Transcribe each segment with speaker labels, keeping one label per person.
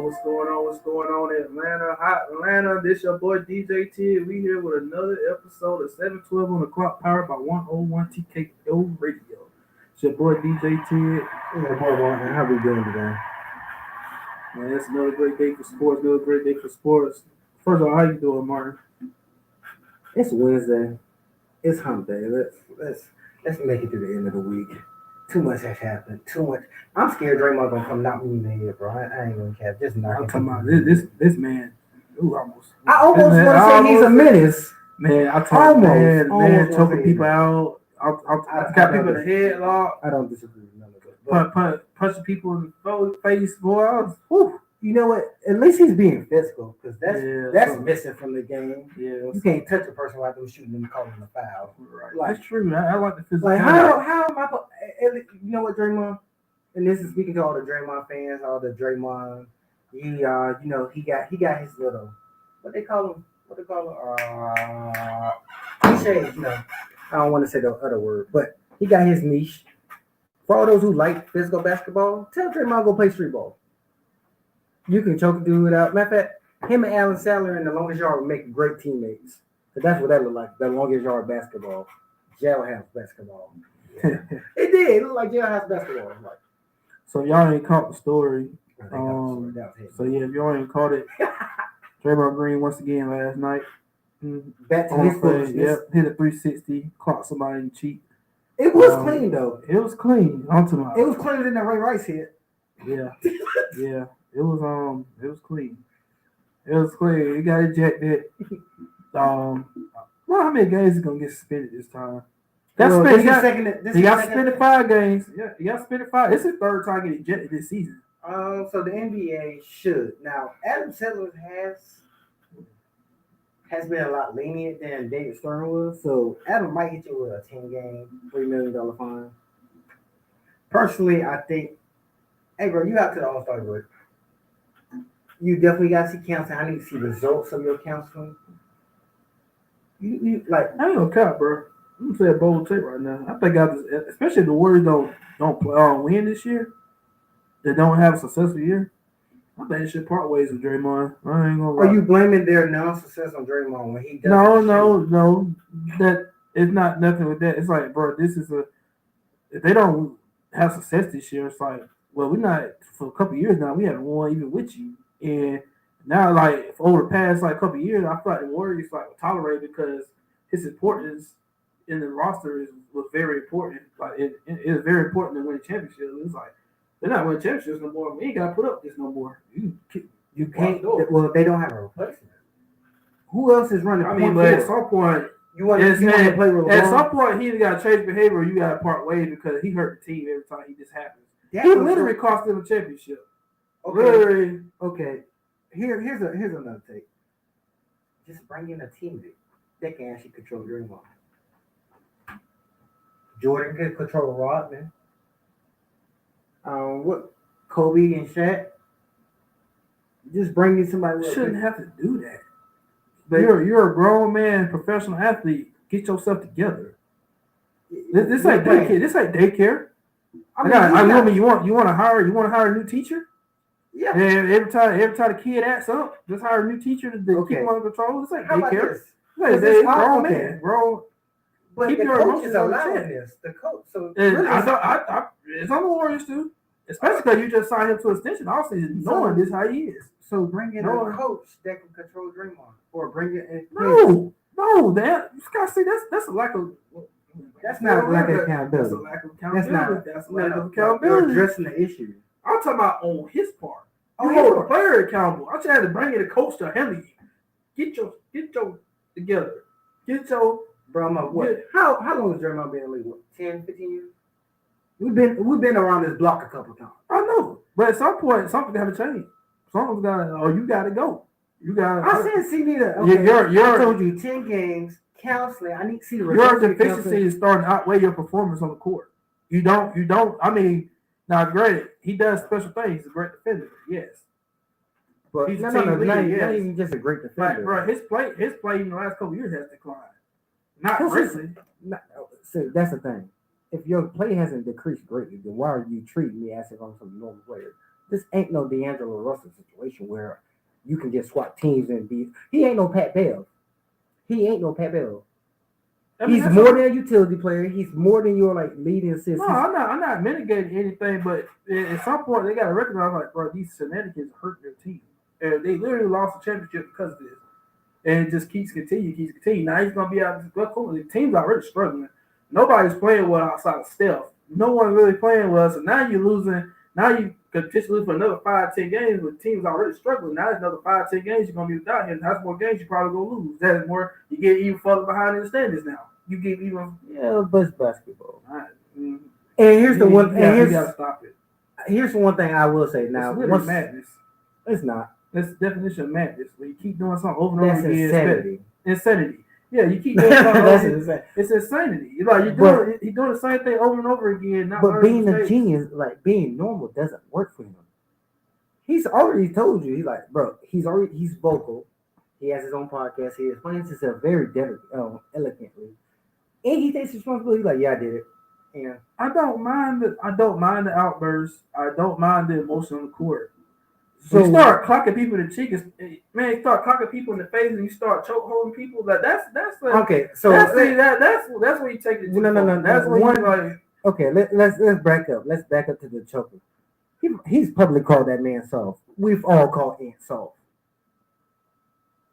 Speaker 1: What's going on? What's going on in Atlanta? Hot Atlanta. This your boy DJ T. We here with another episode of 712 on the clock, powered by 101 TKO Radio. It's your boy DJ T.
Speaker 2: Yeah, boy, Martin, how we doing today?
Speaker 1: Man, it's another great day for sports. Another great day for sports. First of all, how you doing, Martin?
Speaker 2: It's Wednesday. It's hump day. Let's make it to the end of the week. Too much has happened. Too much. I'm scared Draymond gonna come knock me in the head, bro. I ain't gonna cap. Just knock
Speaker 1: I'm
Speaker 2: him.
Speaker 1: talking about this man. Ooh, almost.
Speaker 2: I almost want to say he's a menace.
Speaker 1: Man, I tell you, man, choking people out. I got people in the headlock.
Speaker 2: I don't disagree with none of it.
Speaker 1: Punching people in the face, boy. Whew.
Speaker 2: You know what? At least he's being physical, because that's missing from the game.
Speaker 1: Yeah,
Speaker 2: you can't touch a person without them shooting them, calling a foul.
Speaker 1: Right. Like, that's true. I like the physical.
Speaker 2: Like how am I? You know what, Draymond? And this is speaking to all the Draymond fans, all the Draymond. He got his little what they call him. Cliches. You know, I don't want to say the other word, but he got his niche. For all those who like physical basketball, tell Draymond go play street ball. You can choke a dude out. Matter of fact, him and Alan Sadler in the longest yard would make great teammates. So that's what that looked like. The longest yard basketball. Jailhouse basketball. It did. It looked like jailhouse basketball. Like,
Speaker 1: so y'all ain't caught the story. So yeah, if y'all ain't caught it, Draymond Green once again last night.
Speaker 2: Back to his foolishness.
Speaker 1: Yep, hit a 360, caught somebody in the cheek.
Speaker 2: It was clean though.
Speaker 1: It was clean. It
Speaker 2: was cleaner than that Ray Rice hit.
Speaker 1: Yeah. Yeah. It was clean. It was clean. He got ejected. Well, how many games is gonna get suspended this time? He got suspended 5 games. Yeah, he got suspended 5. It's his 3rd time getting ejected this season.
Speaker 2: So the NBA should now. Adam Silver has been a lot lenient than David Stern was. So Adam might hit you with a 10-game, $3 million fine. Personally, I think, hey bro, you got to the All-Star break. You definitely got to see counseling. I need to see results of your counseling. You like,
Speaker 1: I ain't gonna count, bro. I'm gonna say a bold take right now. I think especially if the Warriors don't win this year, they don't have a successful year. I think they should part ways with Draymond. I ain't gonna lie.
Speaker 2: Are you blaming their non-success on Draymond when he does?
Speaker 1: No. That it's not nothing with that. It's like, bro, if they don't have success this year, it's like, well, we're not for a couple of years now. We haven't won even with you, and now like over the past like couple of years, I feel like the Warriors like tolerate because his importance in the roster was very important. Like it is very important to win a championship. It's like they're not winning championships no more. We ain't got to put up this no more.
Speaker 2: You can't. Well, they don't have a replacement. Who else is running?
Speaker 1: I mean, but at some point, you want to play with LeBron? At some point, he either got to change behavior or you got to part ways because he hurt the team every time he just happens. He literally cost them a championship.
Speaker 2: Okay.
Speaker 1: Literally.
Speaker 2: Okay. Here's another take. Just bring in a teammate that can actually control Draymond. Jordan could control Rodman. What Kobe and Shaq? Just bring in somebody.
Speaker 1: You shouldn't have to do that. But you're a grown man, professional athlete. Get yourself together. This ain't daycare. This ain't daycare. I mean, you want to hire a new teacher?
Speaker 2: Yeah.
Speaker 1: And every time the kid acts up, just hire a new teacher to keep him under control. This ain't daycare. It's grown man, bro.
Speaker 2: But keep the coach is allowing this. The coach, so
Speaker 1: it's on the Warriors too. Especially because you just signed him to extension all season, knowing this how he is.
Speaker 2: So bring in a coach that can control Draymond, or bring it.
Speaker 1: No, that you gotta see that's a lack of.
Speaker 2: That's not a lack of accountability.
Speaker 1: That's a lack of accountability.
Speaker 2: That's a lack of accountability. You're addressing the issue.
Speaker 1: I'm talking about on his part. You hold the player accountable. I just had to bring in a coach to handle you. Get your together. Get your.
Speaker 2: Bro, what? How long has Draymond been in the league? What, 10, 15 years? We've been around this block a couple times.
Speaker 1: I know, but at some point, something got to change. Something's got to, or you got to go. You got.
Speaker 2: I said, see me that. Okay, I told you 10 games counseling. I need to see the results.
Speaker 1: Your deficiency is starting to outweigh your performance on the court. You don't. I mean, now granted, he does special things. He's a great defender, yes.
Speaker 2: But he's not even just a great defender.
Speaker 1: Right. His play in the last couple of years has declined. Not greatly.
Speaker 2: So that's the thing. If your play hasn't decreased greatly, then why are you treating me as if I'm some normal player? This ain't no D'Angelo Russell situation where you can just swap teams and be. He ain't no Pat Bell. He ain't no Pat Bell.
Speaker 1: I mean,
Speaker 2: He's more than a utility player. He's more than your like leading assist.
Speaker 1: No, I'm not mitigating anything, but at some point they got to recognize, like, bro, these shenanigans hurt their team, and they literally lost the championship because of this, and it just keeps continuing. Now he's gonna be out. Well, cool. The team's already struggling. Nobody's playing well outside of Steph. No one's really playing well. So now you're losing. Now you could potentially lose for another 5-10 games, but the team's already struggling. Now there's another 5-10 games you're gonna be without him. That's more games you're probably gonna lose. That is more. You get even further behind in the standings now. You get even.
Speaker 2: Yeah, but it's basketball.
Speaker 1: Right.
Speaker 2: And here's the one.
Speaker 1: You gotta stop it.
Speaker 2: Here's the one thing I will say. Now,
Speaker 1: it's madness.
Speaker 2: It's not.
Speaker 1: That's the definition of madness. When you keep doing something over and over again,
Speaker 2: insanity.
Speaker 1: Insanity. Yeah, you keep doing something
Speaker 2: over.
Speaker 1: It's insanity. You're doing the same thing over and over again.
Speaker 2: But being a genius, like being normal, doesn't work for him. He's already told you. He's like, bro. He's vocal. He has his own podcast. He explains himself very eloquently, and he takes responsibility. He's like, yeah, I did it. Yeah.
Speaker 1: I don't mind the outbursts. I don't mind the emotion on the court. So you start clocking people in the cheek, man. You start clocking people in the face, and you start choke holding people. Like that's like,
Speaker 2: okay. So
Speaker 1: that's where you take it.
Speaker 2: No.
Speaker 1: That's where you like.
Speaker 2: Okay, let's back up. Let's back up to the choker. He's publicly called that man soft. We've all called Ant soft.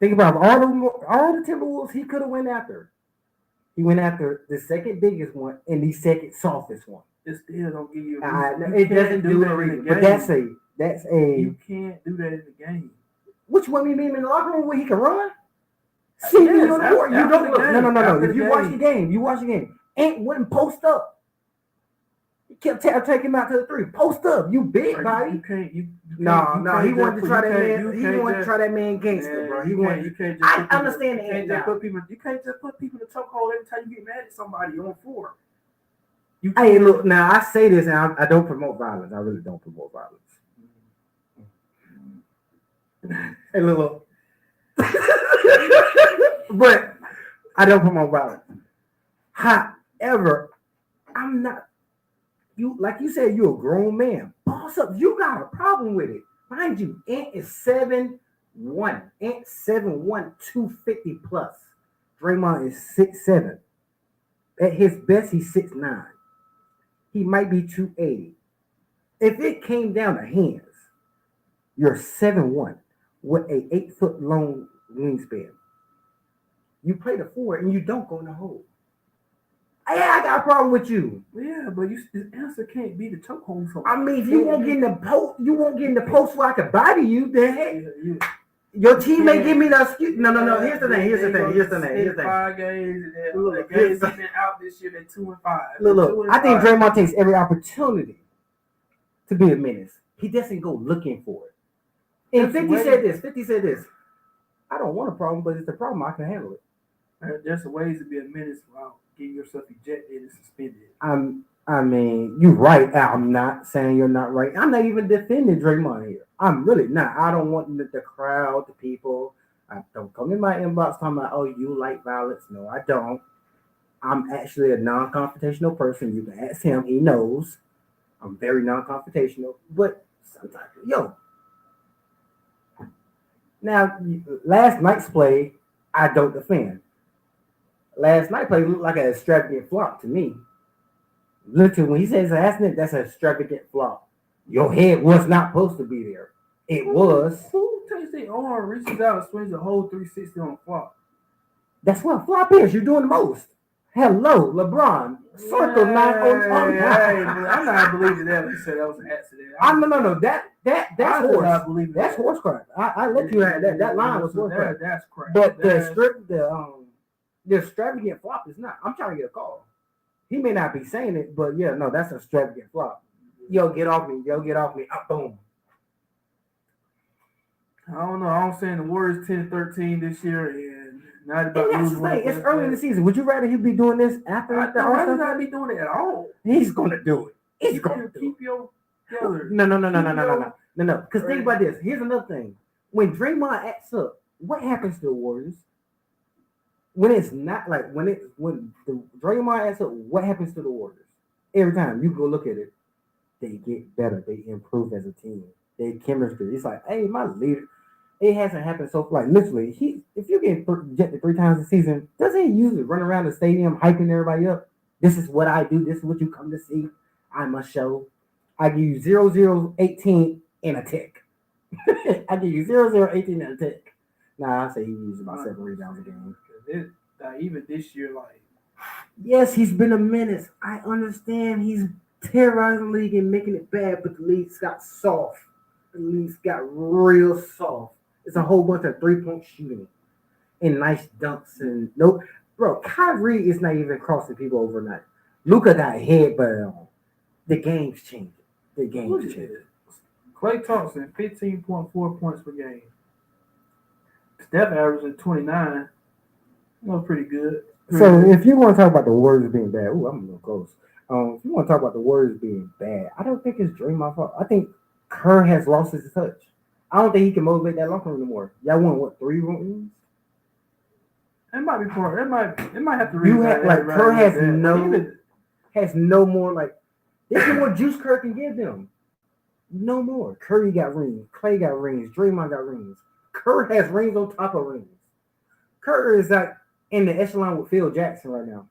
Speaker 2: Think about all the Timberwolves he could have went after. He went after the second biggest one and the second softest one.
Speaker 1: It still don't give you.
Speaker 2: It doesn't do a reason. But that's a.
Speaker 1: You can't do that in the game.
Speaker 2: Which one you mean in the locker room where he can run? See me on the court. You don't look. No. If you watch the game. Ant wouldn't post up. He kept taking him out to the three. Post up, you big body.
Speaker 1: You can't.
Speaker 2: No. He wanted to try that man. He wanted to try that man gangster, bro. You can't. I understand that.
Speaker 1: You can't just put people in the chokehold every time you get mad at somebody on the floor.
Speaker 2: Hey, look. Now I say this, and I don't promote violence. I really don't promote violence. Hey, little. But I don't promote violence. However, I'm not. You like you said, you're a grown man. Boss up, you got a problem with it. Mind you, Ant is 7'1". Ant 7'1", 250 plus. Draymond is 6'7". At his best, he's 6'9". He might be 280. If it came down to hands, you're 7'1" with a 8-foot long wingspan. You play the forward and you don't go in the hole. Yeah, I got a problem with you.
Speaker 1: Yeah, but the answer can't be the chokehold.
Speaker 2: I mean, if you won't get in the post, where I can body you. Then your team may give me the excuse. No. Here's the thing.
Speaker 1: 5 games, and then the games have been out this year. They're 2-5.
Speaker 2: Look. I think Draymond takes every opportunity to be a menace. He doesn't go looking for it. And 50 said this. I don't want a problem, but it's a problem. I can handle it.
Speaker 1: There's ways to be a menace without getting yourself ejected and suspended.
Speaker 2: I mean, you're right. I'm not saying you're not right. I'm not even defending Draymond here. I'm really not. I don't want the crowd, the people. I don't come in my inbox talking about, oh, you like violence. No, I don't. I'm actually a non-confrontational person. You can ask him. He knows. I'm very non-confrontational. But sometimes, Now, last night's play, I don't defend. Last night play looked like an extravagant flop to me. Literally, when he says accident, that's an extravagant flop. Your head was not supposed to be there. It was.
Speaker 1: Who takes their arm, reaches out, and swings a whole 360 on a flop?
Speaker 2: That's what a flop is. You're doing the most. Hello, LeBron. Circle 9 on.
Speaker 1: I'm not believing that. You said that was an accident.
Speaker 2: No. That's horse. That's horse crap. I let you have that. That line was horse crap.
Speaker 1: That's crap.
Speaker 2: But the extravagant flop is not. I'm trying to get a call. He may not be saying it, but that's an extravagant flop. Yo, get off me. Boom.
Speaker 1: I don't know. I'm saying the Warriors 10-13 this year, and not about losing.
Speaker 2: It's early in the season. Would you rather he be doing this after the
Speaker 1: All-Star? I'd not be doing it at all.
Speaker 2: He's gonna do it. He's gonna
Speaker 1: keep your together.
Speaker 2: No. Because think about this. Here's another thing. When Draymond acts up, what happens to the Warriors? When it's not like when the Draymond acts up, what happens to the Warriors? Every time you go look at it, they get better. They improve as a team. Their chemistry. It's like, hey, my leader. It hasn't happened so like literally. If you get rejected 3 times a season, doesn't he usually run around the stadium hyping everybody up? This is what I do. This is what you come to see. I must show. I give you 0-0-18 and a tick. I give you 0-0-18 and a tick. Nah, I say he uses about 7 rebounds a game.
Speaker 1: Even this year, like
Speaker 2: Yes, he's been a menace. I understand he's terrorizing the league and making it bad, but the league's got soft. The league's got real soft. It's a whole bunch of 3-point shooting and nice dunks and nope. Bro, Kyrie is not even crossing people overnight. Luka got headbutted on. The game's changing. The game's changing.
Speaker 1: Klay Thompson, 15.4 points per game. Steph averaging 29. Pretty good.
Speaker 2: So if you want to talk about the Warriors being bad, I'm a little close. If you want to talk about the Warriors being bad, I don't think it's Draymond's fault. I think Kerr has lost his touch. I don't think he can motivate that locker room anymore. Y'all won 3 rings?
Speaker 1: It might be part. It might have to.
Speaker 2: You have like Kerr has no more like. There's no more juice Kerr can give them. No more. Curry got rings. Clay got rings. Draymond got rings. Kerr has rings on top of rings. Kerr is like in the echelon with Phil Jackson right now,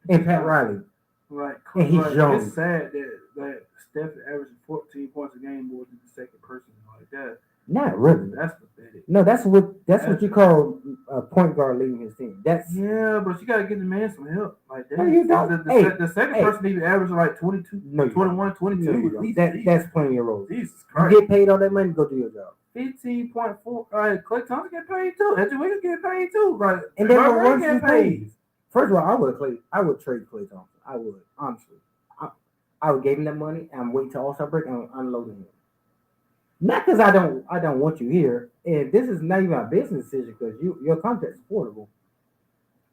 Speaker 2: and Pat Riley.
Speaker 1: Right.
Speaker 2: And he's young.
Speaker 1: It's sad that Steph averaging 14 points a game more than the second person like that.
Speaker 2: Not really.
Speaker 1: That's pathetic.
Speaker 2: No, that's what you call a point guard leading his team. But
Speaker 1: you gotta give the man some help. Like that.
Speaker 2: No, you don't.
Speaker 1: The second person even averaging like 22,
Speaker 2: no,
Speaker 1: 21, 22.
Speaker 2: No, that's playing your role.
Speaker 1: Jesus Christ.
Speaker 2: You get paid all that money, go do your job.
Speaker 1: 15.4. All right, Klay Thompson get paid too. Andrew Wiggins get paid too. Right.
Speaker 2: And then once get paid. First of all, I would trade Klay Thompson. I would, honestly. I would give him that money and wait till All-Star break and unload him. Not because I don't want you here. And this is not even a business decision because your contract is affordable.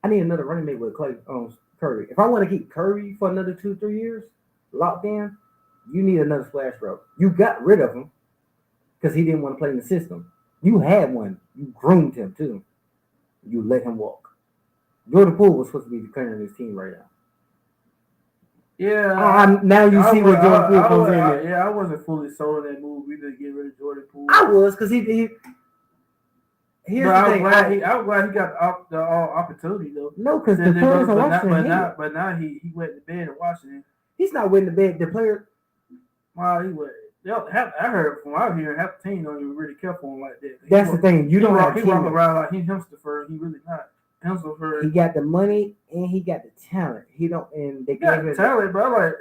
Speaker 2: I need another running mate with Curry. If I want to keep Curry for another 2-3 years, locked in, you need another splash bro. You got rid of him because he didn't want to play in the system. You had one. You groomed him too. You let him walk. Jordan Poole was supposed to be the center of this team right now.
Speaker 1: Yeah.
Speaker 2: Now you see what Jordan Poole comes in.
Speaker 1: I wasn't fully sold on that move. We didn't get rid of Jordan Poole.
Speaker 2: I was because he here's the thing.
Speaker 1: I'm glad he got the opportunity though.
Speaker 2: No, because the players are watching him.
Speaker 1: But now he went to bed and watching him.
Speaker 2: He's not went to bed. The player.
Speaker 1: Well, he went. I heard from out here, half the team don't even really care for him like that.
Speaker 2: That's the thing. You don't have.
Speaker 1: He walk around like he Himsterfer. He really not. Himsterfer.
Speaker 2: He got the money and he got the talent. He don't. And they
Speaker 1: got the talent, bro.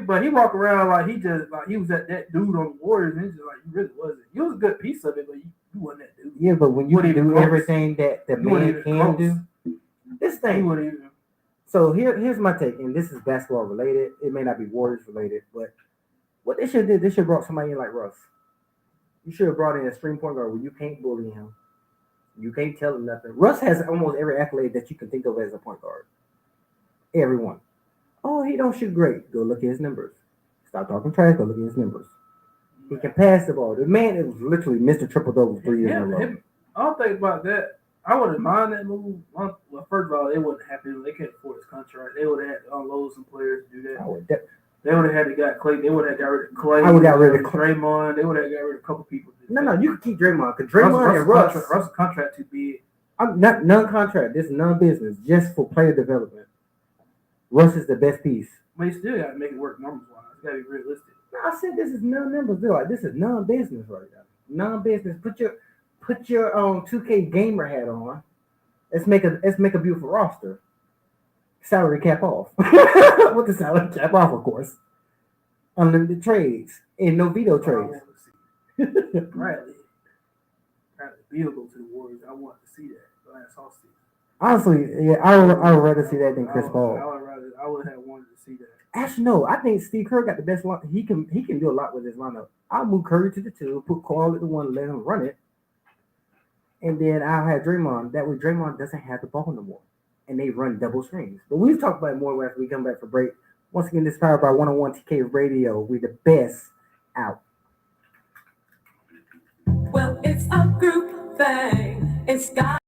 Speaker 1: But he walk around like he just like he was that dude on the Warriors, and it's just like he really wasn't. He was a good piece of it, but you wasn't that dude.
Speaker 2: Yeah, but when you do everything that the man can do, this thing.
Speaker 1: Even.
Speaker 2: So here's my take, and this is basketball related. It may not be Warriors related, but what they should have did, they should have brought somebody in like Russ. You should have brought in a string point guard where you can't bully him. You can't tell him nothing. Russ has almost every accolade that you can think of as a point guard. Everyone. Oh, he don't shoot great. Go look at his numbers. Stop talking trash. Go look at his numbers. He can pass the ball. The man is literally Mr. Triple Double 3 years in a row.
Speaker 1: I don't think about that. I wouldn't mind that move. Well, first of all, they wouldn't have to. They can't afford his contract. They would have had to unload some players to do that. They would have had to got Clay. They would have got rid of Clay.
Speaker 2: I would have got rid of
Speaker 1: Draymond. They would have got rid of a couple people.
Speaker 2: No, you can keep Draymond because Draymond and Russ.
Speaker 1: Russ's contract too big.
Speaker 2: I'm not non-contract. This is non-business, just for player development. Russ is the best piece.
Speaker 1: But you still got to make it work numbers-wise. It's got to be realistic.
Speaker 2: No, I said this is non-numbers. Like this is non-business right now. Non-business. Put your 2K gamer hat on. Let's make a beautiful roster. Salary cap off. With the salary cap off, of course. Unlimited trades and no veto trades.
Speaker 1: Bradley Beal go to the Warriors. I want to see that last offseason.
Speaker 2: Honestly, yeah, I would rather see that than Chris Paul.
Speaker 1: I would have wanted to see that.
Speaker 2: Actually, no. I think Steve Kerr got the best line. He can do a lot with his lineup. I'll move Curry to the 2, put Carl at the 1, let him run it, and then I'll have Draymond. That way, Draymond doesn't have the ball no more, and they run double screens. But we've talked about it more after we come back for break. Once again, this is powered by 101 TK Radio. We're the best out.
Speaker 3: Well, it's a group thing. It's got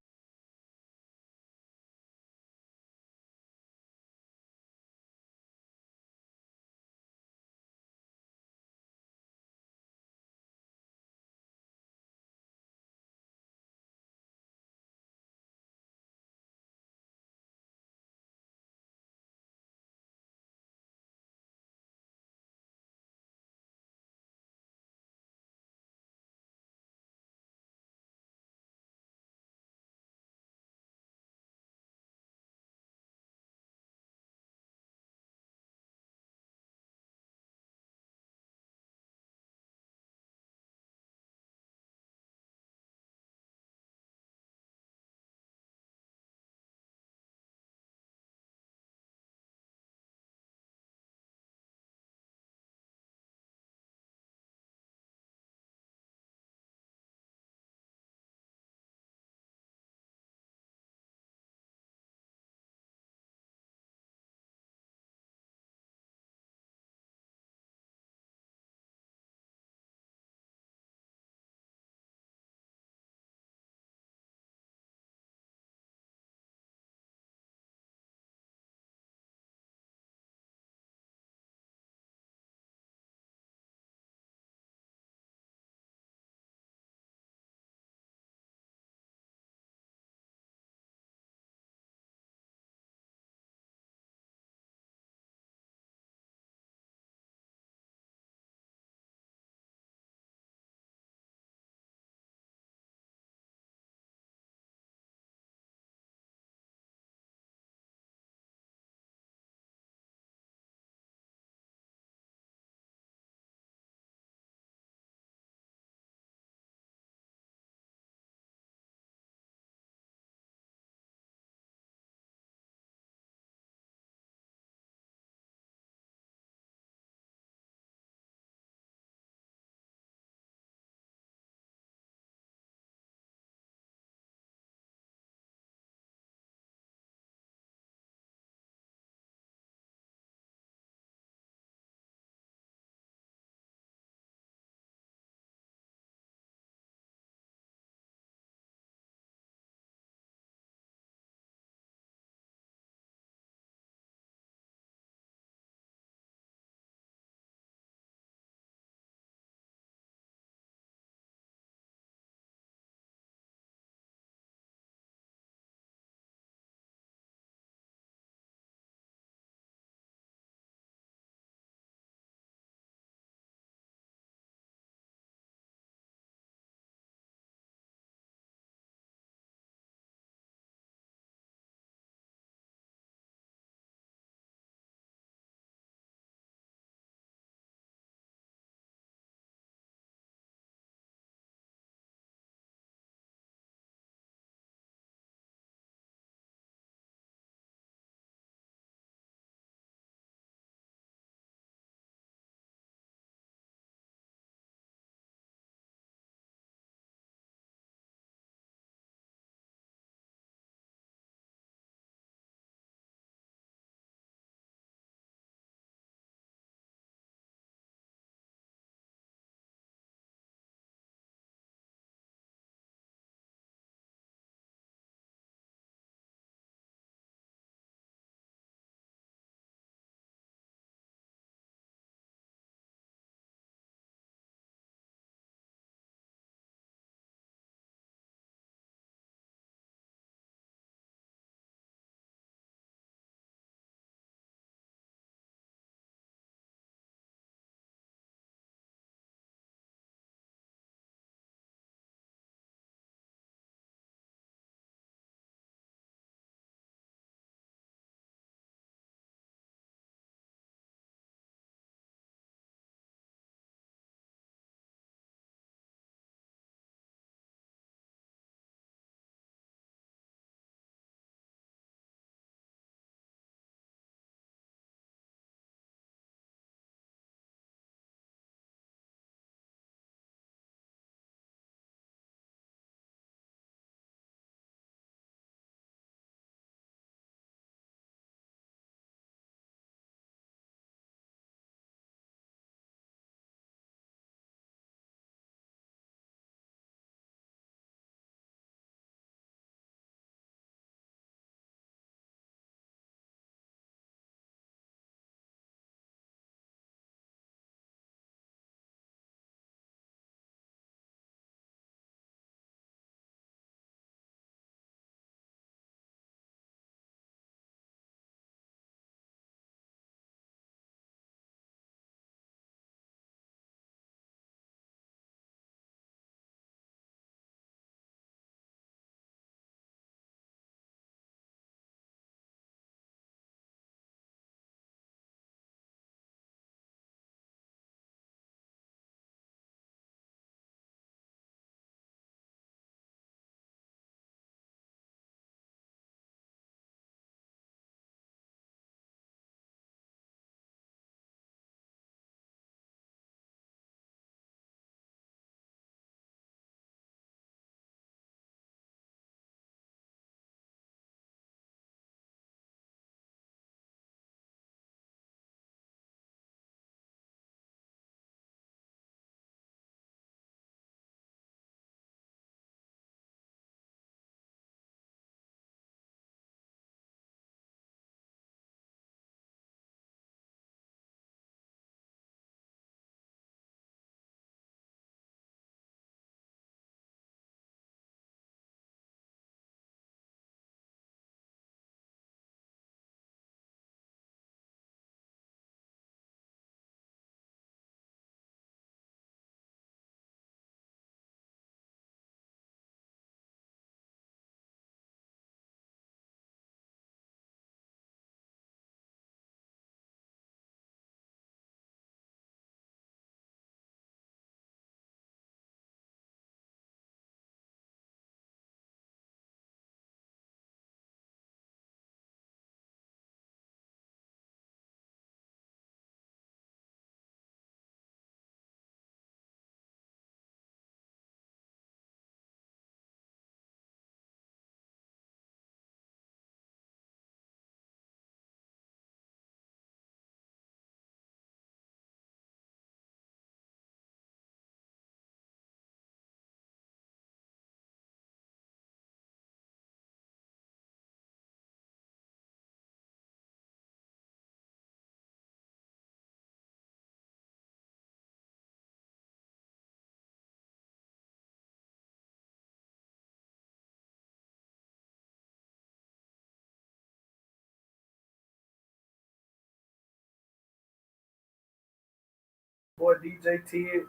Speaker 1: boy DJ Ted.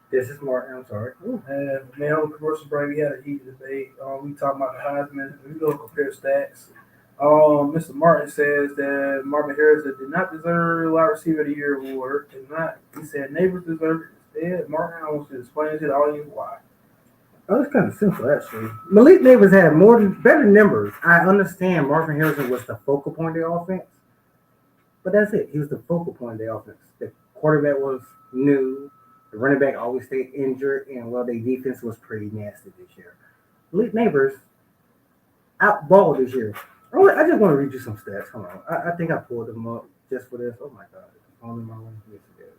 Speaker 2: This is Martin. I'm sorry.
Speaker 1: And man, on commercial break, we had a heated debate. We talking about the Heisman. We go compare stats. Mr. Martin says that Marvin Harrison did not deserve wide receiver of the year award. Did not. He said neighbors deserve it instead. Martin, I want you to explain to the audience why.
Speaker 2: Oh, it's kind of simple, actually. Malik Neighbors had better numbers. I understand Marvin Harrison was the focal point of the offense, but that's it. He was the focal point of the offense. The quarterback was new. The running back always stayed injured, and their defense was pretty nasty this year. Malik Neighbors outballed this year. I just want to read you some stats. Hold on. I think I pulled them up just for this. Oh my God. Only my one. Yes, it is.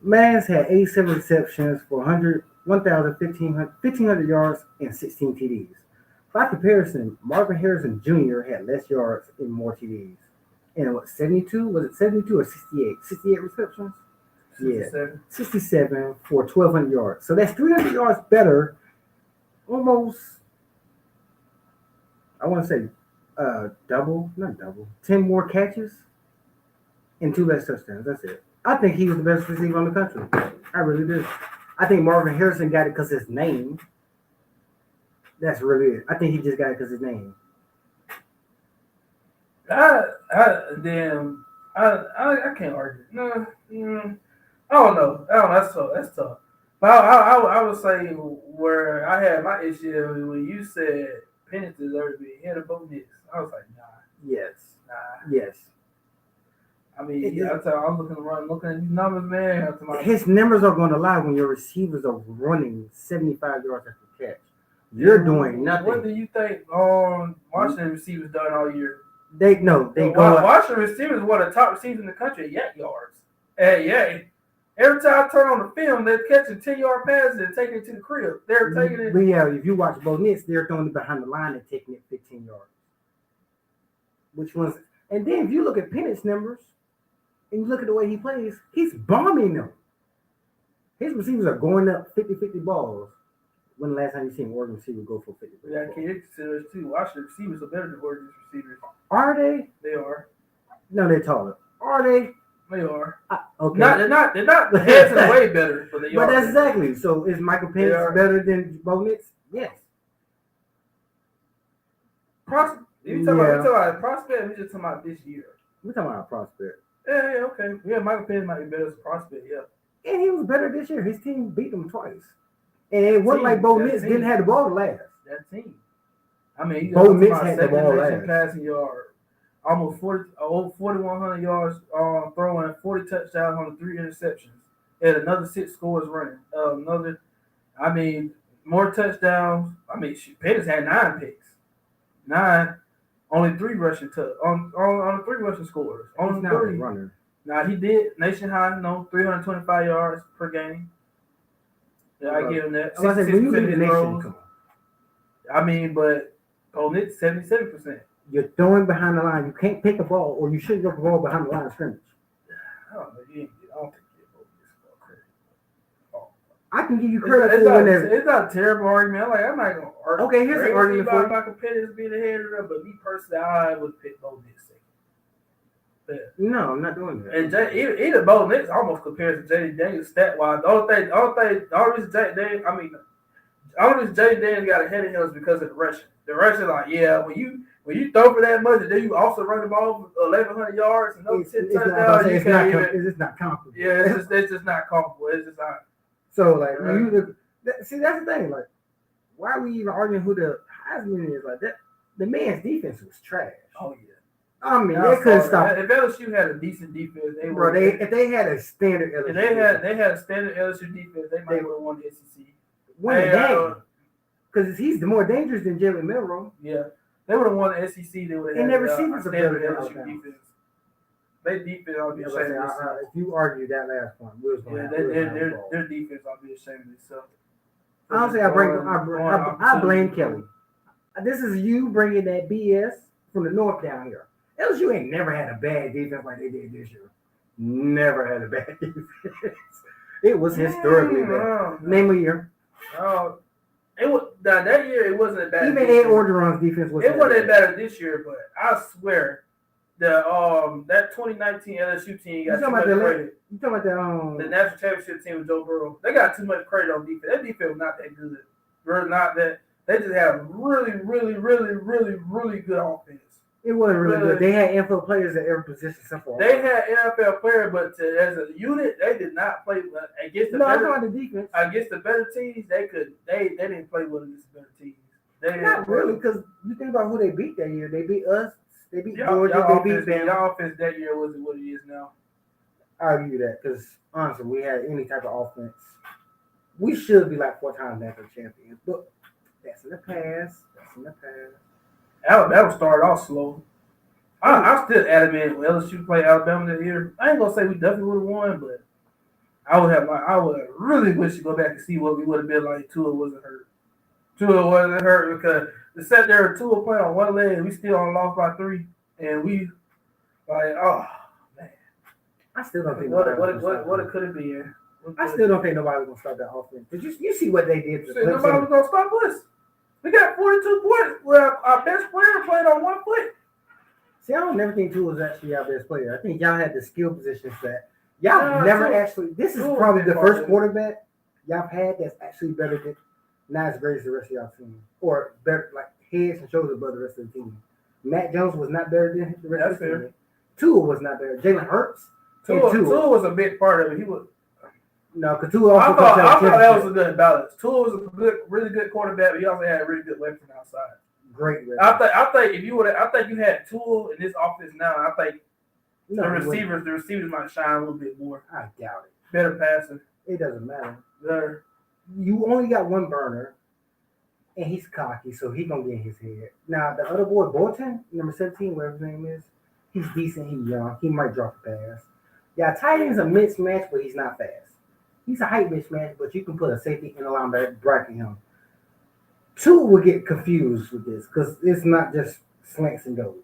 Speaker 2: Mans had 87 receptions for 1,500 yards and 16 TDs. By comparison, Marvin Harrison Jr. had less yards and more TDs. And what, 72? Was it 72 or 68? 68 receptions?
Speaker 1: 67.
Speaker 2: Yeah. 67 for 1,200 yards. So that's 300 yards better. Almost, I want to say not double, 10 more catches and 2 less touchdowns. That's it. I think he was the best receiver on the country. I really do. I think Marvin Harrison got it because his name. That's really it. I think he just got it because his name.
Speaker 1: I can't argue. No, I don't know. That's tough. But I would say where I had my issue when you said Penix deserved to be ahead of both this. I was like, nah.
Speaker 2: Yes.
Speaker 1: Nah.
Speaker 2: Yes.
Speaker 1: I mean, I'm looking at these numbers, man.
Speaker 2: His numbers are going to lie when your receivers are running 75 yards after catch. You're doing nothing.
Speaker 1: What do you think Washington receivers done all year?
Speaker 2: They go.
Speaker 1: Washington receivers were the top receivers in the country at yak yards. Every time I turn on the film, they're catching 10-yard passes and taking it to the crib. They're taking it.
Speaker 2: But yeah, if you watch Bo Nix, they're throwing it behind the line and taking it 15 yards. Which ones? And then if you look at Penix numbers and you look at the way he plays, he's bombing them. His receivers are going up 50-50 balls. When the last time you seen Oregon receiver go for 50?
Speaker 1: Yeah, can't consider this too. Washington receivers are better than Oregon's receivers.
Speaker 2: Are they?
Speaker 1: They are.
Speaker 2: No, they're taller. Are they?
Speaker 1: They are.
Speaker 2: Okay.
Speaker 1: They're not heads and way better, but they are.
Speaker 2: But that's exactly. So is Michael Penix better than Bo Nix? Yes.
Speaker 1: You talking about prospect? We just talking about this year.
Speaker 2: We're talking about a prospect.
Speaker 1: Yeah, okay. Yeah, Michael Penix might be better as a prospect. Yeah.
Speaker 2: And he was better this year. His team beat him twice. And it wasn't like Bo Nix didn't have the ball last.
Speaker 1: That team. I mean,
Speaker 2: Bo Nix had the ball last.
Speaker 1: Passing yard. Almost 4,100 yards throwing, 40 touchdowns on 3 interceptions. And another 6 scores running. More touchdowns. Pettis had 9 picks. 9. Only 3 rushing on 3 rushing scores.
Speaker 2: He's not a runner.
Speaker 1: Now he did nation high, 325 yards per game. Yeah, I give him that. But Bo Nix 77%.
Speaker 2: You're throwing behind the line. You can't pick a ball, or you shouldn't go for the ball behind the line of scrimmage.
Speaker 1: I don't think you get credit.
Speaker 2: I can give you credit for whenever.
Speaker 1: It's not a terrible argument. I'm not gonna argue.
Speaker 2: Okay, here's an argument for
Speaker 1: Michael Penix being ahead of them, but me personally, I would pick Bo Nix second.
Speaker 2: Yeah. No, I'm not doing that.
Speaker 1: And either Bo Nix almost compares to J.D. Daniels stat wise. The only reason J.D. Daniels got ahead of him is because of the rushing. The rushing, when you throw for that much, and then you also run the ball for 1,100 yards and no 10 touchdowns,
Speaker 2: it's just not comfortable.
Speaker 1: Yeah, it's just not comfortable. It's just not.
Speaker 2: So when you look, see, that's the thing. Like, why are we even arguing who the Heisman is? Like that, the man's defense was trash.
Speaker 1: Oh yeah.
Speaker 2: I mean, they couldn't stop.
Speaker 1: If LSU had a decent defense,
Speaker 2: if they had a standard LSU,
Speaker 1: if they had a standard LSU defense, they might have won the SEC.
Speaker 2: Win the game because he's more dangerous than Jalen Milroe.
Speaker 1: Yeah, they would have won the SEC. They would have had
Speaker 2: their receivers
Speaker 1: a standard LSU defense. They defense, I'll be ashamed of themselves.
Speaker 2: If you argue that last one,
Speaker 1: their defense, I'll be ashamed of themselves.
Speaker 2: Honestly, I blame Kelly. This is you bringing that BS from the north down here. LSU ain't never had a bad defense like they did this year. Never had a bad defense. It was historically bad. Name a year.
Speaker 1: It was that year. It wasn't bad.
Speaker 2: Even Ed Orgeron's defense was.
Speaker 1: It wasn't better this year, but I swear, that 2019 LSU team got too much credit.
Speaker 2: You talking about
Speaker 1: The national championship team with Joe Burrow. They got too much credit on defense. That defense was not that good. Really not that. They just had a really, really, really, really, really good offense.
Speaker 2: It wasn't really good. They had NFL players at every position.
Speaker 1: They had NFL players, but as a unit, they did not play against the better.
Speaker 2: I'm talking the defense.
Speaker 1: Against the better teams, they didn't play well against the better teams.
Speaker 2: Not really, because you think about who they beat that year. They beat us. They beat Georgia. They beat them.
Speaker 1: Y'all offense that year wasn't what it is now.
Speaker 2: I argue that because honestly, we had any type of offense. We should be like 4 times national champions, but that's in the past.
Speaker 1: Alabama started off slow. I'm still adamant when LSU play Alabama this year. I ain't gonna say we definitely would have won, but I would really wish to go back and see what we would have been like if Tua wasn't hurt. Tua wasn't hurt because the set there Tua playing on one leg, we still on lost by 3, and we like man.
Speaker 2: I still don't think
Speaker 1: what it could have been.
Speaker 2: I still don't think nobody was gonna start that offense. But you see what they did.
Speaker 1: Nobody was gonna stop us. We got 42 points. Well, our best player played on 1 foot.
Speaker 2: See, I don't never think Tua was actually our best player. I think y'all had the skill position set. Y'all never actually. This is probably the first quarterback y'all had that's actually better than, not as great as the rest of y'all team, or better like heads and shoulders above the rest of the team. Matt Jones was not better than the rest of the team. Tua was not better. Jalen Hurts.
Speaker 1: Tua was a big part of it. He was.
Speaker 2: No, because Tua also.
Speaker 1: I thought that was a good balance. Tua was a really good quarterback, but he also had a really good weapon outside.
Speaker 2: Great weapon.
Speaker 1: I think if you would, I think you had Tua in this offense now. I think the receivers might shine a little bit more.
Speaker 2: I doubt it.
Speaker 1: Better passer.
Speaker 2: It doesn't matter.
Speaker 1: Better.
Speaker 2: You only got one burner, and he's cocky, so he's gonna get in his head. Now the other boy, Bolton, number 17, whatever his name is, he's decent. He's young. He might drop a pass. Yeah, tight end's a mismatch, but he's not fast. He's a height mismatch, but you can put a safety in a linebacker bracket him. Tua will get confused with this because it's not just slants and goes.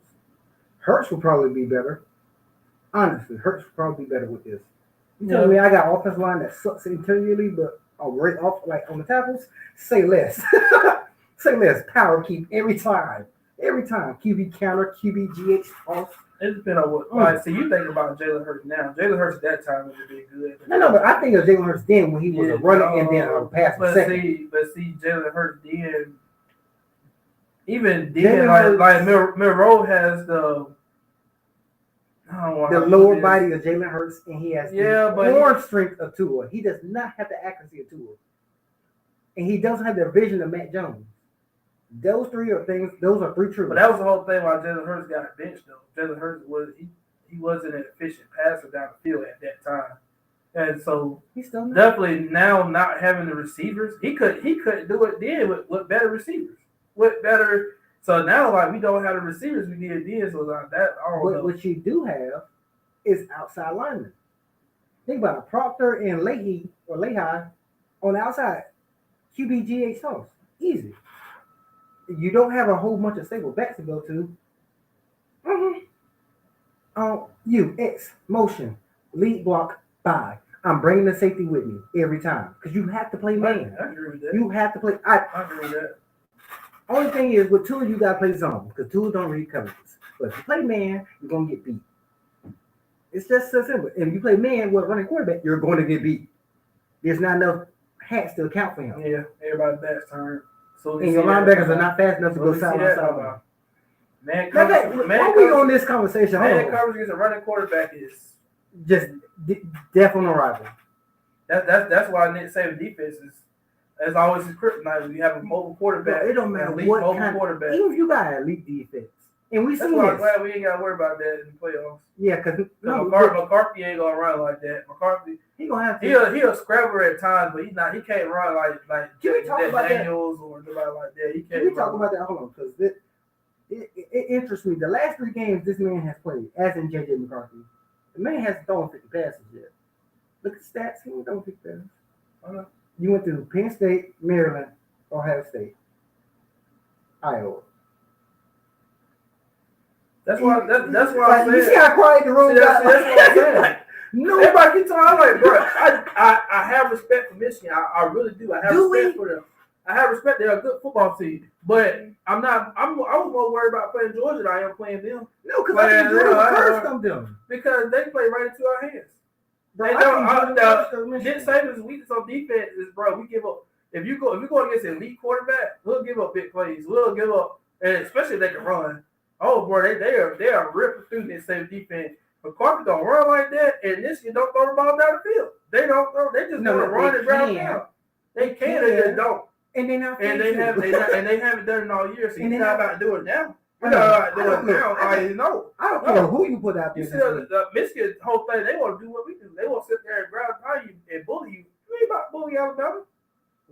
Speaker 2: Hurts will probably be better. Honestly, Hurts will probably be better with this. You tell me I got offensive line that sucks interiorly, but a great off like on the tackles. Say less. Say less. Power keep every time. Every time. QB counter, QB GH toss.
Speaker 1: It depends on what. See, you think about Jalen Hurts now. Jalen Hurts at that time would have been good.
Speaker 2: No, but I think of Jalen Hurts then when he was a runner and then a pass.
Speaker 1: But see, Jalen Hurts then, even then, like Monroe has the
Speaker 2: lower body of Jalen Hurts, and he has the arm strength of Tua. He does not have the accuracy of Tua, and he doesn't have the vision of Matt Jones. Those are 3 truths.
Speaker 1: But that was the whole thing why Jalen Hurts got benched though. Jalen Hurts he wasn't an efficient passer down the field at that time. And so
Speaker 2: he's still not.
Speaker 1: Definitely now not having the receivers, he couldn't do it then with better receivers. So now like we don't have the receivers we did then, so like that I don't know.
Speaker 2: What you do have is outside linemen. Think about it. Proctor and Leahy on the outside. QBGH toss. Easy. You don't have a whole bunch of stable backs to go to. X motion lead block 5. I'm bringing the safety with me every time because you have to play man.
Speaker 1: I agree with that.
Speaker 2: You have to play.
Speaker 1: I agree with that.
Speaker 2: Only thing is with Tua, you gotta play zone because Tua don't read coverages. But if you play man, you're gonna get beat. It's just so simple. If you play man with running quarterback, you're going to get beat. There's not enough hats to account for him.
Speaker 1: Yeah, everybody's back's turned. So
Speaker 2: and your linebackers are not fast enough to go side by side.
Speaker 1: Man coverage.
Speaker 2: Why we on this conversation?
Speaker 1: Man coverage against a running quarterback is
Speaker 2: just death on arrival.
Speaker 1: That's why Nick Saban defense is always his kryptonite. When you have a mobile quarterback,
Speaker 2: it don't matter what kind. Quarterback. Even if you got an elite defense, and we see this.
Speaker 1: I'm glad we ain't got to worry about that in the playoffs.
Speaker 2: Yeah, because
Speaker 1: McCarthy ain't gonna run like that. McCarthy,
Speaker 2: he gonna have to.
Speaker 1: He'll scrabble at times, but he can't run like
Speaker 2: Can we talk about
Speaker 1: Daniels that? Or nobody like that. He can't.
Speaker 2: Can we talk about that? Hold on, because it interests me. The last 3 games this man has played, as in JJ McCarthy, the man hasn't thrown 50 passes yet. Look at the stats. He ain't thrown 50 passes. You went to Penn State, Maryland, Ohio State, Iowa.
Speaker 1: That's why I said.
Speaker 2: You see how quiet the room got?
Speaker 1: That's what I'm saying. Everybody keeps talking. I'm like, bro, I have respect for Michigan. I really do. I have respect for them. I have respect. They're a good football team, but I was more worried about playing Georgia than I am playing them.
Speaker 2: No, because I think Georgia was cursed on them.
Speaker 1: Because they play right into our hands.
Speaker 2: Bro,
Speaker 1: They
Speaker 2: I
Speaker 1: don't.
Speaker 2: think Georgia was cursed on
Speaker 1: Nick
Speaker 2: Michigan.
Speaker 1: Saban's weakness on defense is, bro, we give up. If you go against an elite quarterback, we'll give up big plays. We'll give up, and especially if they can run. Oh, bro, they are ripping through this same defense. But Carter don't run like that, and this you don't throw the ball down the field. They don't throw. They just want to run and ground down. They can, they just don't.
Speaker 2: And they not.
Speaker 1: And they haven't done it all year. So you're not about to do it now. We're
Speaker 2: I know.
Speaker 1: not about to do
Speaker 2: I
Speaker 1: it
Speaker 2: don't know.
Speaker 1: now. I know.
Speaker 2: I don't care who you put out there.
Speaker 1: You see the Michigan whole thing. They want to do what we do. They want to sit there and ground pound you and bully you. You ain't about to bully Alabama.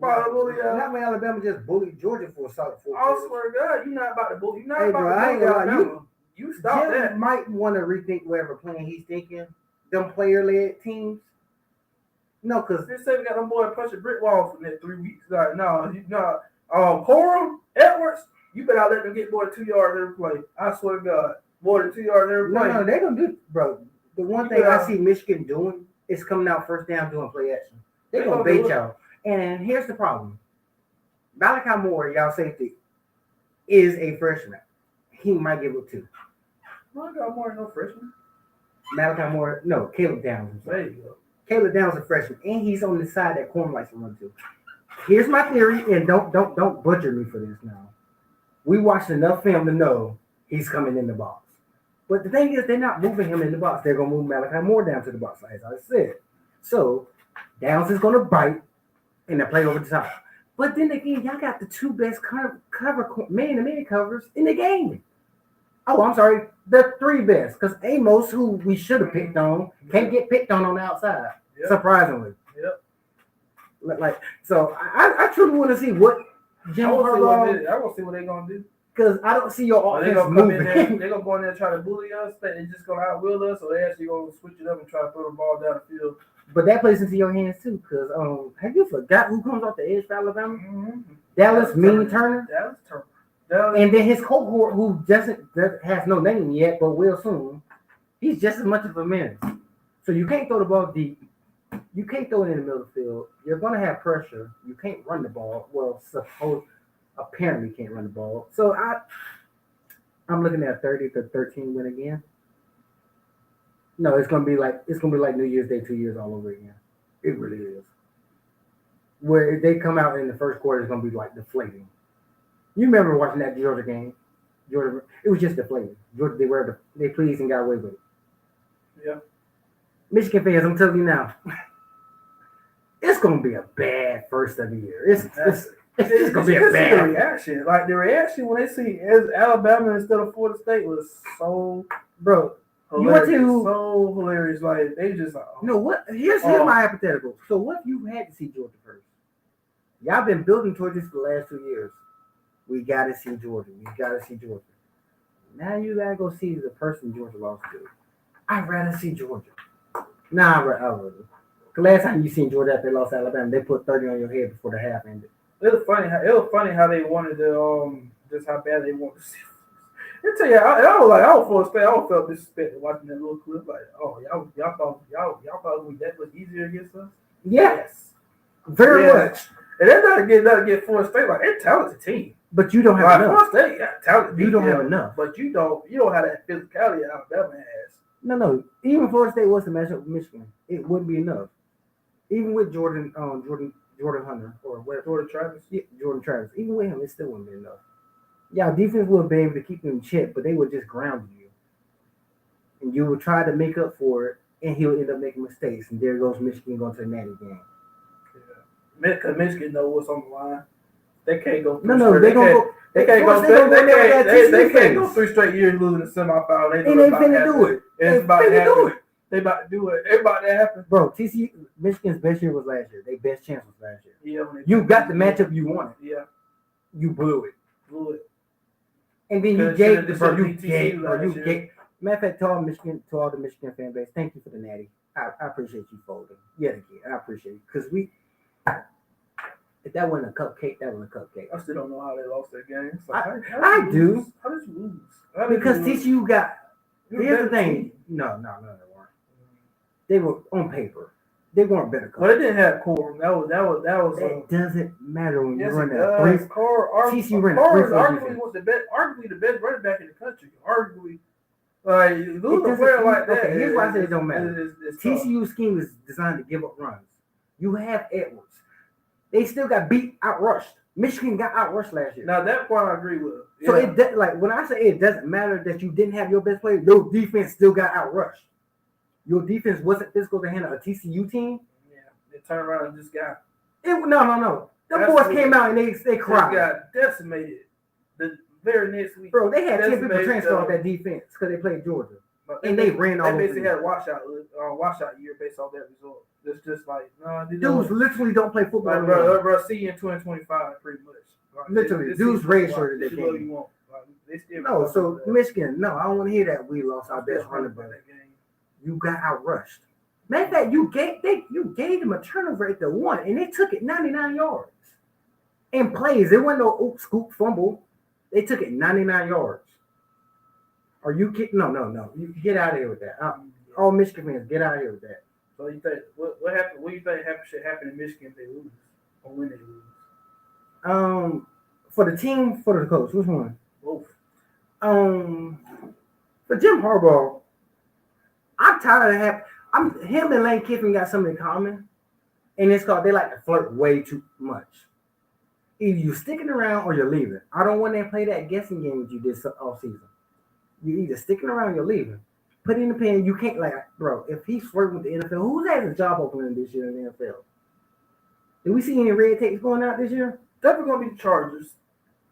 Speaker 2: Not when Alabama just bullied Georgia for a solid 4
Speaker 1: I swear to God, you're not about to bully. You're not
Speaker 2: Hey,
Speaker 1: about
Speaker 2: bro, I
Speaker 1: to
Speaker 2: ain't
Speaker 1: bully
Speaker 2: gonna lie,
Speaker 1: Alabama. You stop
Speaker 2: Jim
Speaker 1: that.
Speaker 2: might want to rethink whatever plan he's thinking. Them player-led teams. No, because
Speaker 1: They say we got them boy punching brick walls for the next 3 weeks. Like, no. Corum, Edwards, you better not let them get more than 2 yards every play. I swear to God, more than 2 yards every play.
Speaker 2: no, they don't do, bro. The one thing I see Michigan doing is coming out first down doing play action. They're gonna bait y'all. And here's the problem: Malachi Moore, y'all safety, is a freshman. He might give up 2.
Speaker 1: Malachi Moore, no freshman.
Speaker 2: Malachi Moore, no, Caleb Downs.
Speaker 1: There you go.
Speaker 2: Caleb Downs is a freshman, and he's on the side that Corn likes to run to. Here's my theory, and don't butcher me for this now. We watched enough film to know he's coming in the box. But the thing is, they're not moving him in the box. They're going to move Malachi Moore down to the box, as I said. So, Downs is going to bite, and they play over the top. But then again, y'all got the 2 best cover man-to-man covers in the game. Oh, I'm sorry, the 3 best. Because Amos, who we should have picked on, can't get picked on the outside, surprisingly.
Speaker 1: Yep.
Speaker 2: Like, so I truly want to see what Jim Harbaugh.
Speaker 1: I want to see what they're going to do.
Speaker 2: Because I don't see your offense
Speaker 1: They're going to come
Speaker 2: moving.
Speaker 1: in there. They're going to go in there and try to bully us. They're just going to outwill us, or they actually going to switch it up and try to throw the ball down the field.
Speaker 2: But that plays into your hands too. Because have you forgot who comes off the edge for Alabama?
Speaker 1: Mm-hmm.
Speaker 2: Dallas Turner.
Speaker 1: Dallas Turner.
Speaker 2: And then his cohort, who has no name yet, but will soon. He's just as much of a menace. So you can't throw the ball deep. You can't throw it in the middle of the field. You're going to have pressure. You can't run the ball. Well, apparently can't run the ball. So I'm looking at a 30-13 win again. No, it's gonna be like New Year's Day 2 years all over again. It really is. Where if they come out in the first quarter, it's gonna be like deflating. You remember watching that Georgia game? Georgia, it was just deflating. Georgia, they pleased and got away with it.
Speaker 1: Yeah.
Speaker 2: Michigan fans, I'm telling you now, it's gonna be a bad first of the year. It's gonna be a bad
Speaker 1: reaction. Like the reaction when they see Alabama instead of Florida State was so hilarious. So hilarious. Like they just
Speaker 2: what? Here's my hypothetical. So what if you had to see Georgia first? Y'all been building towards this for the last 2 years. We gotta see Georgia. Now you gotta go see the person Georgia lost to. I'd rather see Georgia. Nah, I would. The last time you seen Georgia after they lost to Alabama, they put 30 on your head before the half ended.
Speaker 1: It was funny how they wanted to just how bad they wanted to see. I tell you, I was felt disrespected watching that little clip. Like, oh, y'all thought it would be that much easier against us?
Speaker 2: Yes. Very much.
Speaker 1: And they're not get Florida State. Like, they're a talented team.
Speaker 2: But you don't have enough.
Speaker 1: Florida State got talented.
Speaker 2: You don't have enough.
Speaker 1: But you don't have that physicality that Alabama has.
Speaker 2: No. Even Florida State was to match up with Michigan. It wouldn't be enough. Even with Jordan Hunter or what?
Speaker 1: Jordan Travis.
Speaker 2: Yeah, Jordan Travis. Even with him, it still wouldn't be enough. Yeah, defense would be able to keep him in check, but they would just ground you. And you would try to make up for it, and he'll end up making mistakes. And there goes Michigan going to the natty game.
Speaker 1: Yeah. Because Michigan knows what's on the line. They can't go. They can't go 3 straight years losing the semifinal.
Speaker 2: They finna do it.
Speaker 1: They about to do it. It's about to happen.
Speaker 2: Bro, Michigan's best year was last year. Their best chance was last year.
Speaker 1: Yeah.
Speaker 2: You got the matchup you wanted.
Speaker 1: Yeah.
Speaker 2: You blew it. And then
Speaker 1: you
Speaker 2: gave. Matter of fact, to all the Michigan fan base, thank you for the natty. I appreciate you folding. Yeah, again, I appreciate it. Because if that wasn't a cupcake, that was a cupcake.
Speaker 1: I still don't know how they lost that game. Like,
Speaker 2: I do.
Speaker 1: How did you lose?
Speaker 2: Because TCU got. Here's the thing. No, they weren't. They were on paper. They weren't better
Speaker 1: Well,
Speaker 2: coaches.
Speaker 1: they didn't have core.
Speaker 2: That doesn't matter when
Speaker 1: Yes,
Speaker 2: you run
Speaker 1: it
Speaker 2: that
Speaker 1: does.
Speaker 2: three.
Speaker 1: Core
Speaker 2: TCU ran a
Speaker 1: Core is
Speaker 2: 3-4
Speaker 1: arguably
Speaker 2: defense.
Speaker 1: was arguably the best running back in the country. Arguably, like losing a
Speaker 2: doesn't-
Speaker 1: player like that.
Speaker 2: okay, here's why I say it don't matter.
Speaker 1: It's tough.
Speaker 2: TCU scheme is designed to give up runs. You have Edwards. They still got beat, outrushed. Michigan got outrushed last year.
Speaker 1: Now that part I agree with.
Speaker 2: So
Speaker 1: Yeah.
Speaker 2: like when I say it doesn't matter that you didn't have your best player, your defense still got outrushed. Your defense wasn't physical to handle a TCU team.
Speaker 1: Yeah, they turned around and just got.
Speaker 2: No. The boys came out and they cried.
Speaker 1: They got decimated the very next week.
Speaker 2: Bro, they had 10 people
Speaker 1: Decimated,
Speaker 2: transfer off that defense because they played Georgia. And they ran all
Speaker 1: They
Speaker 2: over
Speaker 1: basically
Speaker 2: you.
Speaker 1: had a washout year based off that result. It's just like
Speaker 2: Dudes literally don't play football.
Speaker 1: Like, bro, see you in 2025 pretty much. Like,
Speaker 2: literally, dudes redshirted that
Speaker 1: game.
Speaker 2: game.
Speaker 1: You want. Like, they still
Speaker 2: No, so Michigan, no, I don't want to hear that we lost our best running back. You got outrushed. Matter of fact, you gave them a turnover at the 1, and they took it 99 yards. In plays, it wasn't no scoop fumble. They took it 99 yards. Are you kidding? No. You get out of here with that. All Michigan fans, get out of here with that.
Speaker 1: So you think what happened? What do you think should happen in Michigan if they lose or when they lose?
Speaker 2: For the team, for the coach, which one?
Speaker 1: Both.
Speaker 2: For Jim Harbaugh, I'm tired of him and Lane Kiffin got something in common, and it's called they like to flirt way too much. Either you sticking around or you're leaving. I don't want to play that guessing game with you this all season. You either sticking around or you're leaving. Put in the pen. You can't bro. If he's flirting with the NFL, who has a job opening this year in the NFL? Did we see any red tapes going out this year?
Speaker 1: Definitely gonna be the Chargers.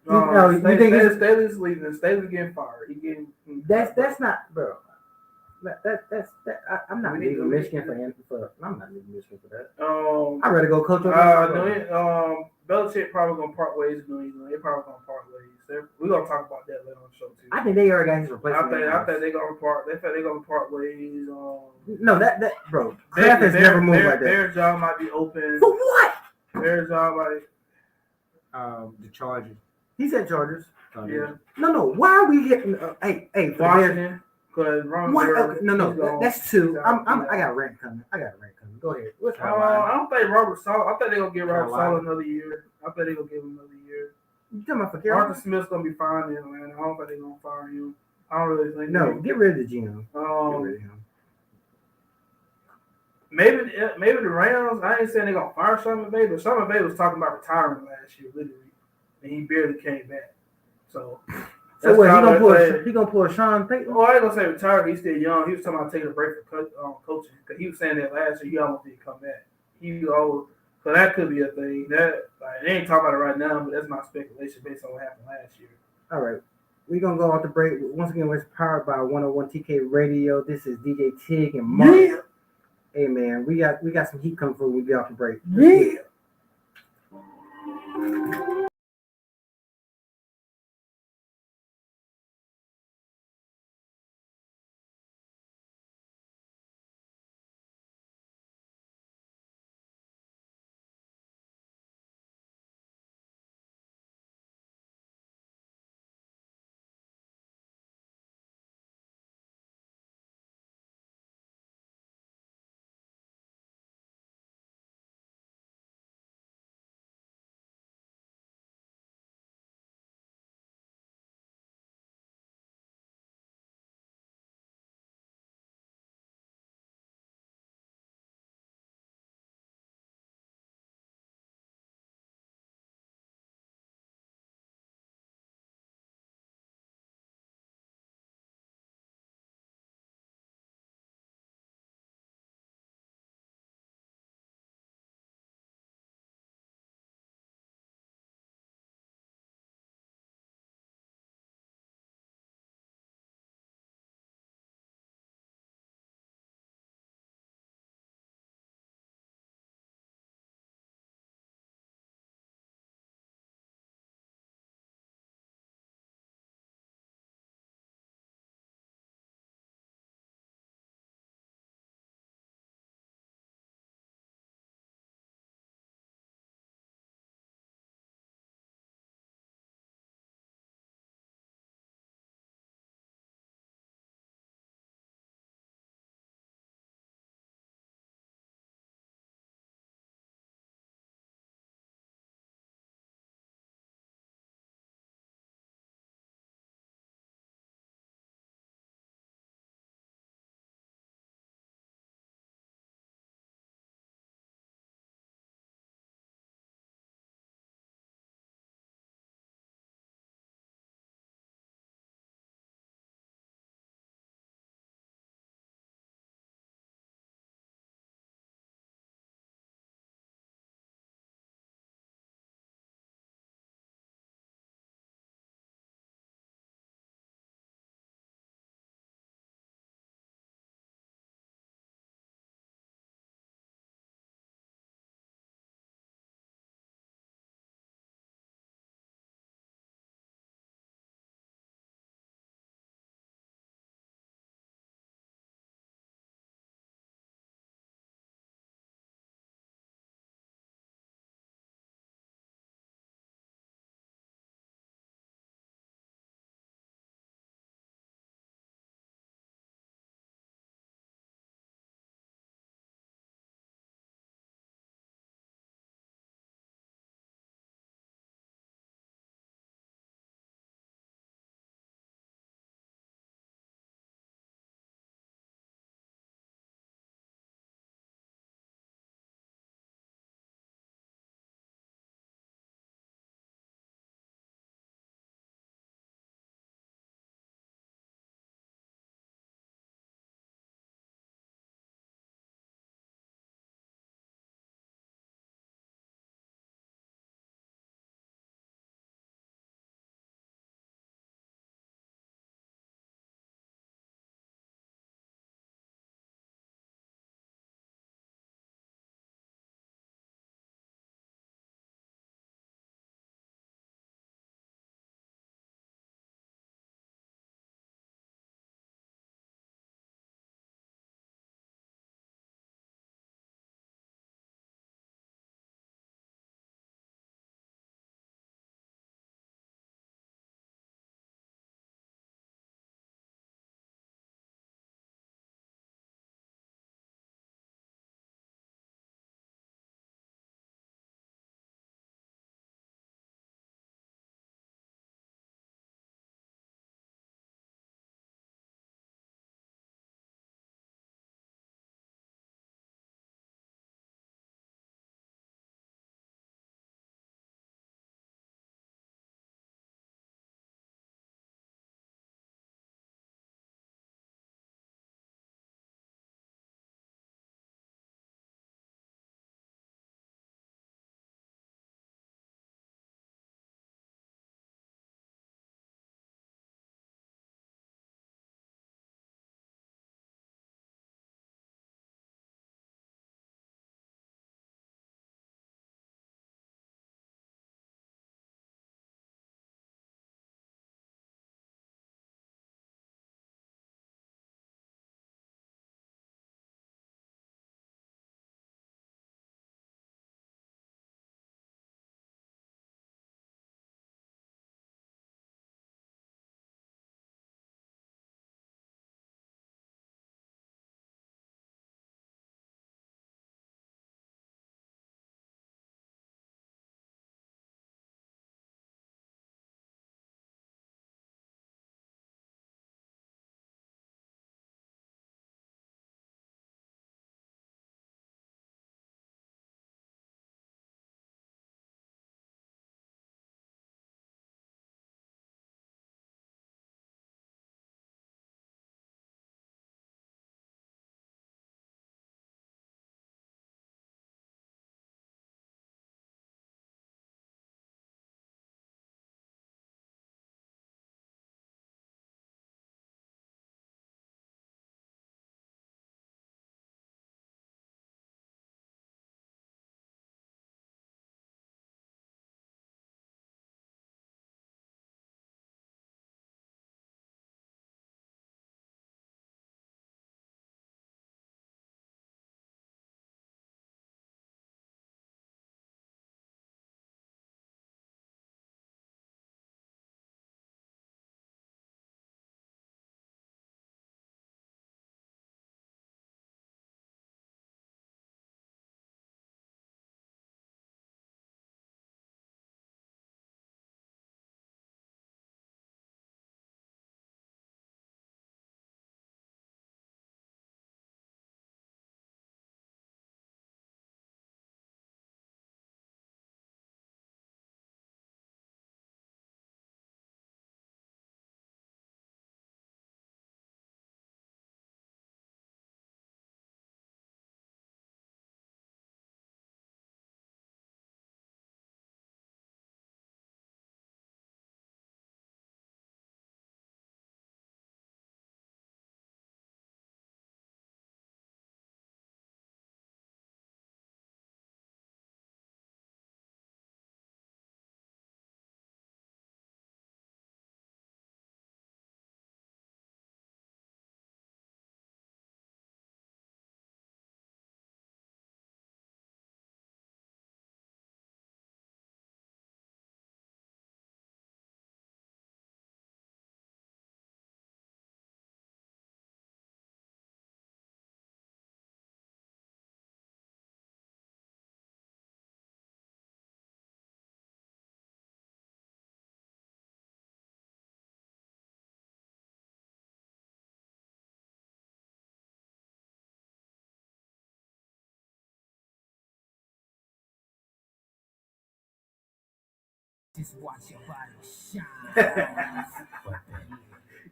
Speaker 2: You think
Speaker 1: Staley's leaving? Staley's getting fired.
Speaker 2: That's not, bro. I'm not leaving Michigan for. I'm not leaving Michigan for that. I'd rather go coach.
Speaker 1: Belichick probably gonna part ways with New England. They probably gonna part ways. We're gonna talk about that later on the show too.
Speaker 2: I think they already got his replacement.
Speaker 1: I think they're gonna part. They think they're gonna part ways.
Speaker 2: No, that bro. Kraft has never moved like that.
Speaker 1: Their job might be open.
Speaker 2: For what?
Speaker 1: Their job might.
Speaker 4: The Chargers.
Speaker 2: He said Chargers.
Speaker 1: Yeah.
Speaker 2: No. Why are we getting? Hey,
Speaker 1: Washington. No.
Speaker 2: That's two. I got a rant coming. Go ahead.
Speaker 1: I don't think Robert Sala. I think they're gonna give Robert Sala another year. I think they're gonna give him another year.
Speaker 2: You talking about for Carolina?
Speaker 1: Arthur Smith's gonna be fine in Atlanta. I don't think they're gonna fire him. I don't really think.
Speaker 2: No, get rid of the GM. Get rid of him.
Speaker 1: Maybe the Rams. I ain't saying they're gonna fire Sean McVay, but Sean McVay was talking about retiring last year, literally, and he barely came back. So
Speaker 2: what? He gonna pull a Sean Payton?
Speaker 1: Oh, I ain't gonna say retire. He's still young. He was talking about taking a break from coaching because he was saying that last year he almost didn't come back. So that could be a thing. That they ain't talking about it right now, but that's my speculation based on what happened last year.
Speaker 2: All right. We're going to go off the break. Once again, we're powered by 101 TK Radio. This is DJ TYG and Martin. Yeah. Hey, man, we got some heat coming through when we get off the break. Yeah.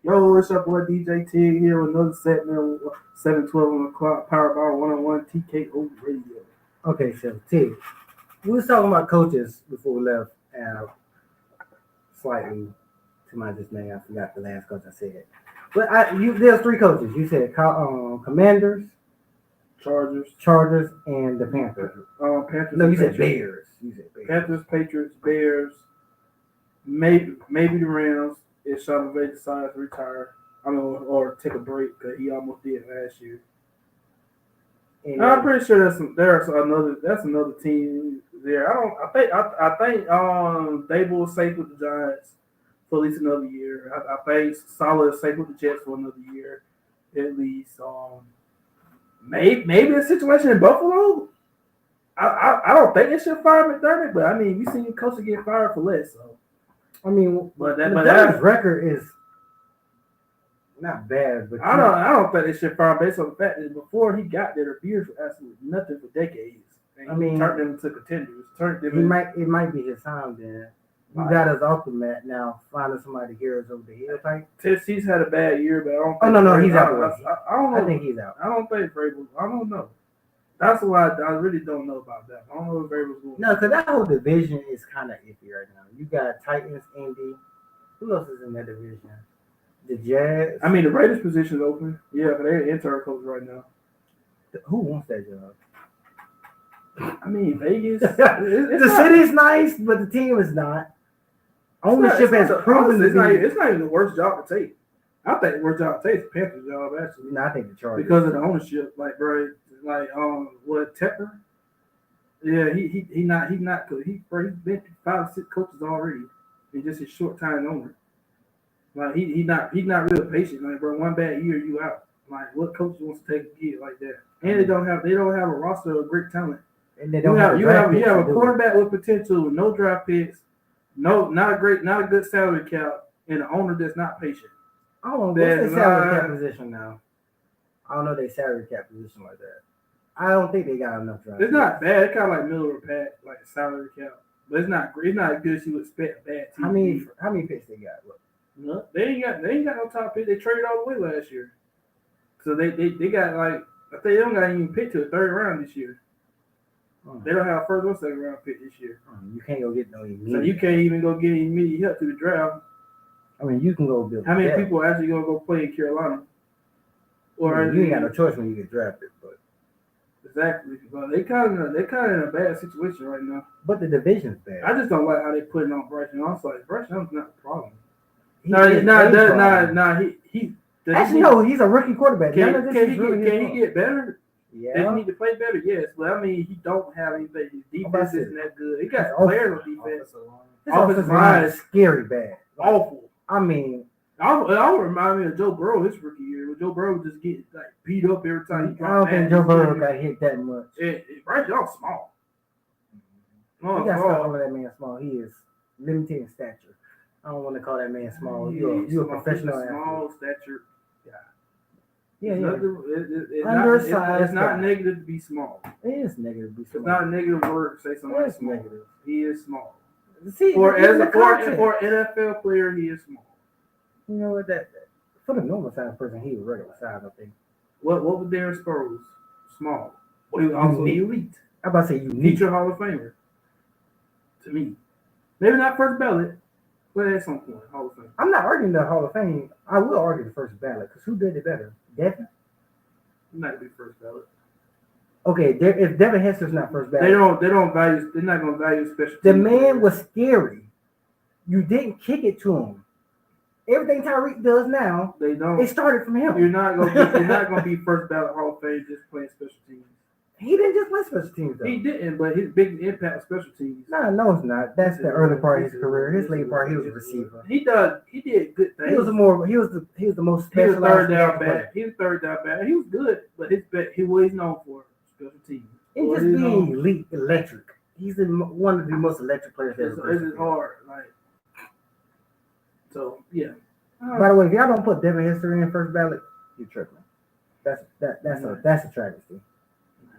Speaker 1: Yo, it's your boy DJ Tig here with another segment on 712 on the clock, powered by 101 TKO Radio.
Speaker 2: Okay, so T, we was talking about coaches before we left, and slightly to my dismay, I forgot the last coach I said. But there's three coaches. You said Commanders, Chargers, and the Panthers.
Speaker 1: Panthers.
Speaker 2: No, you said Bears.
Speaker 1: Panthers, Patriots, Bears, maybe the Rams if Sean McVay decides to retire. Or take a break because he almost did last year. And I'm pretty sure that's another team there. I think Dable was safe with the Giants for at least another year. I think Solid is safe with the Jets for another year at least. Maybe a situation in Buffalo. I don't think they should fire McDermott, but I mean, we seen coaches get fired for less. So
Speaker 2: I mean,
Speaker 1: but
Speaker 2: that record is not bad. But
Speaker 1: I don't think they should fire him based on the fact that before he got there, the Bears were absolutely nothing for decades. And he turned them into contenders.
Speaker 2: It might be his time then. You got us off the mat now. Finding somebody here is over the hill type.
Speaker 1: Tennessee's had a bad year, but I don't.
Speaker 2: Oh no, he's out.
Speaker 1: I don't know.
Speaker 2: I think he's out.
Speaker 1: I don't think Vrabel. I don't know. That's why I really don't know about that. I don't know if Vrabel's going.
Speaker 2: No, because that whole division is kind of iffy right now. You got Titans, Indy. Who else is in that division? The Jazz.
Speaker 1: I mean, the Raiders' position is open. Yeah, but they're intern coach right now.
Speaker 2: Who wants that job?
Speaker 1: I mean, Vegas.
Speaker 2: The city's nice, but the team is not. Ownership has proven
Speaker 1: it's not even the worst job to take. I think the worst job to take is the Panthers job actually.
Speaker 2: No, I think the Chargers
Speaker 1: because of the ownership. Like, bro, what Tepper? Yeah, he's not good. He's been 5 or 6 coaches already in just a short time owner. Like he's not real patient. Like, bro, one bad year you out. Like, what coach wants to take a kid like that? And they don't have a roster of great talent.
Speaker 2: And they don't have
Speaker 1: a quarterback with potential with no draft picks. No, not a good salary cap, and an owner that's not patient.
Speaker 2: Oh, what's their salary cap position now? I don't know their salary cap position like that. I don't think they got enough draft.
Speaker 1: It's not bad. It's kind of like middle of the pack, like salary cap, but it's not great. It's not as good as you would expect. Bad team.
Speaker 2: How many picks they got? Look.
Speaker 1: No, they ain't got no top pick. They traded all the way last year, so they got like I think they don't got even pick to the 3rd round this year. They don't have a 1st or 2nd round pick this year.
Speaker 2: You can't go get no immediate.
Speaker 1: So you can't even go get immediate help to the draft.
Speaker 2: I mean, you can go build.
Speaker 1: How many people are actually gonna go play in Carolina?
Speaker 2: Or you ain't got no choice when you get drafted, but
Speaker 1: exactly. But they kind of in a bad situation right now.
Speaker 2: But the division's bad.
Speaker 1: I just don't like how they putting on Bryce Young. I was like, Bryce Young's not the problem. He's
Speaker 2: a rookie quarterback.
Speaker 1: Can he get better?
Speaker 2: Yeah.
Speaker 1: Does he need to play better? Yes. But I mean, he don't have anything. His defense isn't that good. He got players on defense.
Speaker 2: His offensive line is scary bad.
Speaker 1: Awful.
Speaker 2: I mean,
Speaker 1: I would remind me of Joe Burrow his rookie year. Joe Burrow would just get like beat up every time he dropped.
Speaker 2: I don't think Joe Burrow got hit that much.
Speaker 1: Bryce Young's small.
Speaker 2: You got to stop calling that man small. He is limited in stature. I don't want to call that man small. You're a professional athlete.
Speaker 1: Small stature.
Speaker 2: Yeah.
Speaker 1: Undersized. It's not negative to be small.
Speaker 2: It is negative to be small.
Speaker 1: It's not a negative word to say somebody's small.
Speaker 2: Negative.
Speaker 1: He is small.
Speaker 2: See,
Speaker 1: for an NFL player, he is small.
Speaker 2: You know what? That for the normal size person, he was regular size. I think.
Speaker 1: What was Darren Sproles? Small. But he was also elite.
Speaker 2: I'm about to say unique.
Speaker 1: Future Hall of Famer. To me, maybe not first ballot, but at some point, Hall of Fame.
Speaker 2: I'm not arguing the Hall of Fame. I will argue the first ballot because who did it better? Devin?
Speaker 1: Not be first ballot.
Speaker 2: Okay, if Devin Hester's not first ballot,
Speaker 1: they don't value. They're not going to value special.
Speaker 2: The man was scary. You didn't kick it to him. Everything Tyreek does now,
Speaker 1: they don't.
Speaker 2: It started from him.
Speaker 1: You're not going to be first ballot Hall of Fame just playing special teams.
Speaker 2: He didn't just play special teams though.
Speaker 1: He didn't, but his big impact on special teams.
Speaker 2: No, it's not. That's the early part of his career. His late part, he was a receiver.
Speaker 1: He did good things.
Speaker 2: He was the most specialized.
Speaker 1: He was third down back. He was good, but he's known for special teams.
Speaker 2: And just being elite, electric. He's one of the most electric players ever.
Speaker 1: It's hard, like. So yeah.
Speaker 2: By the way, if y'all don't put Devin Hester in first ballot, you're tripping. That's a travesty.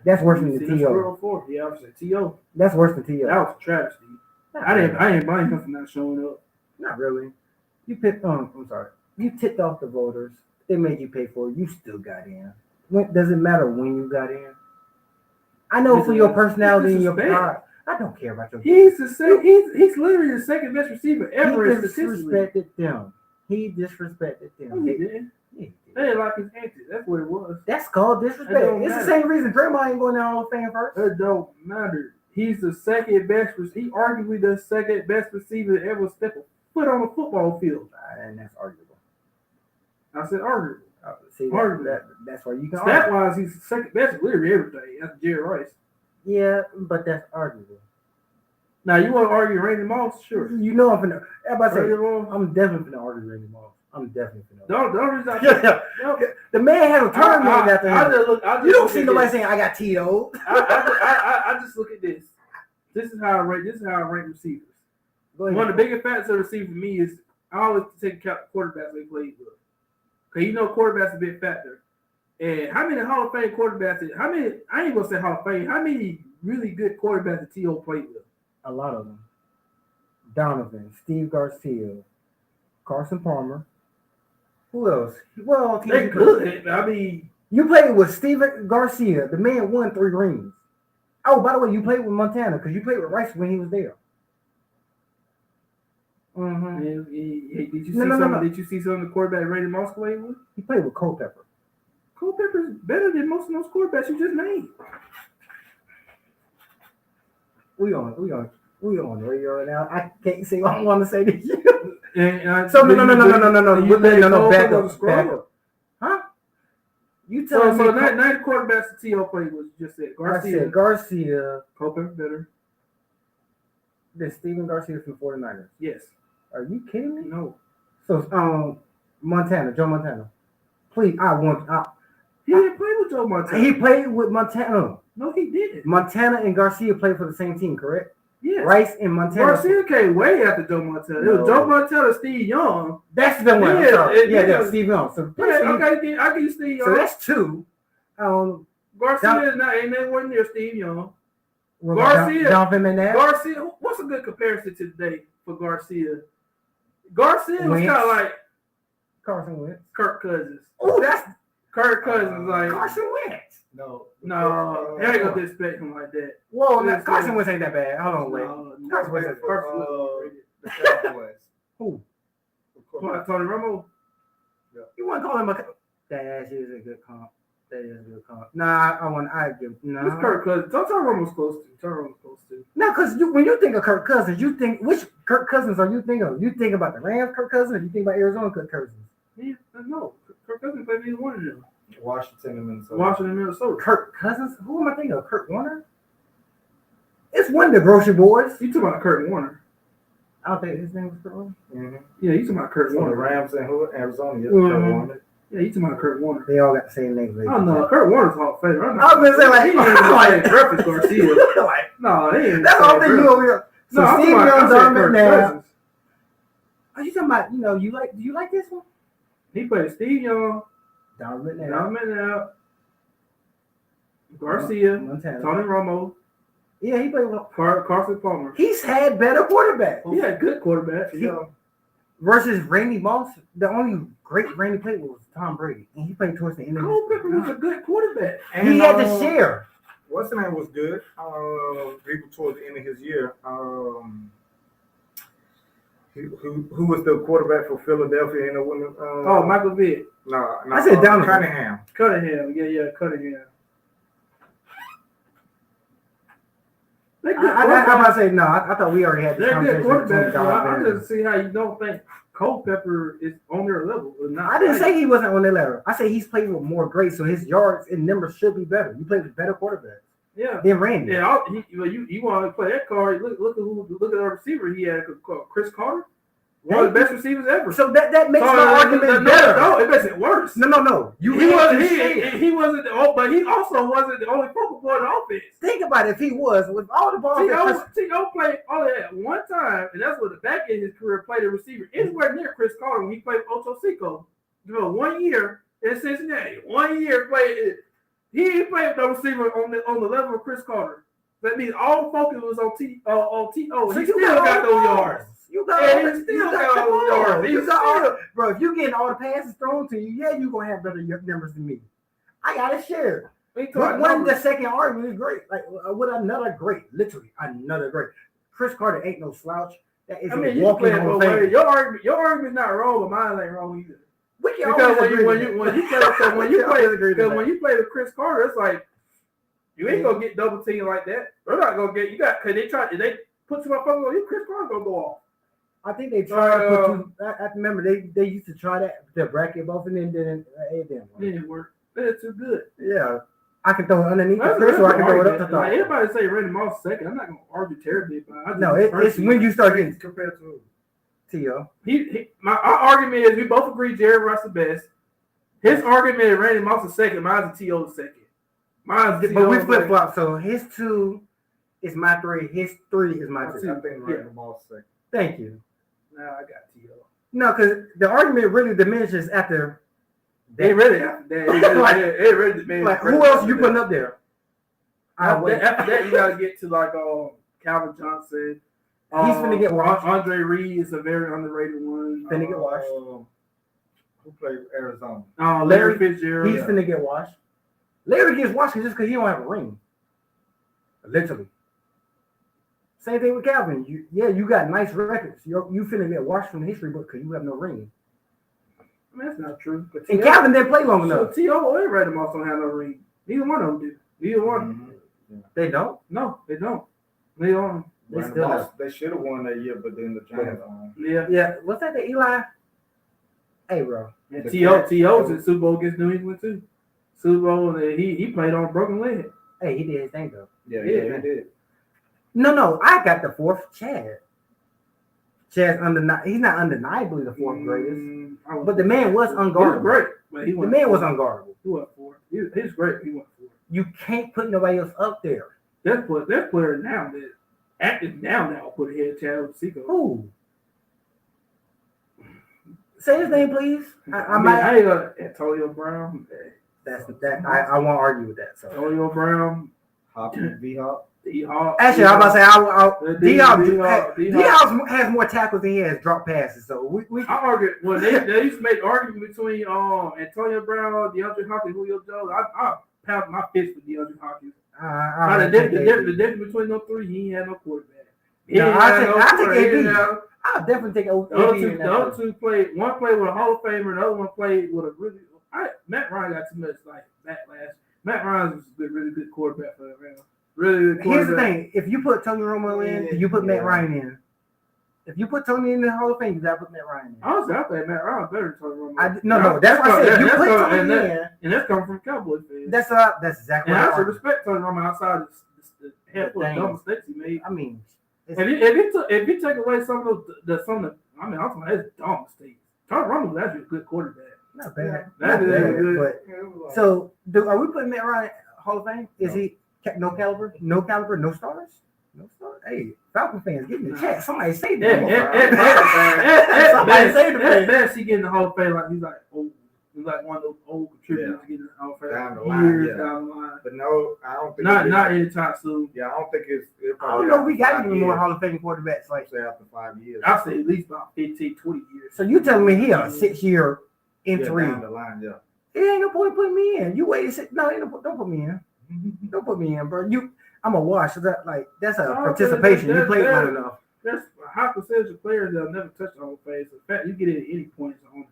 Speaker 2: That's worse than the T.O.
Speaker 1: Yeah, I was saying T.O.
Speaker 2: That's worse than T.O.
Speaker 1: That was a travesty. I didn't blame him for not showing up.
Speaker 2: Not really. You picked on. I'm sorry. You tipped off the voters. They made you pay for it. You still got in. Does it matter when you got in? I know for your personality and your pride. I don't care about your.
Speaker 1: He's literally the second best receiver ever.
Speaker 2: He disrespected them. He disrespected them.
Speaker 1: No, he didn't. They didn't like his antics. That's what it was.
Speaker 2: That's called disrespect. It's the same reason Draymond ain't going down Hall of Fame first.
Speaker 1: It don't matter. He's the second best. He arguably the second best receiver to ever step a foot on a football field.
Speaker 2: And that's arguable.
Speaker 1: I said arguable.
Speaker 2: See, that's why you can.
Speaker 1: Stat wise, he's the second best literally everything. That's Jerry Rice.
Speaker 2: Yeah, but that's arguable.
Speaker 1: Now you want to argue Randy Moss? Sure.
Speaker 2: You know I'm finna.
Speaker 1: Randy Moss?
Speaker 2: I'm definitely finna argue Randy Moss. I'm definitely finna.
Speaker 1: Don't reason
Speaker 2: The man has a turn named after him. You don't see nobody saying I got Tito.
Speaker 1: I just look at this. This is how I rank receivers. One of the biggest factors of receiver for me is I always take account quarterbacks they played with. Because you know quarterbacks a big factor. And how many Hall of Fame quarterbacks? I ain't gonna say Hall of Fame. How many really good quarterbacks did T.O. played with?
Speaker 2: A lot of them. Donovan, Steve Garcia, Carson Palmer. Who else? Well,
Speaker 1: they good. I mean,
Speaker 2: you played with Steven Garcia. The man won 3 rings. Oh, by the way, you played with Montana because you played with Rice when he was there. Mm-hmm.
Speaker 1: Did you see some of the quarterback Randy Moss played with?
Speaker 2: He played with Culpepper.
Speaker 1: Culpepper's better than most of those quarterbacks you just named.
Speaker 2: We on the radio right now. I can't say what I want to say to you.
Speaker 1: No.
Speaker 2: Back up. Huh? You tell me.
Speaker 1: So 90 quarterbacks that T.O. played with, you just said
Speaker 2: Garcia.
Speaker 1: Culpepper better.
Speaker 2: Then Steven Garcia from 49ers.
Speaker 1: Yes.
Speaker 2: Are you kidding me?
Speaker 1: No.
Speaker 2: So Joe Montana. Please,
Speaker 1: He didn't play with Joe Montana.
Speaker 2: He played with Montana.
Speaker 1: No, he didn't.
Speaker 2: Montana and Garcia played for the same team, correct?
Speaker 1: Yes.
Speaker 2: Rice and Montana.
Speaker 1: Garcia came way after Joe Montana.
Speaker 2: No.
Speaker 1: It was Joe Montana, Steve Young.
Speaker 2: That's the one.
Speaker 1: Yeah,
Speaker 2: Steve Young. So
Speaker 1: okay, I give you Steve Young.
Speaker 2: So that's 2.
Speaker 1: Garcia ain't nowhere near Steve Young.
Speaker 2: Garcia.
Speaker 1: Garcia. What's a good comparison today for Garcia? Garcia was kind of like
Speaker 2: Carson Wentz.
Speaker 1: Kirk Cousins.
Speaker 2: Oh, that's
Speaker 1: Kirk Cousins, like
Speaker 2: Carson Wentz.
Speaker 4: No,
Speaker 1: they ain't gonna disrespect him like that.
Speaker 2: Whoa, Carson Wentz ain't that bad. Hold on, wait.
Speaker 1: Carson Wentz.
Speaker 4: the Cowboys.
Speaker 2: Who?
Speaker 1: Tony Romo.
Speaker 2: Yeah. You want to call him that is a good comp. Nah, I give. Nah.
Speaker 1: It's Kirk Cousins. Tony Romo's close to.
Speaker 2: No, because when you think of Kirk Cousins, you think which Kirk Cousins are you thinking of? You think about the Rams Kirk Cousins, or you think about Arizona Kirk Cousins?
Speaker 1: Yeah, no. Kirk Cousins played either one of them.
Speaker 4: Washington and Minnesota.
Speaker 2: Kirk Cousins? Who am I thinking of? Kurt Warner? It's one of the grocery boys.
Speaker 1: You talking about Kurt Warner?
Speaker 2: I don't think his name was Kurt Warner.
Speaker 4: Mm-hmm.
Speaker 1: Yeah, you talking about Kurt Warner?
Speaker 4: The Rams and Arizona. Yes,
Speaker 1: Mm-hmm.
Speaker 4: Kurt Warner.
Speaker 1: Yeah, you talking about Kurt Warner?
Speaker 2: They all got the same name.
Speaker 1: Oh no, Kurt Warner's Hall of Famer.
Speaker 2: I was gonna say like
Speaker 1: Griffith Garcia. No, he ain't.
Speaker 2: That's all thing you over here. So
Speaker 1: no,
Speaker 2: Steve Young's on now.
Speaker 1: Are
Speaker 2: you talking about? Do you like this one?
Speaker 1: He played Steve Young,
Speaker 2: Donovan now.
Speaker 1: Garcia,
Speaker 2: Montana.
Speaker 1: Tony Romo.
Speaker 2: Yeah, he played with
Speaker 1: Carson Palmer.
Speaker 2: He's had better quarterbacks.
Speaker 1: He had good quarterbacks.
Speaker 2: Versus Randy Moss, the only great Randy played with was Tom Brady, and he played towards the end of the
Speaker 1: Culpepper was a good quarterback.
Speaker 2: And he had to share.
Speaker 4: What's the name was good? People towards the end of his year. Who was the quarterback for Philadelphia in the women?
Speaker 1: Michael Vick.
Speaker 4: No,
Speaker 2: I said Donovan.
Speaker 4: Cunningham.
Speaker 1: Yeah, Cunningham.
Speaker 2: I'm about to say no. I thought we already had this
Speaker 1: conversation. They're good quarterbacks. I just see how you don't think Culpepper is on their level.
Speaker 2: I didn't say he wasn't on their level. I say he's played with more greats, so his yards and numbers should be better. You played with better quarterbacks.
Speaker 1: Yeah.
Speaker 2: Than Randy.
Speaker 1: Yeah. You want to play that card? Look at our receiver he had, Chris Carter. One of the best receivers ever.
Speaker 2: So that makes my argument better.
Speaker 1: No, it makes it worse.
Speaker 2: No.
Speaker 1: He wasn't. But he also wasn't the only focal point of the offense.
Speaker 2: Think about it. If he was, with all the balls,
Speaker 1: T.O. played only at one time, and that's what the back end of his career played a receiver anywhere near Chris Carter when he played with Ocho Cinco. 1 year in Cincinnati. 1 year played. He played with no receiver on the level of Chris Carter. That means all the focus was on T.O.
Speaker 2: So
Speaker 1: He
Speaker 2: you
Speaker 1: still got
Speaker 2: all the
Speaker 1: those
Speaker 2: balls.
Speaker 1: yards.
Speaker 2: You got
Speaker 1: Yeah,
Speaker 2: all
Speaker 1: he
Speaker 2: the
Speaker 1: still
Speaker 2: got
Speaker 1: got
Speaker 2: the
Speaker 1: all the
Speaker 2: balls.
Speaker 1: yards.
Speaker 2: You
Speaker 1: He
Speaker 2: got all,
Speaker 1: still-
Speaker 2: bro. If you getting all the passes thrown to you, yeah, you gonna have better numbers than me. I gotta share.
Speaker 1: We
Speaker 2: But
Speaker 1: talking
Speaker 2: one
Speaker 1: numbers.
Speaker 2: the second argument is great. Like with another great, literally another great. Chris Carter ain't no slouch. That is
Speaker 1: I mean,
Speaker 2: a
Speaker 1: you can
Speaker 2: walking
Speaker 1: play it
Speaker 2: Hall of
Speaker 1: both ways.
Speaker 2: Fame.
Speaker 1: Your argument's not wrong, but mine ain't wrong either.
Speaker 2: We can
Speaker 1: Because
Speaker 2: always
Speaker 1: when
Speaker 2: agree
Speaker 1: you
Speaker 2: to
Speaker 1: when
Speaker 2: that.
Speaker 1: you play because when you
Speaker 2: We can always agree to
Speaker 1: play because
Speaker 2: that.
Speaker 1: when you play with Chris Carter, it's like you ain't gonna get double teamed like that. They're not gonna get you got because they put you up on you. Chris Carter gonna go off.
Speaker 2: I think they tried to put two. I remember they used to try that the bracket both, and then it didn't work.
Speaker 1: It didn't work. That's too good.
Speaker 2: Yeah, I can throw it underneath the
Speaker 1: That's
Speaker 2: Chris, or I can throw it up
Speaker 1: argument.
Speaker 2: the top.
Speaker 1: Like anybody say Randy Moss second, I'm not gonna argue terribly about it.
Speaker 2: No, it's when you start getting
Speaker 4: compared to
Speaker 2: T.O.
Speaker 1: Our argument is we both agree Jerry Rice the best. His argument is Randy Moss the second. Mine's a T.O. the second. Mine's
Speaker 2: But we flip flop. So his 2 is my 3. His 3 is my 2.
Speaker 4: I think Randy Moss second.
Speaker 2: Thank you.
Speaker 1: Nah, I got T.O.
Speaker 2: No, because the argument really diminishes after.
Speaker 1: They really after that. It really man.
Speaker 2: Like who else you putting up there?
Speaker 1: After that, you gotta get to like Calvin Johnson.
Speaker 2: He's finna get washed.
Speaker 1: Andre Reed is a very underrated one.
Speaker 2: Finna get washed.
Speaker 4: Who played Arizona?
Speaker 1: Larry Fitzgerald.
Speaker 2: He's finna get washed. Larry gets washed just because he don't have a ring. Literally. Same thing with Calvin. You got nice records. You finna get washed from the history book because you have no ring.
Speaker 1: I mean, that's not true. But
Speaker 2: And Calvin didn't play long
Speaker 1: so
Speaker 2: enough.
Speaker 1: T.O. and Randy Moss don't have no ring. Neither one of them do. Neither one.
Speaker 4: Mm-hmm.
Speaker 2: They don't.
Speaker 1: No, they don't. They don't.
Speaker 2: They
Speaker 4: Randy
Speaker 2: still
Speaker 4: Moss, they should have won that year, but then the Giants won.
Speaker 1: Yeah.
Speaker 2: Yeah. What's that? The Eli? Hey, bro.
Speaker 1: And T.O.'s in Super Bowl against New England too. Super Bowl, and he played on a broken leg.
Speaker 2: Hey, he did his thing though.
Speaker 4: Yeah,
Speaker 1: Yeah.
Speaker 4: he did.
Speaker 2: No. I got the 4th. Chad. Chad's he's not undeniably the 4th greatest. But the man was unguardable.
Speaker 1: He was great. But
Speaker 2: The man was unguardable.
Speaker 1: He went 4. He's great. He went 4.
Speaker 2: You can't put nobody else up there.
Speaker 1: That player now that active now put ahead of Chad Seco.
Speaker 2: Who? Say his name, please.
Speaker 1: Antonio Brown.
Speaker 2: That's that. I won't argue with that. So
Speaker 1: Antonio Brown.
Speaker 4: V-Hop.
Speaker 1: D-Hop.
Speaker 2: actually, I'm about to say
Speaker 1: D-Hop
Speaker 2: D-Hop has more tackles than he has drop passes. So we
Speaker 1: I argue. Well, they used to make argument between Antonio Brown, DeAndre Hopkins, Julio Jones. I pound my fist for DeAndre Hopkins. The difference between those three, he ain't had no quarterback.
Speaker 2: I'll definitely take a.
Speaker 1: The other two played. One played with a Hall of Famer, the other one played with a really. Matt Ryan got too much like backlash. Matt Ryan was a really good quarterback for that round. Really good quarterback.
Speaker 2: Here's the thing: if you put Tony Romo in, you put Matt Ryan in. If you put Tony in the Hall of Fame, you gotta put Matt Ryan in.
Speaker 1: Honestly, I think Matt Ryan better than Tony Romo.
Speaker 2: No, that's what I said. You put Tony in,
Speaker 1: and that's coming from Cowboys fans.
Speaker 2: That's exactly.
Speaker 1: And I
Speaker 2: what
Speaker 1: should respect Tony Romo outside the handful of dumb mistakes he made.
Speaker 2: I mean,
Speaker 1: if you take away some of the I mean, I'm talking about his dumb mistakes. Tony Romo was actually a good quarterback.
Speaker 2: not bad.
Speaker 1: That is good.
Speaker 2: But so, are we putting Matt Ryan Hall of Fame? Is he no caliber, no stars? No stars. Hey, Falcon fans, get in the chat. Somebody say that. Somebody say
Speaker 1: At best, he get in the Hall of Fame like he's like old. He's like one of those old contributors getting in the Hall of Fame
Speaker 4: Down the line,
Speaker 1: years down the line.
Speaker 4: But no, I don't think
Speaker 1: Not anytime soon.
Speaker 4: Yeah, I don't think it's.
Speaker 2: I don't know. We got even more Hall of Fame quarterbacks. Like
Speaker 4: say after 5 years.
Speaker 1: I'll say at least about 15, 20 years.
Speaker 2: so, you telling me he a 6-year interim?
Speaker 4: Down the line, yeah.
Speaker 2: It ain't no point putting me in. You wait. No, don't put me in. Don't put me in, bro. I'm a wash. That's a participation. You played long enough.
Speaker 1: There's a high percentage of players that'll never touch the Hall of Fame. So in fact, you get it at any point it's on.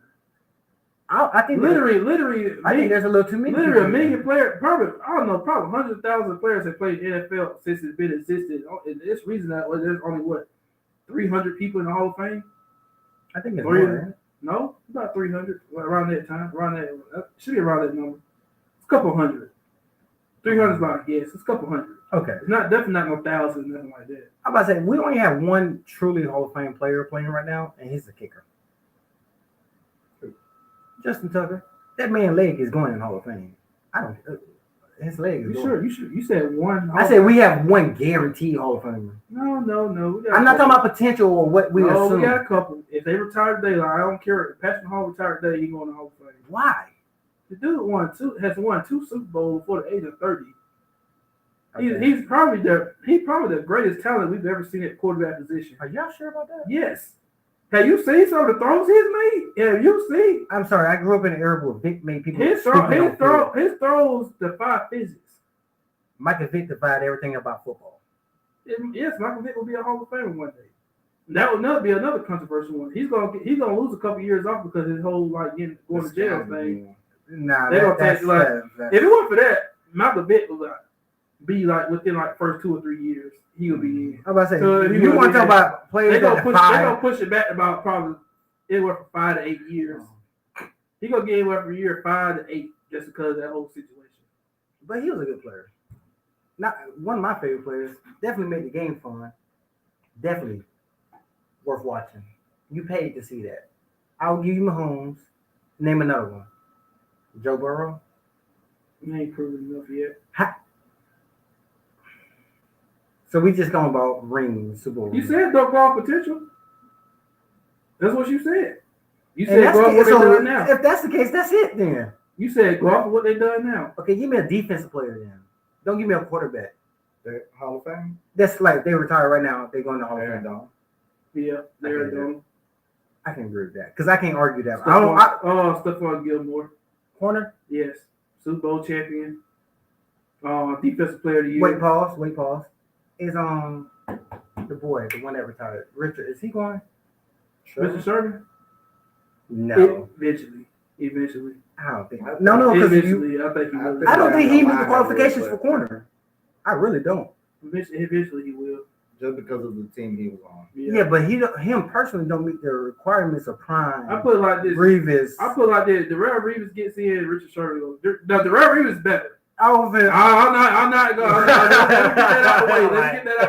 Speaker 2: I think
Speaker 1: literally.
Speaker 2: I think there's a little too many.
Speaker 1: Literally, a million players. Probably 100,000 players have played NFL since it's been existed. And this reason that there's only 300 people in the Hall of Fame.
Speaker 2: I think it's more.
Speaker 1: No, about 300 around that time. Should be around that number. It's a couple hundred. 300 is about a guess. It's a couple hundred.
Speaker 2: Okay.
Speaker 1: It's definitely not no thousand, nothing like that.
Speaker 2: I'm about to say we only have one truly Hall of Fame player playing right now, and he's the kicker. Justin Tucker. That man's leg is going in Hall of Fame. His leg is going.
Speaker 1: You said one.
Speaker 2: I said we have one guaranteed Hall of Famer.
Speaker 1: No.
Speaker 2: I'm not talking about potential or what we assume.
Speaker 1: We got a couple. If they retire today, I don't care. If Patrick Hall retired today, he going to Hall of Fame.
Speaker 2: Why?
Speaker 1: The dude has won 2 Super Bowls before the age of 30. He's probably the greatest talent we've ever seen at quarterback position.
Speaker 2: Are y'all sure about that?
Speaker 1: Yes. Have you seen some of the throws he's made? Have you seen?
Speaker 2: I'm sorry, I grew up in an era where Vic made people.
Speaker 1: His throws defy physics.
Speaker 2: Michael Vick defied everything about football.
Speaker 1: Yes, Michael Vick will be a Hall of Famer one day. That would be another controversial one. He's gonna lose a couple years off because his whole going to jail thing.
Speaker 2: Nah,
Speaker 1: They gonna take if it weren't for that, Michael Vick would be within first 2 or 3 years he would be in.
Speaker 2: I'm about to say you want to talk about players
Speaker 1: They
Speaker 2: that
Speaker 1: gonna push it back about probably anywhere from 5 to 8 years. He gonna get anywhere from a year 5 to 8 just because of that whole situation.
Speaker 2: But he was a good player. Not one of my favorite players. Definitely made the game fun. Definitely worth watching. You paid to see that. I'll give you Mahomes. Name another one. Joe Burrow.
Speaker 1: He ain't proven enough yet.
Speaker 2: So we just going about rings, Super Bowl.
Speaker 1: You said don't go off potential. That's what you said. You said go off what they done now.
Speaker 2: If that's the case, that's it then.
Speaker 1: You said go off what they done now.
Speaker 2: Okay, give me a defensive player then. Don't give me a quarterback.
Speaker 4: The Hall of Fame?
Speaker 2: That's like they retire right now. They going to Hall of Fame.
Speaker 1: Yeah, they're done.
Speaker 2: I can agree with that because I can't argue that.
Speaker 1: Stephon Gilmore.
Speaker 2: Corner?
Speaker 1: Yes. Super Bowl champion. Defensive player of the year.
Speaker 2: Wait, pause. Is the boy, the one that retired, Richard? Is he going?
Speaker 1: Richard Sherman?
Speaker 2: No.
Speaker 1: Eventually.
Speaker 2: I don't think. No, because
Speaker 1: I think he will.
Speaker 2: I don't think he meets the qualifications for corner. I really don't.
Speaker 1: Eventually he will.
Speaker 4: Just because of the team he was on.
Speaker 2: Yeah, but him personally don't meet the requirements of prime.
Speaker 1: I put it like this.
Speaker 2: Revis.
Speaker 1: I put it like this. Darrell Revis gets in, Richard Sherman goes. No, Darrell Revis is better.
Speaker 2: I'm
Speaker 1: not going. Let me get that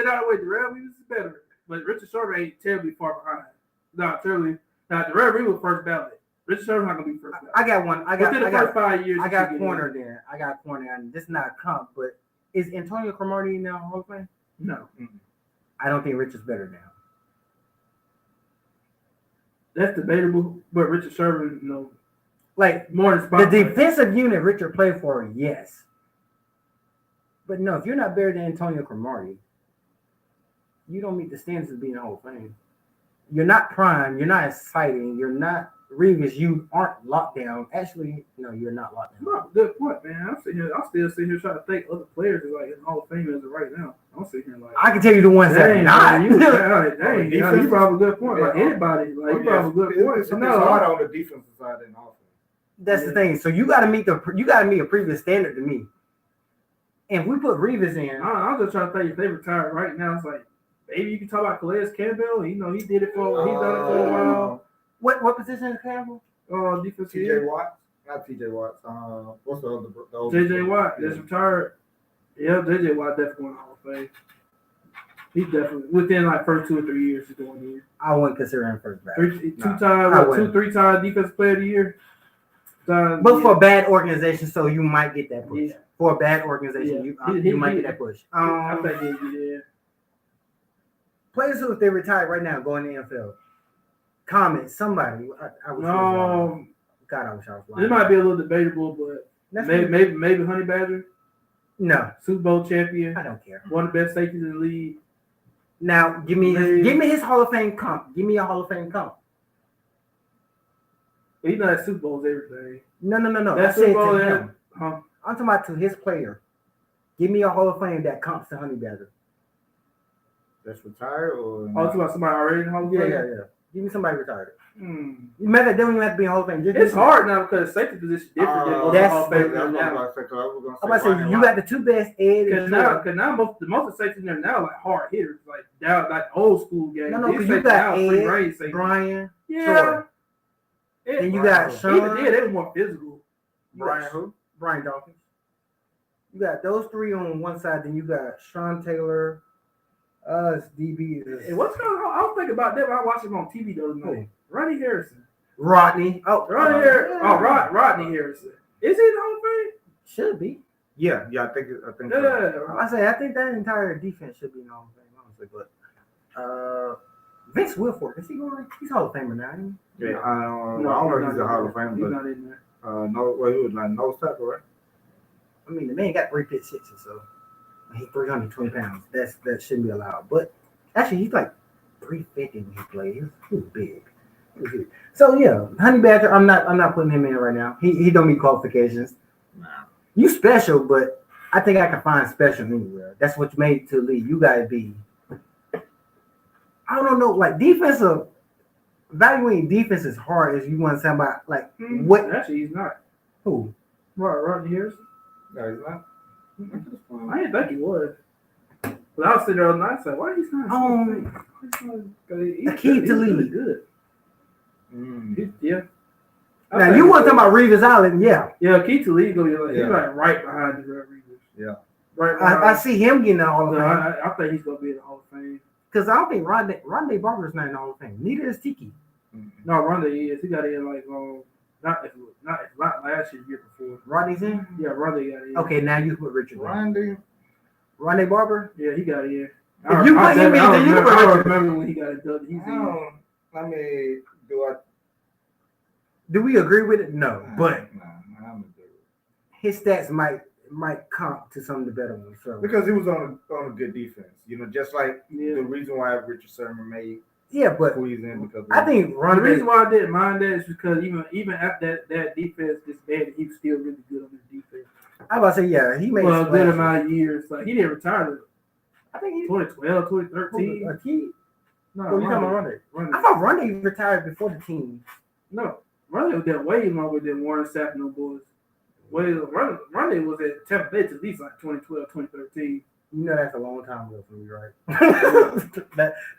Speaker 1: out the way. Darrell Revis is better, but Richard Sherman ain't terribly far behind. Not terribly. Now Darrell Revis was first ballot. Richard Sherman not gonna be first ballot.
Speaker 2: I got one.
Speaker 1: Within the first 5 years.
Speaker 2: I got corner there. I got corner, and this is not a comp, but is Antonio Cromartie now Hall of Fame?
Speaker 1: No.
Speaker 2: I don't think Richard's better now.
Speaker 1: That's debatable, but Richard Sherman,
Speaker 2: like
Speaker 1: more than
Speaker 2: the defensive unit Richard played for, yes. But no, if you're not better than Antonio Cromartie, you don't meet the standards of being a Hall of Fame. You're not prime. You're not exciting. You're not Revis. You aren't locked down. Actually, no, you're not locked down.
Speaker 1: No, good point, man. I'm still sitting here trying to think other players are in Hall of Fame as of right now. I'm sitting here
Speaker 2: I can tell you the ones that are not.
Speaker 1: You probably a good point. Like anybody, you probably a good point.
Speaker 4: It's not hard on the defensive side in offense.
Speaker 2: That's the thing. So you got to meet a previous standard to me. And if we put Revis in,
Speaker 1: I'm just trying to think if they retired right now. It's like maybe you can talk about Calais Campbell. He did it for he done it for a while.
Speaker 2: What position is Campbell?
Speaker 1: Defensive.
Speaker 4: TJ Watt, not TJ Watt. What's the other?
Speaker 1: JJ Watt that's retired. Yeah, JJ Watt definitely going to Hall of Fame. He's definitely within first 2 or 3 years he's going here.
Speaker 2: I wouldn't consider him first back.
Speaker 1: 3-time defensive player of the year.
Speaker 2: But for a bad organization, so you might get that push. Yeah. For a bad organization, you might get that push.
Speaker 1: I think he'll be there.
Speaker 2: Players who, if they retire right now, going to the NFL. Comment somebody. I wish God, I wish I was lying.
Speaker 1: This might be a little debatable, but maybe Honey Badger.
Speaker 2: No,
Speaker 1: Super Bowl champion.
Speaker 2: I don't care.
Speaker 1: One of the best safeties in the league.
Speaker 2: Now give me his Hall of Fame comp. Give me a Hall of Fame comp.
Speaker 1: He's not at Super Bowls everything.
Speaker 2: No.
Speaker 1: That's Super Bowl. I'm
Speaker 2: talking about to his player. Give me a Hall of Fame that comps to Honey Badger.
Speaker 4: That's retired or?
Speaker 1: Oh, talking about somebody already in the Hall of Fame?
Speaker 2: Yeah. Give me somebody retired. Matter, they don't even have to be in Hall of Fame.
Speaker 1: It's hard now because safety position different than
Speaker 2: that's
Speaker 1: Hall of Fame
Speaker 2: now.
Speaker 1: I'm
Speaker 2: about to say you got the two best Ed.
Speaker 1: Because now most of the safeties there now hard hitters, like old school guys.
Speaker 2: No, because you got Ed, Brian,
Speaker 1: yeah.
Speaker 2: Then you got Sean.
Speaker 1: They were more physical.
Speaker 2: Brian who? Brian Dawkins. You got those three on one side. Then you got Sean Taylor. DB.
Speaker 1: And what's going on? I was thinking about that when I watched him on TV the other night. Rodney Harrison.
Speaker 2: Rodney.
Speaker 1: Rodney Harrison. Is he in the Hall of Fame?
Speaker 2: Should be.
Speaker 4: Yeah. I think.
Speaker 1: Yeah.
Speaker 2: I think that entire defense should be in the Hall of Fame, honestly. But Vince Wilfork, is he going? He's Hall of Famer now. Isn't he?
Speaker 4: Yeah. I don't know if he's a Hall of Famer,
Speaker 1: he's
Speaker 4: but
Speaker 1: not in there.
Speaker 4: he was like nose tackle, right?
Speaker 2: I mean, the man got 3 pick 6s, so he's 320 pounds. That shouldn't be allowed. But actually, he's like 350 when he played. He was big. He was big. So yeah, Honey Badger. I'm not putting him in right now. He don't meet qualifications.
Speaker 4: Nah.
Speaker 2: You special, but I think I can find special anywhere. That's what you made to the league. You gotta be. I don't know, like defensive. Evaluating defense is hard as you want to talk about like what.
Speaker 1: Actually, he's not.
Speaker 2: Who?
Speaker 1: Rodney Harrison.
Speaker 4: No, he's not.
Speaker 1: I didn't think he was. But I was sitting there all night saying, why he's not?
Speaker 2: A key to
Speaker 1: really
Speaker 2: lead.
Speaker 1: good. Yeah.
Speaker 2: Now you want to talk about Reeves Island? Yeah.
Speaker 1: Yeah, key to lead. He's like
Speaker 4: Yeah.
Speaker 1: right behind the Reeves.
Speaker 4: Yeah.
Speaker 1: Right behind.
Speaker 2: I see him getting in the Hall of
Speaker 1: No,
Speaker 2: Fame
Speaker 1: I think he's gonna be in the Hall of Fame.
Speaker 2: because I don't think Rondé Barber's not in the Hall of Fame. Neither is Tiki.
Speaker 1: No, Rondé is. He got in like not last year, year before.
Speaker 2: Rodney's in.
Speaker 1: Yeah, Rondé got in.
Speaker 2: Okay, now you put Richard.
Speaker 4: Randy.
Speaker 2: Rondé Barber.
Speaker 1: Yeah, he got in.
Speaker 2: If you put him in, then you can put
Speaker 1: I
Speaker 2: Richard.
Speaker 1: remember when he got inducted. He's in.
Speaker 4: I mean,
Speaker 2: Do we agree with it? No, but
Speaker 4: I'm a dude.
Speaker 2: his stats might comp to some of the better ones. So
Speaker 4: Because he was on a good defense. You know, just like
Speaker 1: Yeah.
Speaker 4: the reason why Richard Sherman made
Speaker 2: yeah, but
Speaker 4: squeeze in because
Speaker 2: I think
Speaker 1: The
Speaker 2: Rondé.
Speaker 1: reason why I didn't mind that is because even after that defense disbanded, he was still really good on the defense.
Speaker 2: I was about to say yeah, he made
Speaker 1: Well, a good
Speaker 2: splashes.
Speaker 1: amount of years. Like he didn't retire
Speaker 2: I think he
Speaker 1: 2012, 2013.
Speaker 2: a key.
Speaker 1: No,
Speaker 2: Oh, you talking about Rondé?
Speaker 1: Rondé.
Speaker 2: I thought Rondé retired before the team.
Speaker 1: No, Rondé was there way longer than Warren Sapp and them boys. Rondé was at Tampa Bay to at least like 2012, 2013.
Speaker 2: You know that's a long time ago for me, right?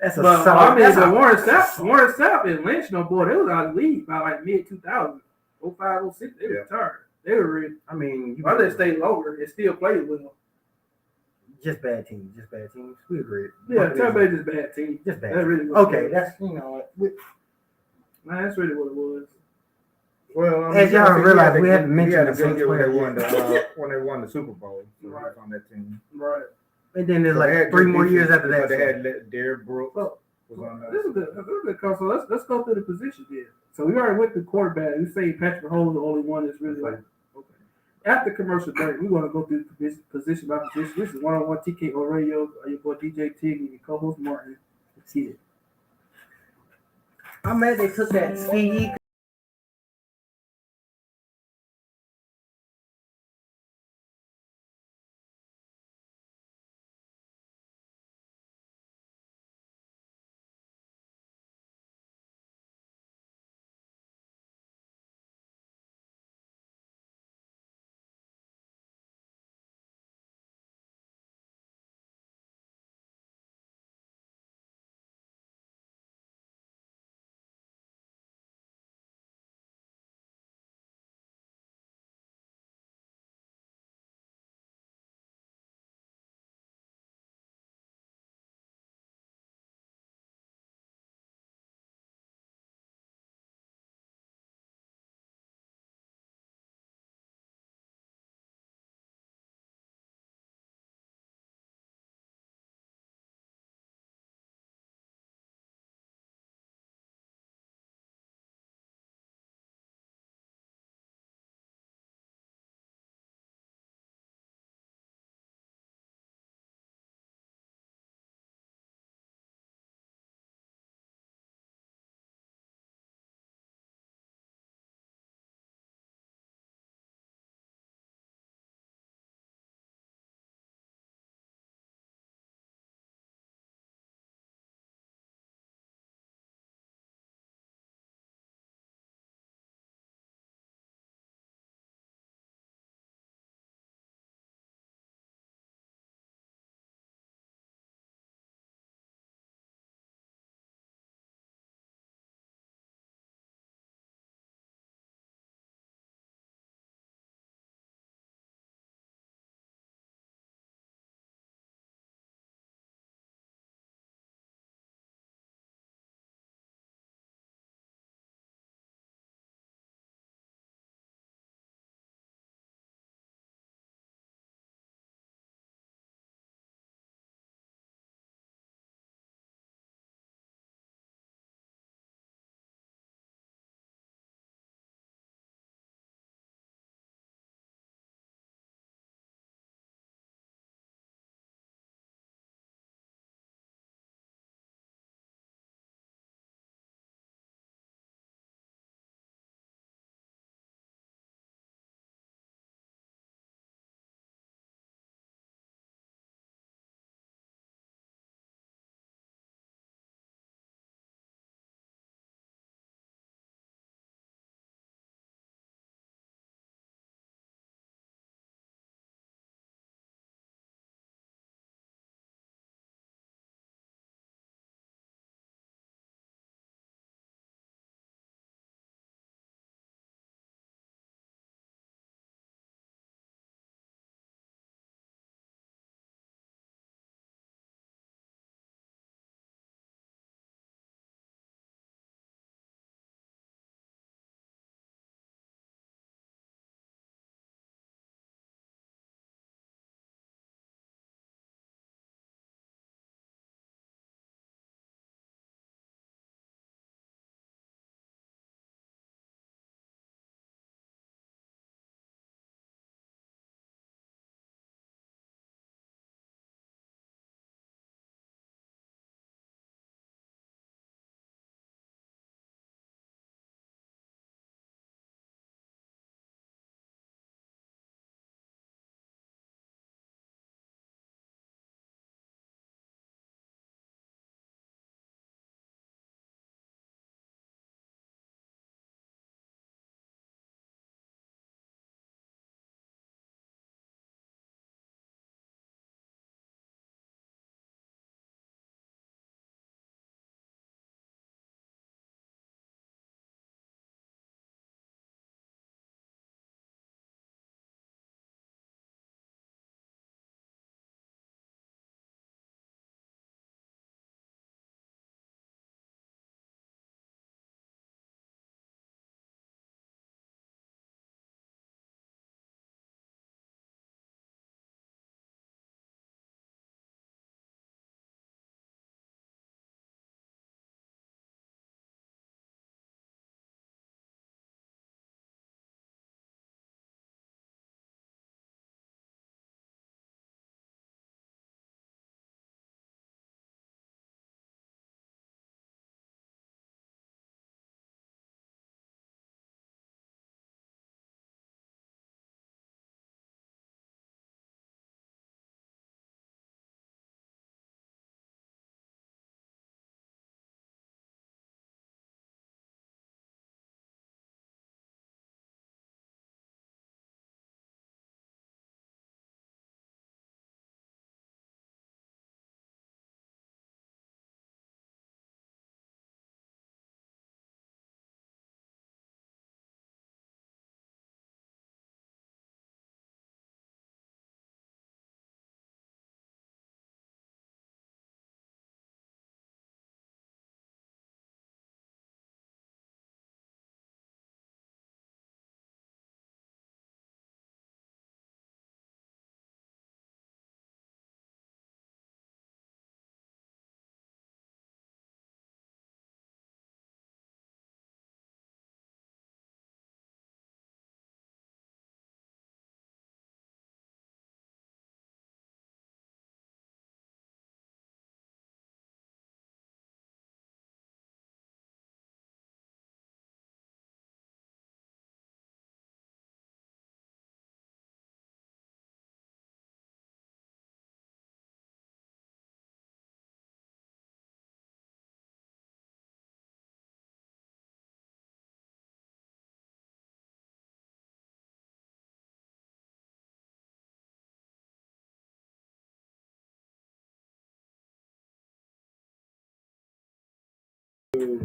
Speaker 2: that's a
Speaker 1: But
Speaker 2: solid.
Speaker 1: I mean,
Speaker 2: That's
Speaker 1: but
Speaker 2: a,
Speaker 1: Warren Sapp and Lynch, no boy, they was out of the league by like mid 2000, 05, 06. They retired. They were really.
Speaker 2: I mean,
Speaker 1: Rondé stayed longer and still played well.
Speaker 2: just bad teams. Just bad teams. We agree.
Speaker 1: Yeah, Tampa Bay just bad team.
Speaker 2: Just bad.
Speaker 1: That really was
Speaker 2: Okay,
Speaker 1: it.
Speaker 2: that's you know.
Speaker 1: Man, that's really what it was.
Speaker 4: well, I mean,
Speaker 2: As y'all
Speaker 4: I think
Speaker 2: realize,
Speaker 4: he
Speaker 2: we
Speaker 4: had
Speaker 2: haven't mentioned
Speaker 4: he had
Speaker 2: the
Speaker 4: a good
Speaker 2: Saints
Speaker 4: year when they
Speaker 2: player
Speaker 4: won the when they won the Super Bowl. So he was
Speaker 1: Right.
Speaker 4: on that team.
Speaker 1: Right.
Speaker 2: And then there's
Speaker 4: So they
Speaker 2: like
Speaker 4: had
Speaker 2: 3
Speaker 4: good
Speaker 2: more years
Speaker 4: defense,
Speaker 2: after that.
Speaker 4: but they had Derrick Brooks
Speaker 1: Well,
Speaker 4: was on that.
Speaker 1: This is good. So let's go through the position here. So we already went to quarterback. We say Patrick Mahomes the only one that's really like okay. After commercial break, we're gonna go through position by position. This is one-on-one TKO radio. Your boy DJ Tig and your co-host Martin. Let's see it.
Speaker 2: I'm mad they took that speed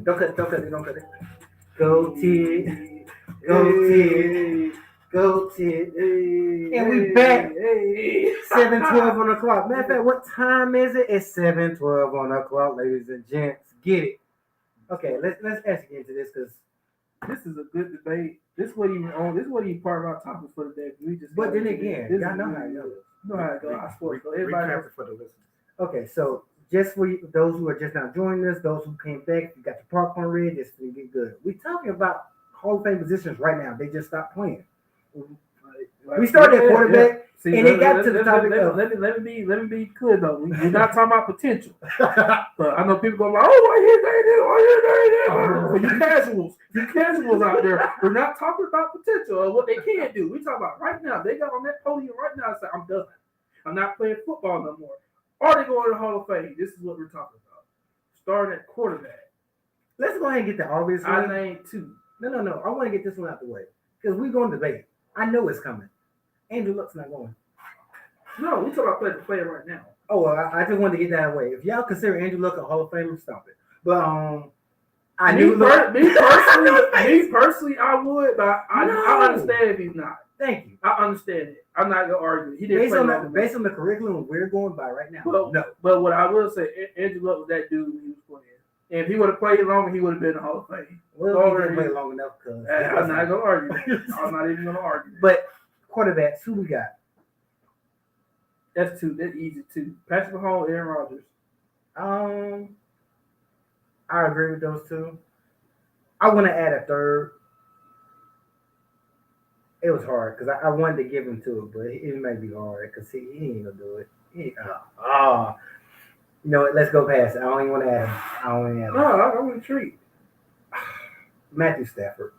Speaker 2: Don't cut it. Go Tid. Go Tid. And we back. 7:12 on the clock. Matter of fact, what time is it? It's 7:12 on the clock, ladies and gents. Get it. Okay, let's actually get into this because
Speaker 1: this is a good debate. This wasn't even part of our topics for the day.
Speaker 2: But then again, y'all know how it goes.
Speaker 1: You know how it goes. Our sports. So everybody
Speaker 4: Recap it for the listeners.
Speaker 2: Okay, so just for you, those who are just now joining us, those who came back, you got your popcorn ready, this will get good. We're talking about Hall of Fame positions right now. They just stopped playing. We started at quarterback,
Speaker 1: See,
Speaker 2: and it got to the topic of.
Speaker 1: Let me be clear though. We're not talking about potential. But I know people go like, oh, you casuals out there. We're not talking about potential or what they can do. We're talking about right now. They got on that podium right now and say, I'm done. I'm not playing football no more. Are they going to the Hall of Fame? This is what we're talking about. Starting at quarterback.
Speaker 2: Let's go ahead and get the obvious one.
Speaker 1: I named two.
Speaker 2: No. I want to get this one out the way because we're going to debate. I know it's coming. Andrew Luck's not going.
Speaker 1: No, we're talking about player right now.
Speaker 2: Oh, well, I just wanted to get that away. If y'all consider Andrew Luck a Hall of Famer, stop it. But me
Speaker 1: personally, I would, but I understand if he's not.
Speaker 2: Thank you.
Speaker 1: I understand it. I'm not gonna argue. He didn't
Speaker 2: based on the curriculum we're going by right now.
Speaker 1: Well,
Speaker 2: no.
Speaker 1: But what I will say, Andrew Luck was that dude when he was playing. And if he would have played longer, he would have been in the Hall of Fame.
Speaker 2: Well, he didn't play long enough because
Speaker 1: I'm not gonna argue. I'm not even gonna argue.
Speaker 2: But quarterbacks, who we got?
Speaker 1: That's two. That's easy too. Patrick Mahomes, Aaron Rodgers.
Speaker 2: I agree with those two. I want to add a third. It was hard because I wanted to give him to it, but it may be hard because he ain't gonna do it. You know what? Let's go past it. I don't even want to add him.
Speaker 1: No, I'm intrigued.
Speaker 2: Matthew Stafford.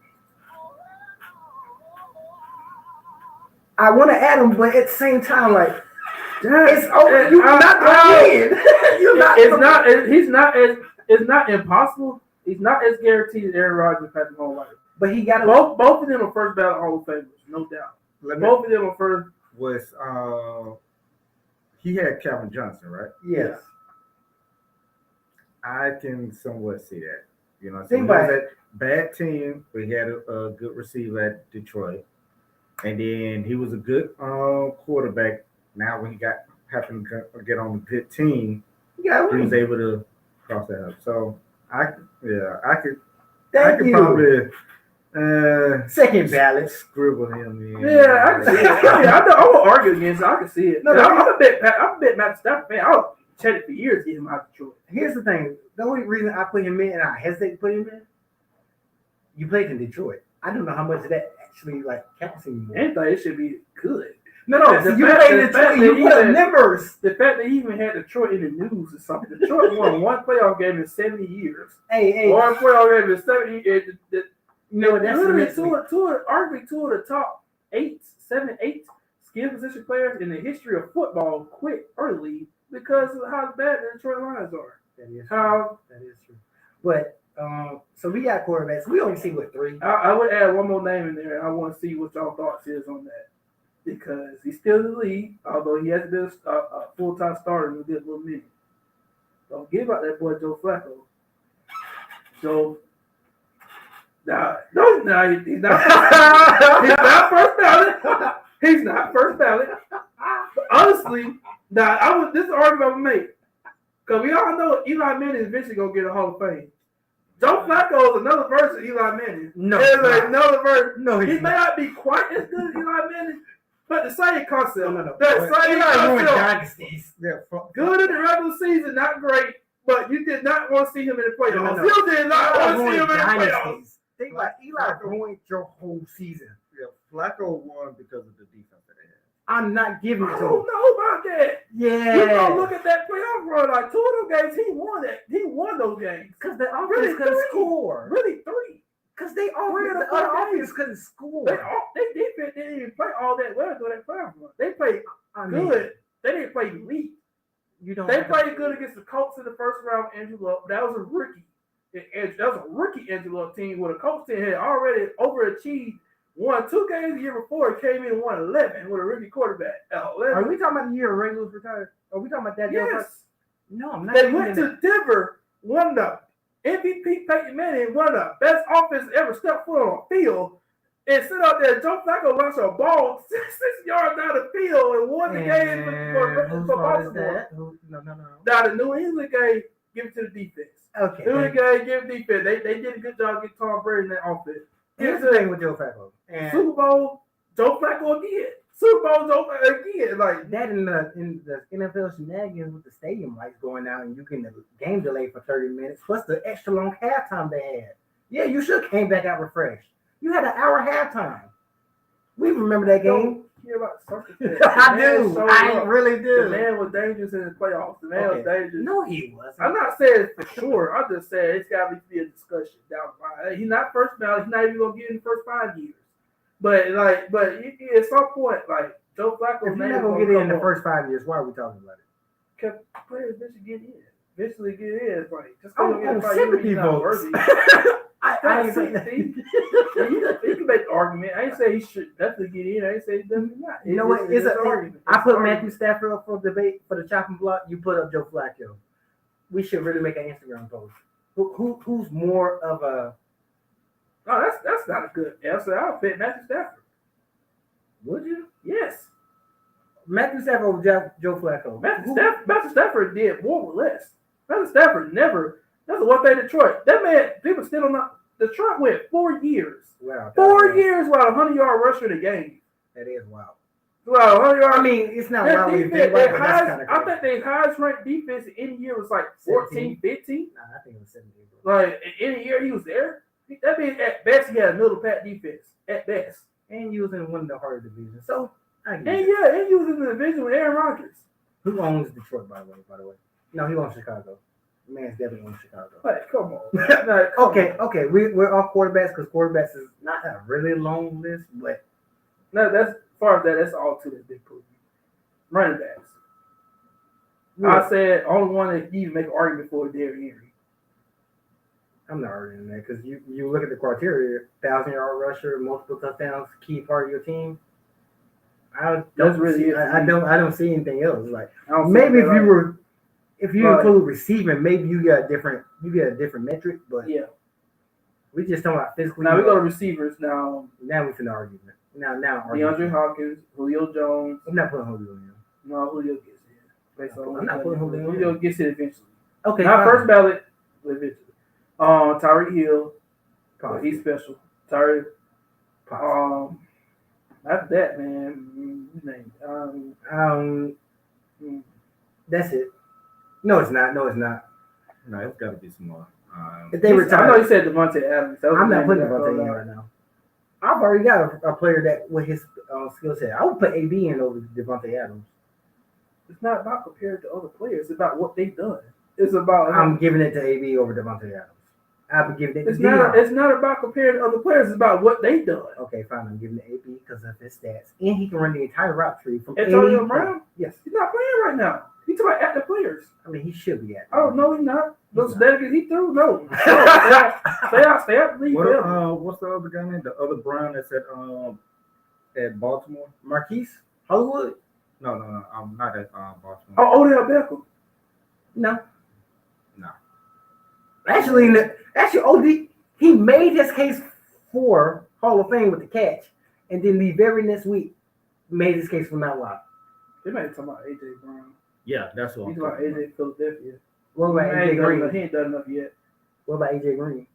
Speaker 2: I want to add him, but at the same time, like, it's over. You're not gonna win. It's not impossible.
Speaker 1: He's not as guaranteed as Aaron Rodgers and Patrick Mahomes.
Speaker 2: But he got
Speaker 1: both of them are first ballot Hall of Famers, no doubt. Both of them are first.
Speaker 4: He had Calvin Johnson, right?
Speaker 2: Yes.
Speaker 4: I can somewhat see that. You know,
Speaker 2: he
Speaker 4: was a bad team, but he had a good receiver at Detroit. And then he was a good quarterback. Now when he happened to get on a good team, he was able to cross that up. So I could probably
Speaker 2: second ballot
Speaker 4: scribble him in.
Speaker 1: Yeah, I can see it. I won't argue against it. I can see it. No, I'm a bit Matt Stafford fan. I'll check it for years to get him out of Detroit.
Speaker 2: Here's the thing. The only reason I put him in and I hesitate to put him in, you played in Detroit. I don't know how much of that actually counts anymore.
Speaker 1: Anything, it should be good.
Speaker 2: No. So you played in Detroit. You put up numbers.
Speaker 1: The fact that he even had Detroit in the news or something. Detroit won one playoff game in 70 years.
Speaker 2: Hey.
Speaker 1: One playoff game in 70 years.
Speaker 2: That's
Speaker 1: arguably two of the top 7, 8 skill position players in the history of football quit early because of how bad the Detroit Lions are.
Speaker 2: That is true. But so we got quarterbacks. We only see 3.
Speaker 1: I would add one more name in there. I want to see what y'all thoughts is on that because he's still in the league, although he hasn't been a full-time starter in a good little minute. Don't forget about that boy Joe Flacco. He's not first ballot. He's not first ballot. But honestly, this is an argument I would make. Because we all know Eli Manning is eventually going to get a Hall of Fame. Joe Flacco is another version of Eli Manning.
Speaker 2: No.
Speaker 1: Another version.
Speaker 2: No,
Speaker 1: he may not be quite as good as Eli Manning, but the same concept.
Speaker 2: No.
Speaker 1: The same concept.
Speaker 2: Dynasties.
Speaker 1: Good in the regular season, not great, but you did not want to see him in the playoffs.
Speaker 2: No.
Speaker 1: Still did not want to see him in the playoffs.
Speaker 2: Think about Eli ruined your whole season.
Speaker 4: Yeah, Flacco won because of the defense that they had.
Speaker 2: I'm not giving it
Speaker 1: I
Speaker 2: to him.
Speaker 1: don't know about that.
Speaker 2: Yeah.
Speaker 1: You don't look at that playoff run. Like 2 of those games, he won those games.
Speaker 2: Because the offense couldn't score.
Speaker 1: Really 3.
Speaker 2: Because the offense couldn't score.
Speaker 1: They defense didn't even play all that well during that playoff run. They played good. They didn't play elite. They played good against the Colts in the first round. Andrew Luck. That was a rookie. That was a rookie Andrew Luck team where the Colts team had already overachieved. Won 2 games the year before. It came in and won 11 with a rookie quarterback.
Speaker 2: Are we talking about the year Ray was retired? Are we talking about that?
Speaker 1: Yes.
Speaker 2: No, I'm not.
Speaker 1: They went to Denver, won the MVP Peyton Manning, one of the best offenses ever stepped foot on the field, and sit out there, Joe Flacco rush a ball 6 yards down the field and won the game for Baltimore.
Speaker 2: No.
Speaker 1: Now the New England game, give it to the defense.
Speaker 2: Okay.
Speaker 1: New England game, give it defense. They did a good job getting Tom Brady in that offense.
Speaker 2: Here's the thing with Joe Flacco. And
Speaker 1: Super Bowl, Joe Flacco again. Super Bowl, Joe Flacco again. Like
Speaker 2: that in the NFL shenanigans with the stadium lights going out and you getting the game delayed for 30 minutes, plus the extra long halftime they had. Yeah, you should have came back out refreshed. You had an hour halftime. We remember that game.
Speaker 1: Hear about something.
Speaker 2: I do. I really do.
Speaker 1: The man was dangerous in the playoffs. The man was dangerous.
Speaker 2: No, he wasn't.
Speaker 1: I'm not saying it for sure. I'm just saying it's got to be a discussion down the line. He's not first ballot. He's not even gonna get in the first 5 years. But at some point, like Joe Flacco,
Speaker 2: if you're not gonna get in the first 5 years, why are we talking about it?
Speaker 1: Because players eventually get in. Eventually get in. It's like just
Speaker 2: I'm sympathy votes. I ain't saying that.
Speaker 1: You can make the argument. I ain't say he should definitely get in. I ain't say he definitely not.
Speaker 2: You know what? It's an argument. I put Matthew Stafford up for debate for the chopping block. You put up Joe Flacco. We should really make an Instagram post. Who's more of a?
Speaker 1: Oh, that's not a good answer. I'll bet Matthew Stafford.
Speaker 2: Would you?
Speaker 1: Yes.
Speaker 2: Matthew Stafford over Joe Flacco.
Speaker 1: Matthew Stafford did more with less. Matthew Stafford never. That's the one thing Detroit. That man, people still don't know. Detroit went 4 years.
Speaker 2: Wow.
Speaker 1: 4 years without a 100-yard rusher in a game.
Speaker 2: That is wild.
Speaker 1: Well, 100-yard.
Speaker 2: I mean, it's not wild.
Speaker 1: I think their highest ranked defense in any year was like 14, 15.
Speaker 2: Nah, I think it was 17.
Speaker 1: Like in any year he was there. That means at best he had a middle pack defense. At best.
Speaker 2: And you was in one of the harder divisions. So
Speaker 1: and he was in the division with Aaron Rodgers.
Speaker 2: Who owns Detroit, by the way? No, he owns Chicago. The man's definitely owns Chicago.
Speaker 1: Like, come on.
Speaker 2: Okay. We're all quarterbacks because quarterbacks is not a really long list, but
Speaker 1: no, that's as far as that. That's all to the big pool. Running backs. Yeah. I said only one that you even make an argument for is Derrick Henry.
Speaker 2: I'm not arguing that because you look at the criteria: 1,000-yard rusher, multiple touchdowns, key part of your team. I don't see anything else. Like maybe if you include receiving, maybe you get a different metric. But
Speaker 1: yeah,
Speaker 2: we just talking about physically.
Speaker 1: Now we go to receivers now.
Speaker 2: Now we can argue. Now
Speaker 1: DeAndre Hopkins, Julio Jones.
Speaker 2: I'm not putting Julio in.
Speaker 1: No, Julio gets it.
Speaker 2: I'm not putting Julio in.
Speaker 1: Julio gets it eventually.
Speaker 2: Okay,
Speaker 1: not first ballot, but eventually. Tyreek Hill, he's special. Tyreek. After that, man, his name.
Speaker 2: That's it. No, it's not.
Speaker 4: No, it's got to be some more.
Speaker 2: If they retire,
Speaker 1: I know you said Devontae Adams.
Speaker 2: I'm not putting Devontae in right now. I've already got a player that with his skill set. I would put AB in over Devontae Adams.
Speaker 1: It's not about compared to other players. It's about what they've done. It's about.
Speaker 2: I'm giving it to AB over Devontae Adams. I'll be giving it to
Speaker 1: It's not about comparing to other players. It's about what they've done.
Speaker 2: Okay, fine. I'm giving it to AB because of his stats, and he can run the entire route tree from
Speaker 1: Antonio Brown.
Speaker 2: Yes,
Speaker 1: he's not playing right now. He's talking about active players.
Speaker 2: I mean, he should be active.
Speaker 1: Oh no, he's not. Those Davis, he threw no. Stay out. Leave him.
Speaker 4: What's the other guy name? The other Brown that's at Baltimore.
Speaker 2: Marquise Hollywood.
Speaker 4: No. I'm not at Baltimore.
Speaker 1: Oh, Odell Beckham.
Speaker 2: No. Actually, OD, he made his case for Hall of Fame with the catch, and then the very next week made his case for not live.
Speaker 1: They might be talking about AJ Brown.
Speaker 4: Yeah, that's what
Speaker 1: he's about AJ Philadelphia.
Speaker 2: What about AJ Green?
Speaker 1: He ain't done enough yet.
Speaker 2: What about AJ Green?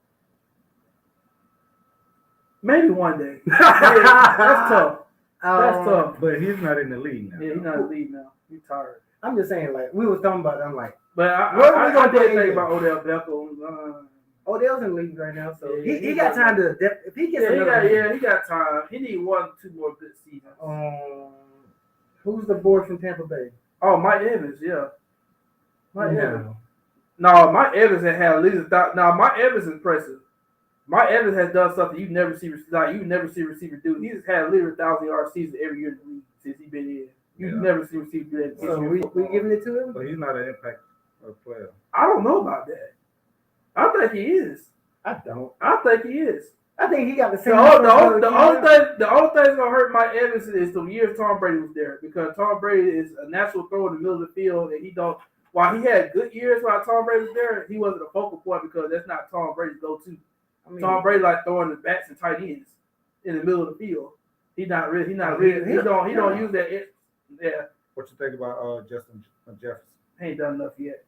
Speaker 1: Maybe one day. That's tough. That's tough.
Speaker 4: But he's not in the league now.
Speaker 1: Yeah, he's not in the league now. He's tired.
Speaker 2: I'm just saying, like we was talking about. I'm like.
Speaker 1: But I did think about Odell Beckham.
Speaker 2: Odell's in the league right now, so he got time to. If he gets
Speaker 1: he got time. He need 1-2 more good seasons.
Speaker 2: Who's the boy from Tampa Bay?
Speaker 1: Oh, Mike Evans, yeah.
Speaker 2: Evans.
Speaker 1: No, Mike Evans had at least Mike Evans is impressive. Mike Evans has done something you never see receiver do. He's had literally 1,000-yard season every year in the league since he's been in. You never see receiver do that.
Speaker 2: So we giving it to him?
Speaker 4: But he's not an impact player.
Speaker 1: I don't know about that. I think he is.
Speaker 2: I don't.
Speaker 1: I think he is.
Speaker 2: I think he got the same.
Speaker 1: The only thing that's gonna hurt Mike Evans is the years Tom Brady was there, because Tom Brady is a natural thrower in the middle of the field, and he don't. while he had good years while Tom Brady was there, he wasn't a focal point because that's not Tom Brady's go-to.
Speaker 2: I mean,
Speaker 1: Tom Brady like throwing the bats and tight ends in the middle of the field. He don't use that. Yeah,
Speaker 4: What you think about Justin Jefferson?
Speaker 1: he ain't done enough yet.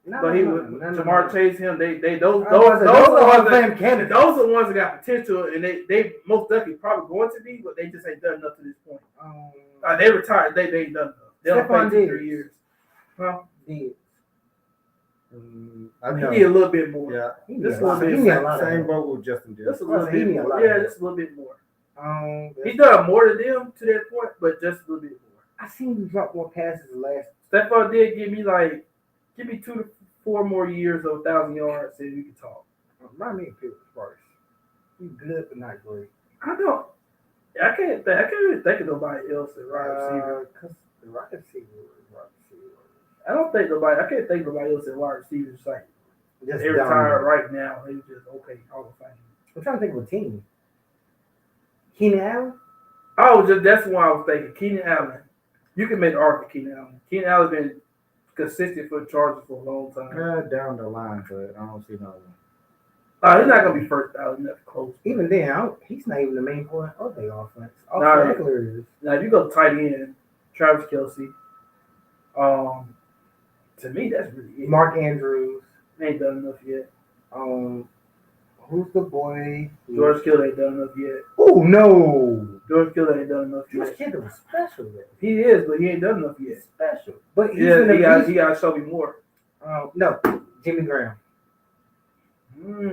Speaker 2: no,
Speaker 1: But Jamar Chase, him, those
Speaker 2: are Hall of Fame
Speaker 1: are
Speaker 2: candidates.
Speaker 1: those are the ones that got potential, and they most definitely probably going to be, but they just ain't done enough to this point. They retired, they ain't done enough. They only played 2-3 years. Huh?
Speaker 2: Did.
Speaker 1: He need a little bit more.
Speaker 4: Yeah,
Speaker 1: Just a little bit.
Speaker 4: Same boat with Justin
Speaker 1: Just a
Speaker 4: Jefferson.
Speaker 1: little bit more. Yeah, just a little bit more. He's
Speaker 2: He
Speaker 1: done more than them to that point, but just a little bit more.
Speaker 2: I seen him drop more passes last.
Speaker 1: Stephon did give me 2 to 4 more years of 1,000 yards, and we can talk.
Speaker 2: Remind me of Pittsburgh first. He's good, but not great.
Speaker 1: I can't really think of nobody else at wide receiver.
Speaker 2: Because the wide receiver is wide receiver.
Speaker 1: I can't think of nobody else at wide receiver. It's like
Speaker 2: Just
Speaker 1: they retired right now. They just okay, all the thing.
Speaker 2: I'm trying to think of a team. Keenan Allen?
Speaker 1: That's what I was thinking. Keenan Allen. You can make an argument for Keenan Allen. Keenan Allen's been consistent for the Chargers for a long time.
Speaker 4: Down the line, but I don't see no one.
Speaker 1: He's not gonna be first out. He's not close.
Speaker 2: Even then, he's not even the main point of their offense.
Speaker 1: Nah,
Speaker 2: Eckler is.
Speaker 1: Now, if you go tight end, Travis Kelce. To me, that's really it.
Speaker 2: Mark Andrews.
Speaker 1: They ain't done enough yet.
Speaker 2: Who's the boy?
Speaker 1: George Kittle ain't done enough yet.
Speaker 2: Oh no!
Speaker 1: George Kittle ain't done enough
Speaker 2: George
Speaker 1: yet.
Speaker 2: Kittle was special though.
Speaker 1: He is, but he ain't done enough yet.
Speaker 2: Special. But
Speaker 1: He got to show me more.
Speaker 2: No, Jimmy Graham.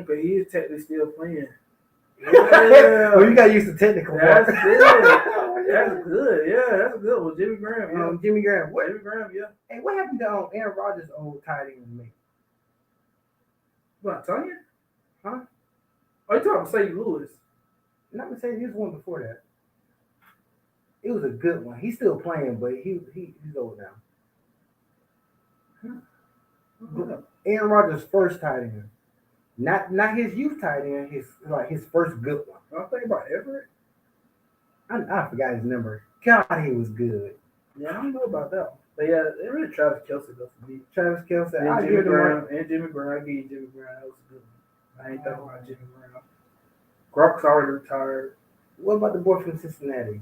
Speaker 1: But he is technically still playing.
Speaker 2: Well, you got used to technical.
Speaker 1: That's good. That's good. Yeah, that's good. Well, Jimmy Graham. Yeah.
Speaker 2: Jimmy Graham. What?
Speaker 1: Jimmy Graham. Yeah.
Speaker 2: Hey, what happened to Aaron Rodgers' old tight end with me?
Speaker 1: What, Tanya? Huh? Oh, you talking about St. Louis?
Speaker 2: Not to say he was one before that. It was a good one. He's still playing, but he's old now. Aaron Rodgers' first tight end. Not his youth tight end, his first good one.
Speaker 1: I'm thinking about Everett.
Speaker 2: I forgot his number. God, he was good.
Speaker 1: Yeah, I don't know about that one. But yeah, they really Travis Kelce though for me.
Speaker 2: Travis Kelce.
Speaker 1: And Jimmy Graham. I give you Jimmy Graham. That was a good one. I ain't thinking about Jimmy Graham. Gronk's already retired.
Speaker 2: What about the boy from Cincinnati?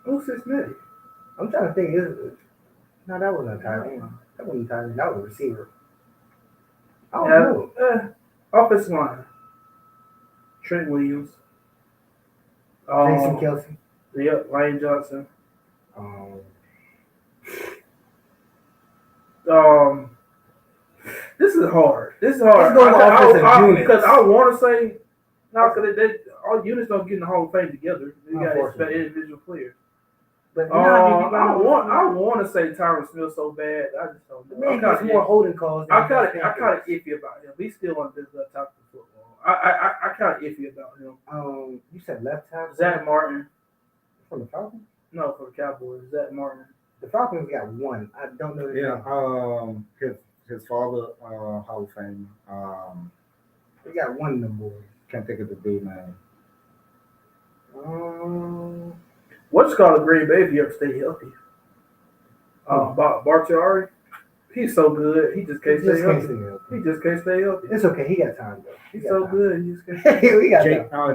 Speaker 1: Who's Cincinnati?
Speaker 2: I'm trying to think. No, that wasn't a tight end. That wasn't a tight end. That was a receiver. I don't know.
Speaker 1: Offensive line. Trent Williams.
Speaker 2: Jason Kelce.
Speaker 1: Yep, Lane Johnson. This is hard.
Speaker 2: Let's go offensive
Speaker 1: because I want to say no, because all units don't get in the Hall of Fame together. You got to expect individual players.
Speaker 2: But
Speaker 1: I want to say Tyron Smith so bad. I just don't know.
Speaker 2: Man, he's more holding calls.
Speaker 1: I kind of iffy about him. He's still on the top of the football. I kind of iffy about him.
Speaker 2: You said left tackle.
Speaker 1: Zach Martin
Speaker 2: from the Falcons?
Speaker 1: No, for the Cowboys. Zach Martin.
Speaker 2: The Falcons got one. I don't know.
Speaker 4: His father, Hall of Fame.
Speaker 2: They got one of them boys.
Speaker 4: Can't think of the dude name.
Speaker 1: What's called a Green Bay if you ever stay healthy? Bakhtiari, he's so good. He just can't stay healthy. He just can't stay healthy.
Speaker 2: It's okay. He got time though.
Speaker 1: He's so good. He just can't.
Speaker 2: We got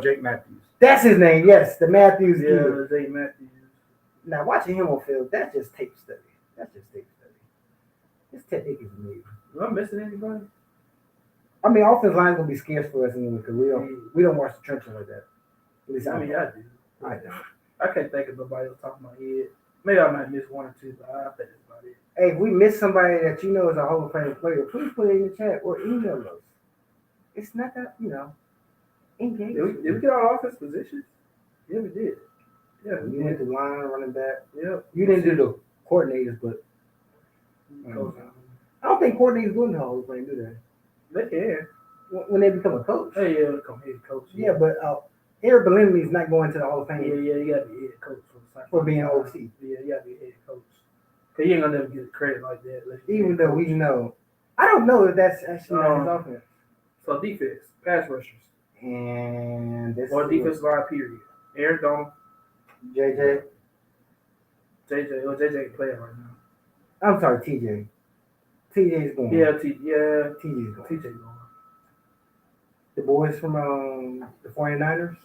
Speaker 4: Jake Matthews.
Speaker 2: That's his name. Yes, the Matthews.
Speaker 1: Yeah, Jake Matthews.
Speaker 2: Now watching him on field, that's just tape study. His technique is amazing.
Speaker 1: Am I missing anybody?
Speaker 2: I mean, offensive line gonna be scarce for us anyway because we don't watch the trenches like that. At least
Speaker 1: I do.
Speaker 2: I don't.
Speaker 1: I can't think of nobody else top of my head. Maybe I might miss one or two, but I think that's about it.
Speaker 2: Hey, if we miss somebody that you know is a Hall of Fame player, please put it in the chat or email us. It's not that, engage.
Speaker 1: Did we get our offense positions? Yeah, we did. Yeah,
Speaker 2: we went to line, running back.
Speaker 1: Yeah.
Speaker 2: You didn't do the coordinators, but I don't think coordinators go in the Hall of Fame, do they?
Speaker 1: They can.
Speaker 2: When they become a coach.
Speaker 1: Hey, yeah, come head coach.
Speaker 2: Yeah, but Eric Bieniemy is not going to the Hall of Fame.
Speaker 1: Yeah, you gotta be head coach
Speaker 2: for being OC.
Speaker 1: Yeah, you gotta be head coach. Cause you ain't gonna never get credit like that.
Speaker 2: Even though we know, I don't know if that's actually not his offense.
Speaker 1: So defense, pass rushers,
Speaker 2: and this
Speaker 1: or defense line period. Aaron Donald,
Speaker 2: JJ.
Speaker 1: JJ playing right now.
Speaker 2: I'm sorry, TJ. TJ's going.
Speaker 1: Yeah,
Speaker 2: TJ's going.
Speaker 1: TJ going.
Speaker 2: The boys from the 49ers.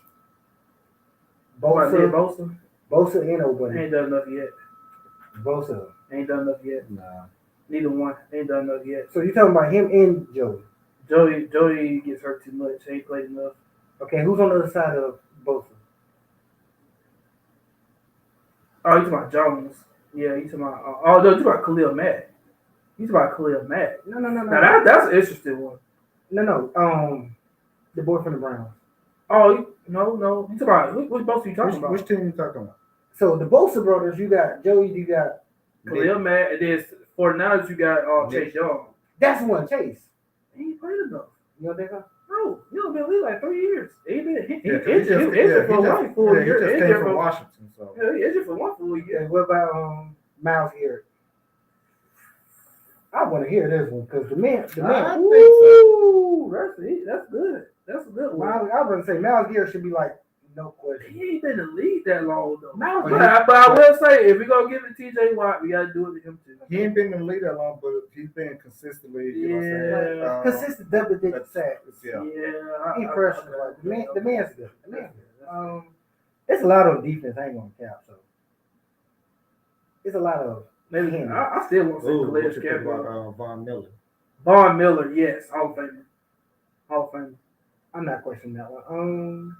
Speaker 1: Bosa.
Speaker 2: Bosa and
Speaker 1: Ain't
Speaker 2: Ogunde.
Speaker 1: done enough yet.
Speaker 2: Bosa.
Speaker 1: Ain't done enough yet.
Speaker 4: Nah.
Speaker 1: Neither one. Ain't done enough yet.
Speaker 2: So you're talking about him and Joey.
Speaker 1: Jody gets hurt too much. Ain't played enough.
Speaker 2: Okay, who's on the other side of Bosa?
Speaker 1: Oh, you talking about Jones? Yeah, you talking about? No, you talking about Khalil Mack? You talking about Khalil Mack?
Speaker 2: No.
Speaker 1: Now that's an interesting one.
Speaker 2: No. The boy from the Browns.
Speaker 1: Oh, no. You talking about which both you talking about?
Speaker 4: Which team you talking about?
Speaker 2: So the Bosa brothers, you got Joey, you got
Speaker 1: Khalil Mack, and then for now you got Chase Young.
Speaker 2: that's one Chase.
Speaker 1: He ain't played enough.
Speaker 2: You know what they got?
Speaker 1: No, you don't been in the league like 3 years. He
Speaker 4: He
Speaker 1: injured for one full
Speaker 4: He
Speaker 1: year.
Speaker 4: just
Speaker 1: Injured
Speaker 4: came from
Speaker 1: for
Speaker 4: Washington, so.
Speaker 1: yeah, he injured for one full year.
Speaker 2: Okay, what about Miles Garrett? I want to hear this one because the man.
Speaker 4: I think so.
Speaker 1: Ooh, that's good. That's a good one.
Speaker 2: I was going to say Miles Garrett should be like no question.
Speaker 1: He ain't been in the league that long though.
Speaker 2: Miles
Speaker 1: But
Speaker 2: Garrett,
Speaker 1: I will say, if we gonna give it to TJ Watt, we gotta do it to him too.
Speaker 4: He ain't been in the league that long, but he's been consistently, you know what I'm saying?
Speaker 2: consistent double-digit sacks.
Speaker 4: Yeah.
Speaker 2: He pressures like the man's good. The man's good. It's a lot on defense. I ain't gonna cap. So it's a lot of.
Speaker 1: Maybe
Speaker 2: Henry.
Speaker 1: I still want to say
Speaker 4: Ooh, what
Speaker 1: Calais
Speaker 4: you think
Speaker 1: Campbell.
Speaker 4: about Von Miller?
Speaker 1: Von Miller, yes, Hall of Famer. Hall of Famer.
Speaker 2: I'm not questioning that one.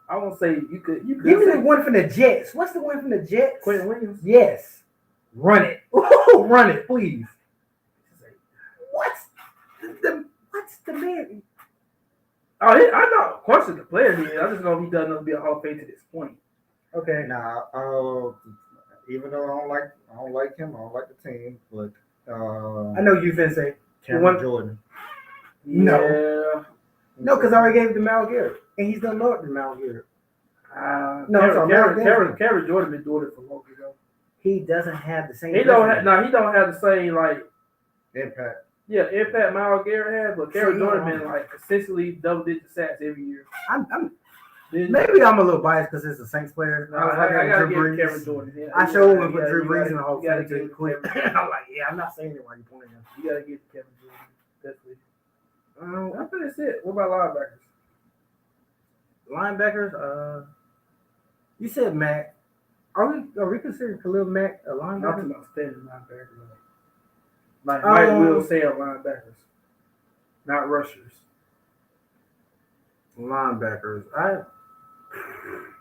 Speaker 1: I won't say you could
Speaker 2: Give me
Speaker 1: say
Speaker 2: the one from the Jets. What's the one from the Jets?
Speaker 1: Quentin Williams.
Speaker 2: Yes. Run it. Ooh, run it, please. What's the man?
Speaker 1: Oh, I don't question the player here. I just know he doesn't be a Hall of Fame to this point.
Speaker 2: Okay.
Speaker 4: Now, even though I don't like him, I don't like the team, but
Speaker 2: I know you finna say
Speaker 4: Cameron Jordan.
Speaker 2: No.
Speaker 1: Yeah.
Speaker 2: no, because I already gave it to Mal Garrett, and he's done more than Mal Garrett. No, I'm sorry,
Speaker 1: Cameron Jordan been doing it for long ago.
Speaker 2: He doesn't have the same.
Speaker 1: He don't have the same like
Speaker 4: Impact.
Speaker 1: impact Miles Garrett had, but Cameron Jordan been like consistently double-digit sacks every year.
Speaker 2: Maybe I'm a little biased because it's a Saints player.
Speaker 1: No, I gotta give Cameron Jordan. Yeah,
Speaker 2: I showed him with
Speaker 1: yeah,
Speaker 2: Drew
Speaker 1: you
Speaker 2: Brees
Speaker 1: gotta-
Speaker 2: in the whole
Speaker 1: you gotta
Speaker 2: thing to
Speaker 1: give
Speaker 2: quit.
Speaker 1: Cameron
Speaker 2: I'm like, yeah, I'm not saying it while you're pointing him.
Speaker 1: You gotta give Kevin Jordan. Definitely. I think that's it. What about linebackers?
Speaker 2: Linebackers, you said Mac. Are we considering Khalil Mack a
Speaker 1: I'm talking
Speaker 2: linebacker?
Speaker 1: about standing linebackers. Like Mike will say linebackers, not rushers.
Speaker 2: Linebackers.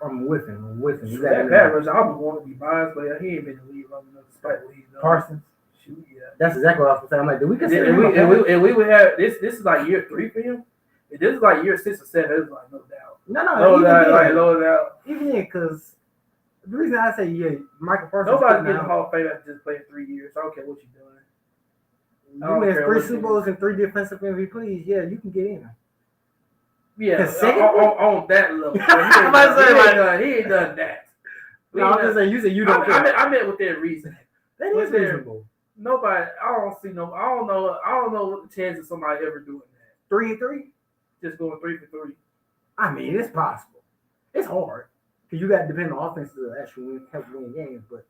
Speaker 2: I'm with him. You
Speaker 1: That
Speaker 2: got
Speaker 1: Pat Rusher, I would want to be biased, but he ain't been in the league long enough despite what he's done.
Speaker 2: Parsons.
Speaker 1: Shoot, yeah.
Speaker 2: That's exactly what I was saying. I'm like, do we consider
Speaker 1: And
Speaker 2: him a
Speaker 1: we would have this. This is like year 3 for him. If this is like year 6 or 7, it's like no doubt.
Speaker 2: No
Speaker 1: doubt.
Speaker 2: even then, because the reason I say Michael Parsons.
Speaker 1: Nobody's getting the Hall of Fame after just playing 3 years. I don't care what you're doing.
Speaker 2: You win 3 Super Bowls and 3 defensive MVPs. Yeah, you can get in.
Speaker 1: Yeah,
Speaker 2: Consecutively?
Speaker 1: on that level. He ain't done that.
Speaker 2: No, I'm just saying. You said you don't care.
Speaker 1: I meant within reason.
Speaker 2: That is reasonable.
Speaker 1: Nobody. I don't know. I don't know what the chance of somebody ever doing that.
Speaker 2: 3-3.
Speaker 1: Just going 3 for 3.
Speaker 2: I mean, it's possible. It's hard because you got to depend on offense to actually help win games. But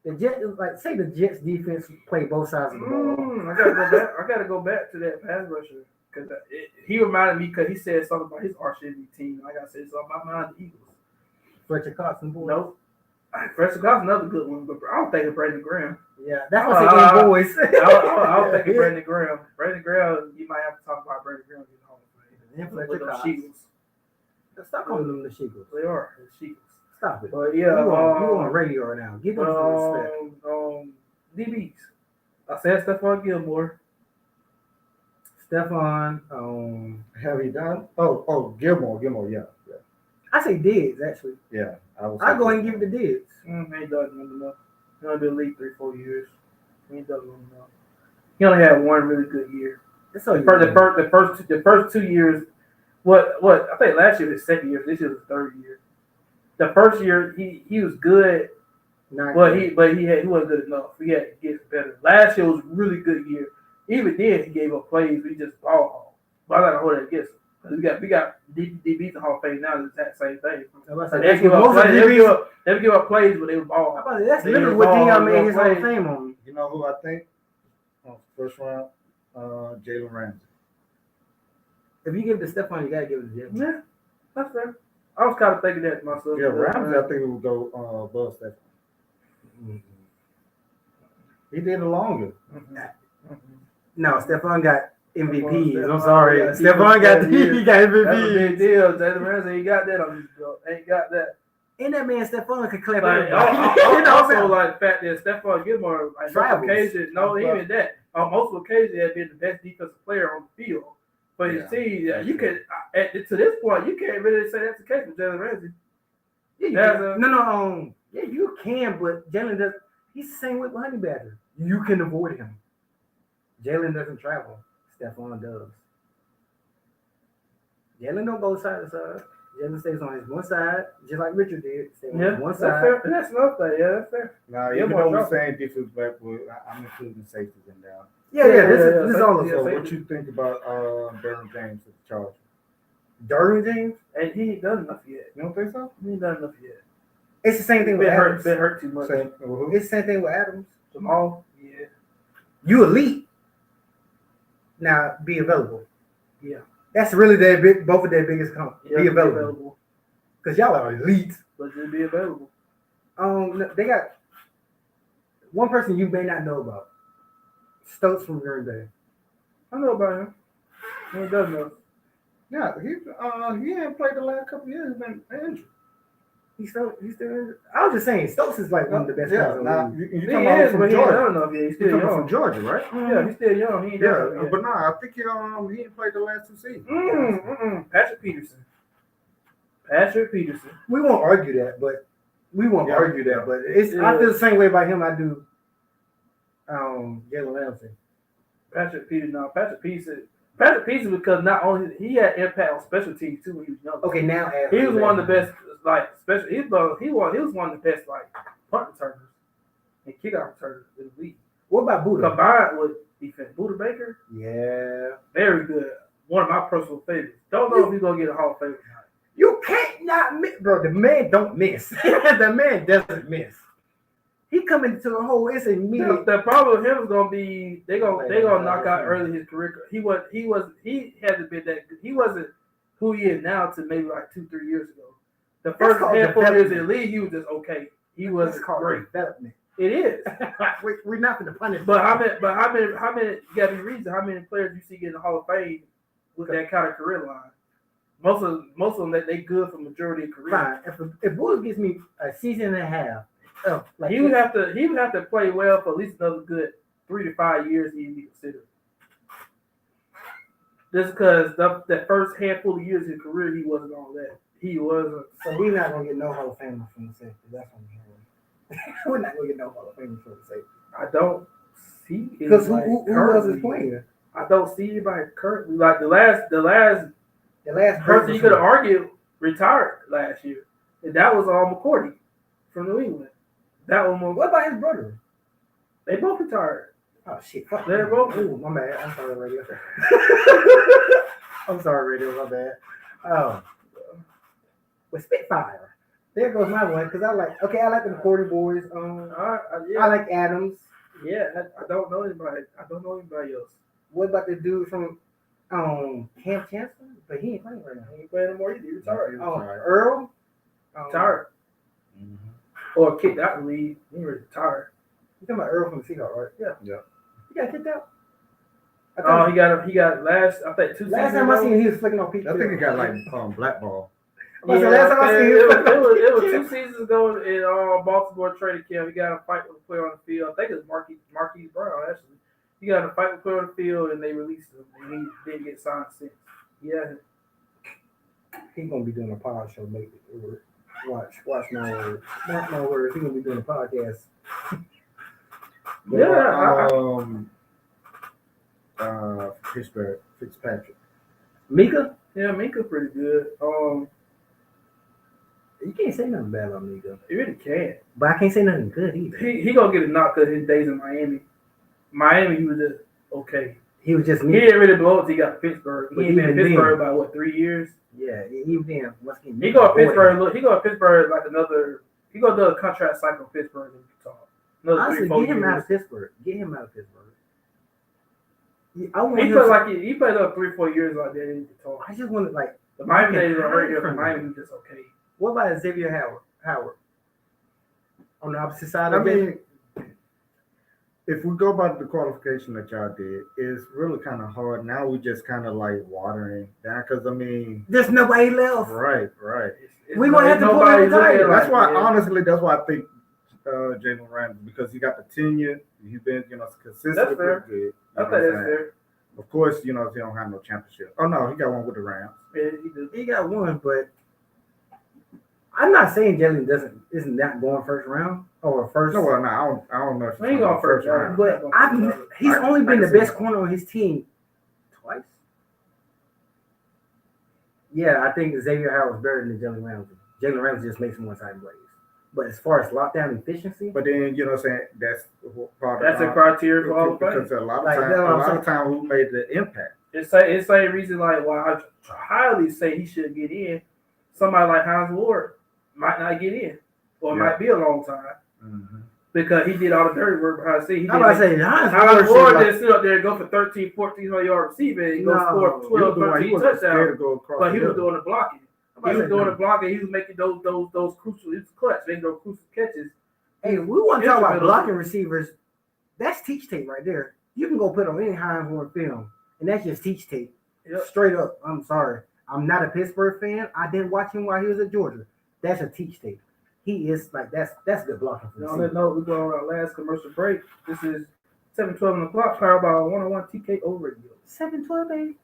Speaker 2: the Jets, like say the Jets defense play both sides of the ball.
Speaker 1: I gotta go back to that pass rusher because he reminded me because he said something about his RCB team. I gotta say something about mine, the Eagles.
Speaker 2: Fletcher Cox and boys.
Speaker 1: Nope. Fletcher Cox another good one, but I don't think it's Brandon Graham.
Speaker 2: Yeah, that's what I say, boys.
Speaker 1: I don't think it's Brandon Graham. Brandon Graham, you might have to talk about Brandon Graham in the Hall of Fame.
Speaker 2: Fletcher
Speaker 1: With those
Speaker 2: Cox.
Speaker 1: Eagles.
Speaker 2: Stop calling them the Sheagles.
Speaker 1: They are the Eagles.
Speaker 2: Stop it.
Speaker 1: But yeah,
Speaker 2: you on radio right now. Give them some respect.
Speaker 1: DBs. I said Stephon Gilmore.
Speaker 2: Stephon.
Speaker 4: Have he done? Oh, Gilmore, yeah.
Speaker 2: I say Diggs actually.
Speaker 4: Yeah,
Speaker 2: I'll go ahead and give it to Diggs.
Speaker 1: He ain't done long enough. He only been in the league 3-4 years. He ain't done long enough. He only had one really good year. The first 2 years. What? I think last year was his second year. This year was his third year. The first year he was good, but he wasn't good enough. He had to get better. Last year was a really good year. Even then he gave up plays. We just ball. But I gotta hold that against him. We got DBs in Hall of Fame now. It's that same thing.
Speaker 2: That's
Speaker 1: They give up plays. They give up plays, but they was ball.
Speaker 2: That's literally what Dion made his Hall of Fame on.
Speaker 4: You know who I think? First round, Jalen Ramsey.
Speaker 2: If you give it to Stephon, you gotta give it to Jalen.
Speaker 1: Yeah, that's fair. I was kind of thinking that myself.
Speaker 4: Yeah, Ramsey, I think he would go above Stephon.
Speaker 2: Mm-hmm.
Speaker 4: He did the longer.
Speaker 2: Mm-hmm. No, Stephon got MVPs.
Speaker 1: Stephon,
Speaker 2: I'm sorry. Stephon got he got
Speaker 1: That's a
Speaker 2: MVP.
Speaker 1: big deal. Jalen Ramsey ain't got that on his belt. Ain't got that.
Speaker 2: And that man Stephon could clap
Speaker 1: Like,
Speaker 2: everybody.
Speaker 1: also, like the fact that Stephon Gilmore, like,
Speaker 2: Travels.
Speaker 1: occasion, no, even that. On multiple occasions, had been the best defensive player on the field. But you see, you can to this point, you can't really say that's the case with Jalen Ramsey.
Speaker 2: Yeah, yeah, you can, but Jalen does. He's the same with Honey Badger. You can avoid him. Jalen doesn't travel. Stephon does. Jalen don't go side to side. Jalen stays on his one side, just like Richard did. Stay on his one side.
Speaker 1: Fair. That's another thing. Yeah, that's fair.
Speaker 4: Now, even though we're saying defense back, I'm including safeties in there.
Speaker 2: Yeah. This is all of
Speaker 4: So,
Speaker 2: it.
Speaker 4: what you think about Derwin James at the Chargers?
Speaker 2: Derwin James?
Speaker 1: And he ain't done enough yet.
Speaker 4: You don't think so?
Speaker 1: He ain't done enough yet.
Speaker 2: It's the same thing with Adams.
Speaker 1: Been hurt too much.
Speaker 2: It's the same thing with Adams.
Speaker 1: Jamal, yeah.
Speaker 2: You elite. Now be available.
Speaker 1: Yeah.
Speaker 2: That's really both of their biggest comp. Be available. Because y'all are elite.
Speaker 1: But just be available.
Speaker 2: They got one person you may not know about. Stokes from Green Bay.
Speaker 1: I know about him. He ain't done enough.
Speaker 4: Yeah, he ain't played the last couple of years. He's been injured.
Speaker 2: He's still injured. I was just saying, Stokes is like one of the best
Speaker 4: Yeah,
Speaker 2: players.
Speaker 4: now,
Speaker 1: He is, but he ain't done enough yet. He's still young.
Speaker 4: From Georgia, right?
Speaker 1: Yeah, he's still young. He ain't done enough yet.
Speaker 4: But no, I think he ain't played the last 2 seasons.
Speaker 1: Patrick Peterson.
Speaker 2: We won't argue that, but it's. I feel the same way about him I do Jalen Ramsey.
Speaker 1: Patrick Peterson, because not only he had impact on special teams too when he was young.
Speaker 2: Okay, now
Speaker 1: he was one of the best, like special. He was one of the best, like punt returners and kickoff returners in the league.
Speaker 2: What about Buda?
Speaker 1: Combined with defense, Buda Baker.
Speaker 2: Yeah,
Speaker 1: very good. One of my personal favorites. Don't know if he's gonna get a Hall of Fame or not.
Speaker 2: You can't not miss, bro. The man don't miss. The man doesn't miss. He come into the hole. It's immediate.
Speaker 1: The problem with him is gonna be they gonna knock out early his career. He hasn't been that good. He wasn't who he is now to maybe like 2-3 years ago. The first handful of years in the league, he was just okay. He was great.
Speaker 2: Development.
Speaker 1: It is.
Speaker 2: We're not going to punish.
Speaker 1: But how many? You got to be reason. How many players you see get in the Hall of Fame with that kind of career line? Most of them they good for majority of career.
Speaker 2: Fine. If Bulls gives me a season and a half,
Speaker 1: he would have to play well for at least another good 3 to 5 years. He'd be considered. Just because that first handful of years of his career, he wasn't all that. He wasn't.
Speaker 2: So we're not gonna get no Hall of Famers from the safety. That's what I'm hearing. We're not gonna get no Hall of Famers from the safety.
Speaker 1: I don't see
Speaker 2: because who else is playing?
Speaker 1: I don't see anybody currently. Like the last person you could have argued retired last year, and that was McCourty from New England. That one.
Speaker 2: What about his brother?
Speaker 1: They both retired.
Speaker 2: Oh shit!
Speaker 1: They're both.
Speaker 2: Ooh, my bad. I'm sorry, radio. I'm sorry, radio. My bad. Oh, with Spitfire. There goes my one because I like the McCourty boys. I like Adams.
Speaker 1: Yeah, I don't know anybody. I don't know anybody else.
Speaker 2: What about the dude from Camp Chancellor? But he ain't playing right now.
Speaker 1: He ain't playing anymore. He retired.
Speaker 2: Earl.
Speaker 1: Retired. Or kicked out the league. He retired.
Speaker 2: You talking about Earl from the Seahawks, right?
Speaker 4: Yeah.
Speaker 2: He got kicked out.
Speaker 1: He got last. I think 2 seasons.
Speaker 2: Last time I seen him, he was flicking on people.
Speaker 4: I think he got like blackball.
Speaker 2: Yeah, last time I seen him,
Speaker 1: it was 2 seasons ago in Baltimore training camp. He got a fight with a player on the field. I think it was Marquise Brown actually. He got a fight with a player on the field, and they released him, and he didn't get signed since. Yeah.
Speaker 2: He's gonna be doing a pod show lately. Watch my words. Mark my words. He's gonna be doing a podcast.
Speaker 4: Pittsburgh, Fitzpatrick.
Speaker 2: Mika?
Speaker 1: Yeah, Mika pretty good.
Speaker 2: You can't say nothing bad about Mika.
Speaker 1: You really can't.
Speaker 2: But I can't say nothing good either.
Speaker 1: He gonna get a knock because his days in Miami. Miami, he was just okay.
Speaker 2: he was just
Speaker 1: He
Speaker 2: me.
Speaker 1: didn't really blow up till he got to Pittsburgh.
Speaker 2: But
Speaker 1: He ain't been in
Speaker 2: even
Speaker 1: Pittsburgh
Speaker 2: then-
Speaker 1: about what 3 years.
Speaker 2: Yeah, even then, once again,
Speaker 1: He go to Pittsburgh. Look, he go to Pittsburgh like another. He go to a contract cycle in Pittsburgh in Utah. Another
Speaker 2: Honestly,
Speaker 1: 3-4
Speaker 2: get him out
Speaker 1: years.
Speaker 2: of Pittsburgh. Get him out of Pittsburgh. I want
Speaker 1: He
Speaker 2: him
Speaker 1: played
Speaker 2: to-
Speaker 1: like he played up 3-4 years like that in Utah.
Speaker 2: I just want to like.
Speaker 1: The Miami
Speaker 2: I
Speaker 1: days
Speaker 2: can
Speaker 1: are hurt
Speaker 2: hide
Speaker 1: here.
Speaker 2: from
Speaker 1: Miami
Speaker 2: him.
Speaker 1: just okay.
Speaker 2: What about Xavier Howard? On the opposite side
Speaker 4: I
Speaker 2: of it.
Speaker 4: mean, if we go by the qualification that y'all did, it's really kind of hard. Now we just kind of like watering down because I mean,
Speaker 2: There's nobody left.
Speaker 4: right.
Speaker 2: We gonna have to pull
Speaker 1: nobody
Speaker 2: him retire.
Speaker 1: looking like
Speaker 4: That's why,
Speaker 1: it.
Speaker 4: honestly, that's why I think Jalen Ramsey, because he got the tenure, he's been, consistently
Speaker 1: That's fair.
Speaker 4: pretty good.
Speaker 1: I think that's fair.
Speaker 4: Of course, he don't have no championship. Oh no, he got one with the Rams.
Speaker 1: Yeah, he do.
Speaker 2: He got one, but I'm not saying Jalen isn't not going first round or first.
Speaker 4: No, well, no, I don't know if
Speaker 1: He ain't going first round.
Speaker 2: But he's
Speaker 4: I-
Speaker 2: only
Speaker 4: I
Speaker 2: been
Speaker 4: can
Speaker 2: the
Speaker 4: see
Speaker 2: best
Speaker 4: that.
Speaker 2: corner on his team twice. Yeah, I think Xavier Howard's better than Jalen Ramsey. Jalen Ramsey just makes more time plays. But as far as lockdown efficiency,
Speaker 4: But then what I'm saying, that's part
Speaker 1: That's
Speaker 4: of
Speaker 1: a criteria for all the
Speaker 4: because
Speaker 1: players.
Speaker 4: a lot of
Speaker 2: Like,
Speaker 4: times,
Speaker 2: that's what I'm saying.
Speaker 4: who made the impact.
Speaker 1: It's same reason like why I highly say he should get in. Somebody like Hines Ward might not get in, or it
Speaker 4: Yeah.
Speaker 1: might be a long time because he did all the dirty work behind the scene. He
Speaker 2: I'm about to
Speaker 1: did.
Speaker 2: say Hines
Speaker 1: Hines
Speaker 2: Ward
Speaker 1: Ward
Speaker 2: like,
Speaker 1: didn't sit up there and go for 13, 1400 yard receiving. He go
Speaker 2: No.
Speaker 1: score 12,
Speaker 4: He
Speaker 1: 13
Speaker 4: wasn't scared
Speaker 1: touchdowns.
Speaker 4: to go across
Speaker 1: But
Speaker 4: the
Speaker 1: he was
Speaker 4: middle.
Speaker 1: doing the blocking.
Speaker 2: I'm
Speaker 1: He
Speaker 2: about
Speaker 1: was
Speaker 2: to
Speaker 1: doing
Speaker 2: say,
Speaker 1: the blocking. He was making those crucial. It's clutch, making those crucial catches.
Speaker 2: hey, we want to talk about
Speaker 1: Instrumental.
Speaker 2: blocking receivers. That's teach tape right there. You can go put on any Hines Ward film, and that's just teach tape.
Speaker 1: Yep.
Speaker 2: Straight up. I'm sorry. I'm not a Pittsburgh fan. I didn't watch him while he was at Georgia. That's a teach tape. He is like that's good blocking for
Speaker 1: On that note, we're going on our last commercial break. This is 7:12 on the clock. Powered by 101 TKO Radio.
Speaker 2: 7-12, baby.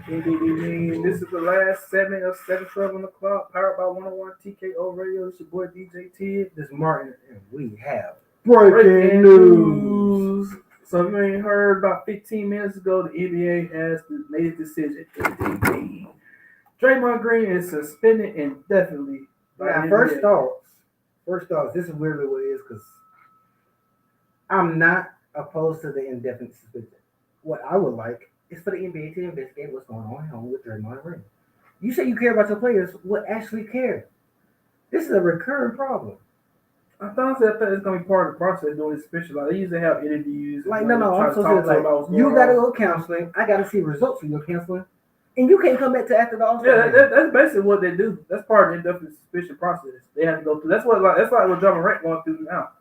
Speaker 1: This is the last segment of 712 on the clock, powered by 101 TKO Radio. It's your boy DJ T.
Speaker 2: This is Martin, and we have
Speaker 1: Breaking news. So if you ain't heard, about 15 minutes ago, the NBA has made a decision. Draymond Green is suspended indefinitely.
Speaker 2: Now, first thoughts, this is literally what it is, because I'm not opposed to the indefinite suspension. What I would like is for the NBA to investigate what's going on at home with Draymond Green. You say you care about your players, what actually care? This is a recurring problem.
Speaker 1: I thought it's going to be part of the process doing this special. Like, they usually have interviews.
Speaker 2: Like, no, I'm so serious. Like, you got to go counseling. I got to see results from your counseling. And you can't come back to after the All-Star.
Speaker 1: Yeah, that's basically what they do. That's part of the indefinite suspension process. They have to go through. That's like what John Morant going through now.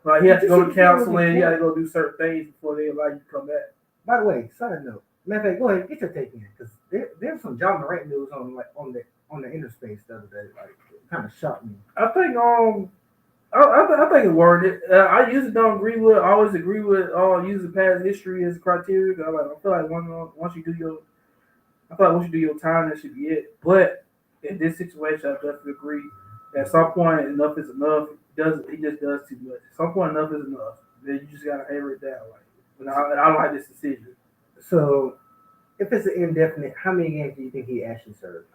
Speaker 1: Like, he has to go to counseling. He got to go do certain things before they allow you to come back.
Speaker 2: By the way, side note. Matter of fact, go ahead, get your take in, because there's some John Morant news on the interspace the other day. Like, it kind of shocked me.
Speaker 1: I think I think it warranted. I usually don't agree with. I always agree with using past history as criteria. I feel like once you do your time, that should be it. But in this situation, I definitely agree. At some point, enough is enough. He just does too much. At some point, enough is enough. Then you just gotta hammer it down. Like, I like this decision.
Speaker 2: So, if it's an indefinite, how many games do you think he actually served?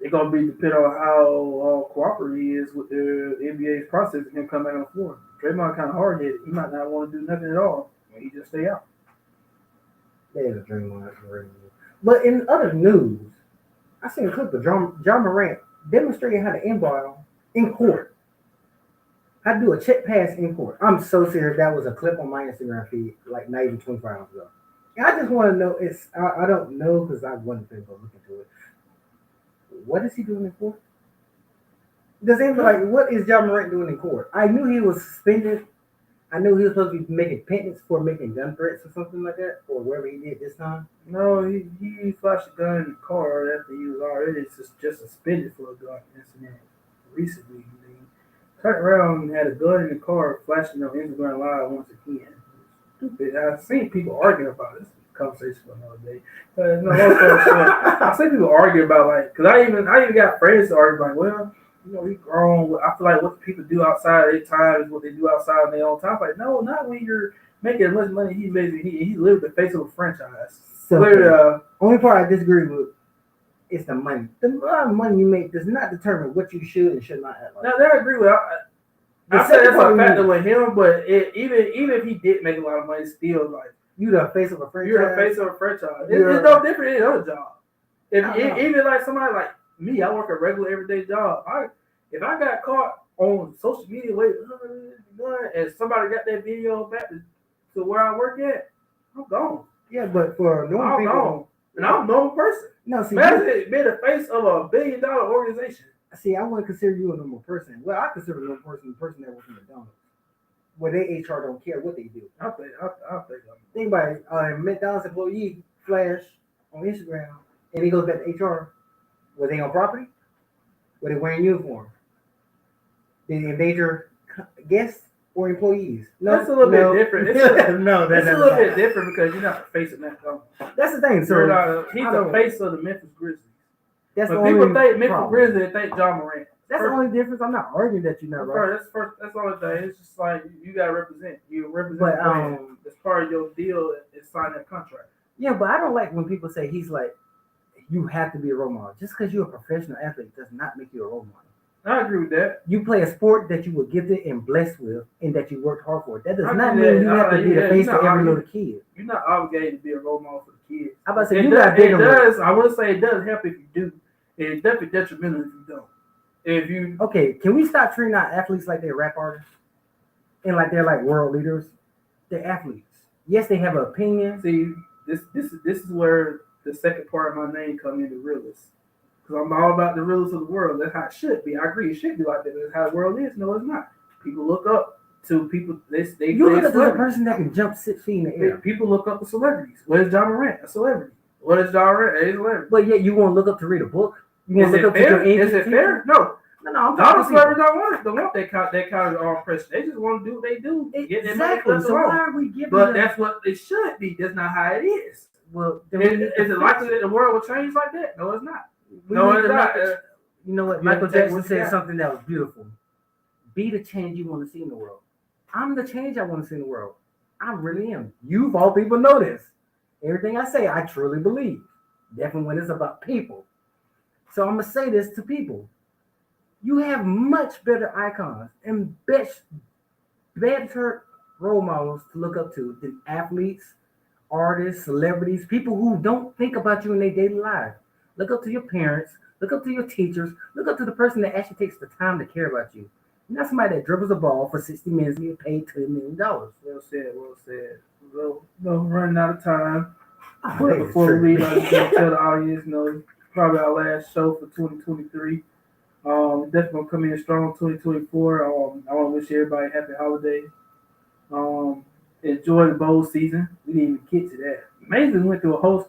Speaker 1: It's gonna be depending on how cooperative he is with the NBA's process and him coming back on the floor. Draymond kind of hard headed. He might not want to do nothing at all. He just stay out.
Speaker 2: There's a Draymond. But in other news, I seen a clip of John Morant demonstrating how to inbound in court. How to do a check pass in court. I'm so serious. That was a clip on my Instagram feed, like not even 24 hours ago. And I just want to know. I don't know, because I wasn't going to go look into it. What is he doing in court? Does anybody, what is John Morant doing in court? I knew he was suspended. I knew he was supposed to be making penance for making gun threats or something like that, or whatever he did this time.
Speaker 1: No, he flashed a gun in the car after he was already just suspended for a gun incident recently. He turned around and had a gun in the car, flashing on Instagram Live once again. Stupid. I've seen people arguing about this conversation for another day. I've seen people argue about, like, because I even got friends to argue like, well, we grown. I feel like what people do outside of their time is what they do outside of their own time. Like, no, not when you're making as much money he made. He lived the face of a franchise.
Speaker 2: So only part I disagree with is the money. The amount of money you make does not determine what you should and should not act like.
Speaker 1: Now, that I agree with. I said that's a factor with him, but even if he did make a lot of money, still, like,
Speaker 2: you the face of a franchise.
Speaker 1: You're the face of a franchise. It's no different than any other job. Even like somebody like me, I work a regular everyday job. If I got caught on social media and somebody got that video back to where I work at, I'm gone.
Speaker 2: Yeah, but for normal people,
Speaker 1: gone. And I'm a normal person.
Speaker 2: No, see,
Speaker 1: imagine being the face of a $1 billion organization.
Speaker 2: See, I wouldn't consider you a normal person. Well, I consider a normal person the person that works in McDonald's, where they HR don't care what they do.
Speaker 1: I'll think
Speaker 2: about it. McDonald's employee flash on Instagram, and he goes back to HR. Were they on property? Were they wearing uniform? Did they invade your guests or employees? No,
Speaker 1: that's a little bit different. It's a little bit different because you're not the face of McDonald's.
Speaker 2: That's the thing. So
Speaker 1: he's the face of the Memphis Grizzlies.
Speaker 2: That's
Speaker 1: when people think Memphis Grizzlies, they think John Morant.
Speaker 2: That's the only difference. I'm not arguing that you're not right.
Speaker 1: That's the only thing. It's just like you gotta represent. You represent. But as part of your deal is signing that contract.
Speaker 2: Yeah, but I don't like when people say he's like, you have to be a role model. Just because you're a professional athlete does not make you a role model.
Speaker 1: I agree with that.
Speaker 2: You play a sport that you were gifted and blessed with, and that you worked hard for. That does not mean you have to be the face for every little kid.
Speaker 1: You're not obligated to be a role model for the kids.
Speaker 2: I'm about to say it does.
Speaker 1: I would say it does help if you do. It's definitely detrimental if you don't.
Speaker 2: Okay, can we stop treating our athletes like they're rap artists and like they're like world leaders? They're athletes. Yes, they have an opinion.
Speaker 1: See, this is where the second part of my name comes into realist. Because I'm all about the realists of the world. That's how it should be. I agree, it should be like that. That's how the world is. No, it's not. People look up to people. You
Speaker 2: look up to the person that can jump 6 feet in the air.
Speaker 1: People look up to celebrities. What is John Morant? A celebrity. What is John Morant? A celebrity.
Speaker 2: But yet you want to look up to read a book? You want to look up
Speaker 1: fair?
Speaker 2: To your
Speaker 1: Is it fair? No.
Speaker 2: I'm
Speaker 1: all the celebrities don't want that kind of pressure. They just want to do what they do.
Speaker 2: Exactly. So why are we giving
Speaker 1: But that's what it should be. That's not how it is.
Speaker 2: Well, then
Speaker 1: Is it likely that the world will change like that? No, it's not. No,
Speaker 2: need
Speaker 1: it's
Speaker 2: to
Speaker 1: not.
Speaker 2: make you know what?
Speaker 1: Yeah,
Speaker 2: Michael
Speaker 1: take
Speaker 2: Jackson
Speaker 1: what you
Speaker 2: said
Speaker 1: got.
Speaker 2: something that was beautiful. Be the change you want to see in the world. I'm the change I want to see in the world. I really am. You, of all people, know this. Everything I say, I truly believe. Definitely when it's about people. So I'm gonna say this to people. You have much better icons and better role models to look up to than athletes, artists, celebrities, people who don't think about you in their daily life. Look up to your parents, look up to your teachers, look up to the person that actually takes the time to care about you. Not somebody that dribbles a ball for 60 minutes and get paid $20 million.
Speaker 1: Well said. Well said. Well, no, running out of time.
Speaker 2: Oh,
Speaker 1: But
Speaker 2: that is
Speaker 1: before we
Speaker 2: true.
Speaker 1: leave, I just want to tell the audience, probably our last show for 2023. Definitely gonna come in strong 2024. I want to wish everybody a happy holiday. Enjoy the bowl season. We didn't even get to that. Amazing, went through a whole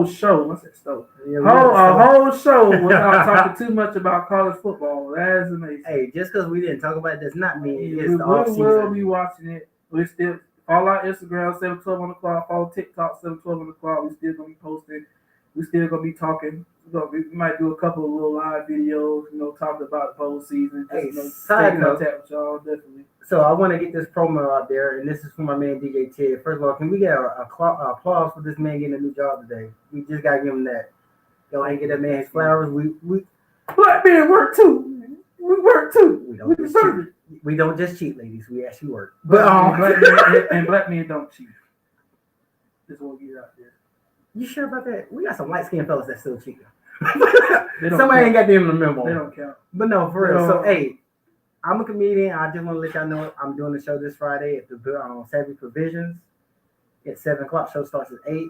Speaker 1: show. What's that show?
Speaker 2: Yeah,
Speaker 1: A whole show without talking too much about college football. That is amazing.
Speaker 2: Hey, just because we didn't talk about it does not mean
Speaker 1: We
Speaker 2: it's the off
Speaker 1: will be
Speaker 2: season.
Speaker 1: watching it. We still follow our Instagram 712 on the clock. Follow TikTok 712 on the clock. We still gonna be posting. We still gonna be talking. We might do a couple of little live videos. Talking about the whole season.
Speaker 2: Hey,
Speaker 1: Just,
Speaker 2: side
Speaker 1: stay in
Speaker 2: note.
Speaker 1: contact with y'all definitely.
Speaker 2: So I want to get this promo out there, and this is for my man DJ Ted. First of all, can we get a applause for this man getting a new job today? We just gotta give him that. Go ahead and get that man his flowers. We
Speaker 1: Black men work too. We work too. We deserve it.
Speaker 2: We don't just cheat, ladies. We actually work.
Speaker 1: But
Speaker 2: But
Speaker 1: black men don't cheat. Just want to get it out there.
Speaker 2: you sure about that? We got some light skinned fellas that still cheat.
Speaker 1: They don't
Speaker 2: Somebody
Speaker 1: count.
Speaker 2: ain't got them in the memo.
Speaker 1: They don't count.
Speaker 2: But no, for
Speaker 1: They
Speaker 2: real. So
Speaker 1: don't.
Speaker 2: hey, I'm a comedian. I just want to let y'all know I'm doing the show this Friday at the Savvy Provisions at 7:00. Show starts at 8.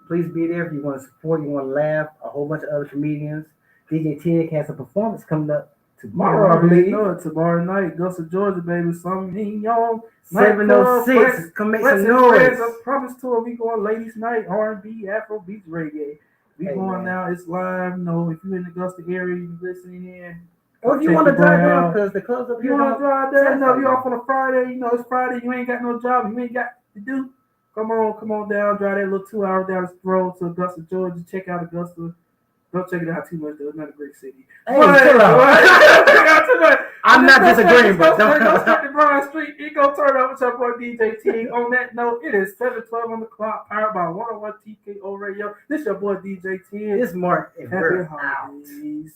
Speaker 2: Please be there if you want to support, you want to laugh. A whole bunch of other comedians. DJ Tig has a performance coming up tomorrow, I believe.
Speaker 1: Tomorrow night, Augusta, Georgia, baby. Something y'all.
Speaker 2: 7:06. Come make some noise.
Speaker 1: I promise tour. We going ladies' night, R&B, Afro beats, reggae. We
Speaker 2: Hey,
Speaker 1: going
Speaker 2: man.
Speaker 1: now. It's live. If you're in the Augusta area, you listening in.
Speaker 2: Or if you
Speaker 1: check
Speaker 2: want to
Speaker 1: your
Speaker 2: drive
Speaker 1: boy
Speaker 2: down,
Speaker 1: out.
Speaker 2: because the clubs up
Speaker 1: If
Speaker 2: here
Speaker 1: you want to drive down,
Speaker 2: Saturday.
Speaker 1: you off on a Friday. It's Friday. You ain't got no job. You ain't got to do. Come on down. Drive that little 2 hours down the road to Augusta, Georgia. Check out Augusta. Don't check it out too much, though. It's not a great city.
Speaker 2: Hey, chill out. I'm not disagreeing, but
Speaker 1: don't start the Broad Street. You go turn up with your boy DJ T. On that note, it is 7:12 on the clock, powered by 101 TKO Radio. This your boy DJ T.
Speaker 2: It's Mark and
Speaker 1: Happy
Speaker 2: we're out.
Speaker 1: holidays.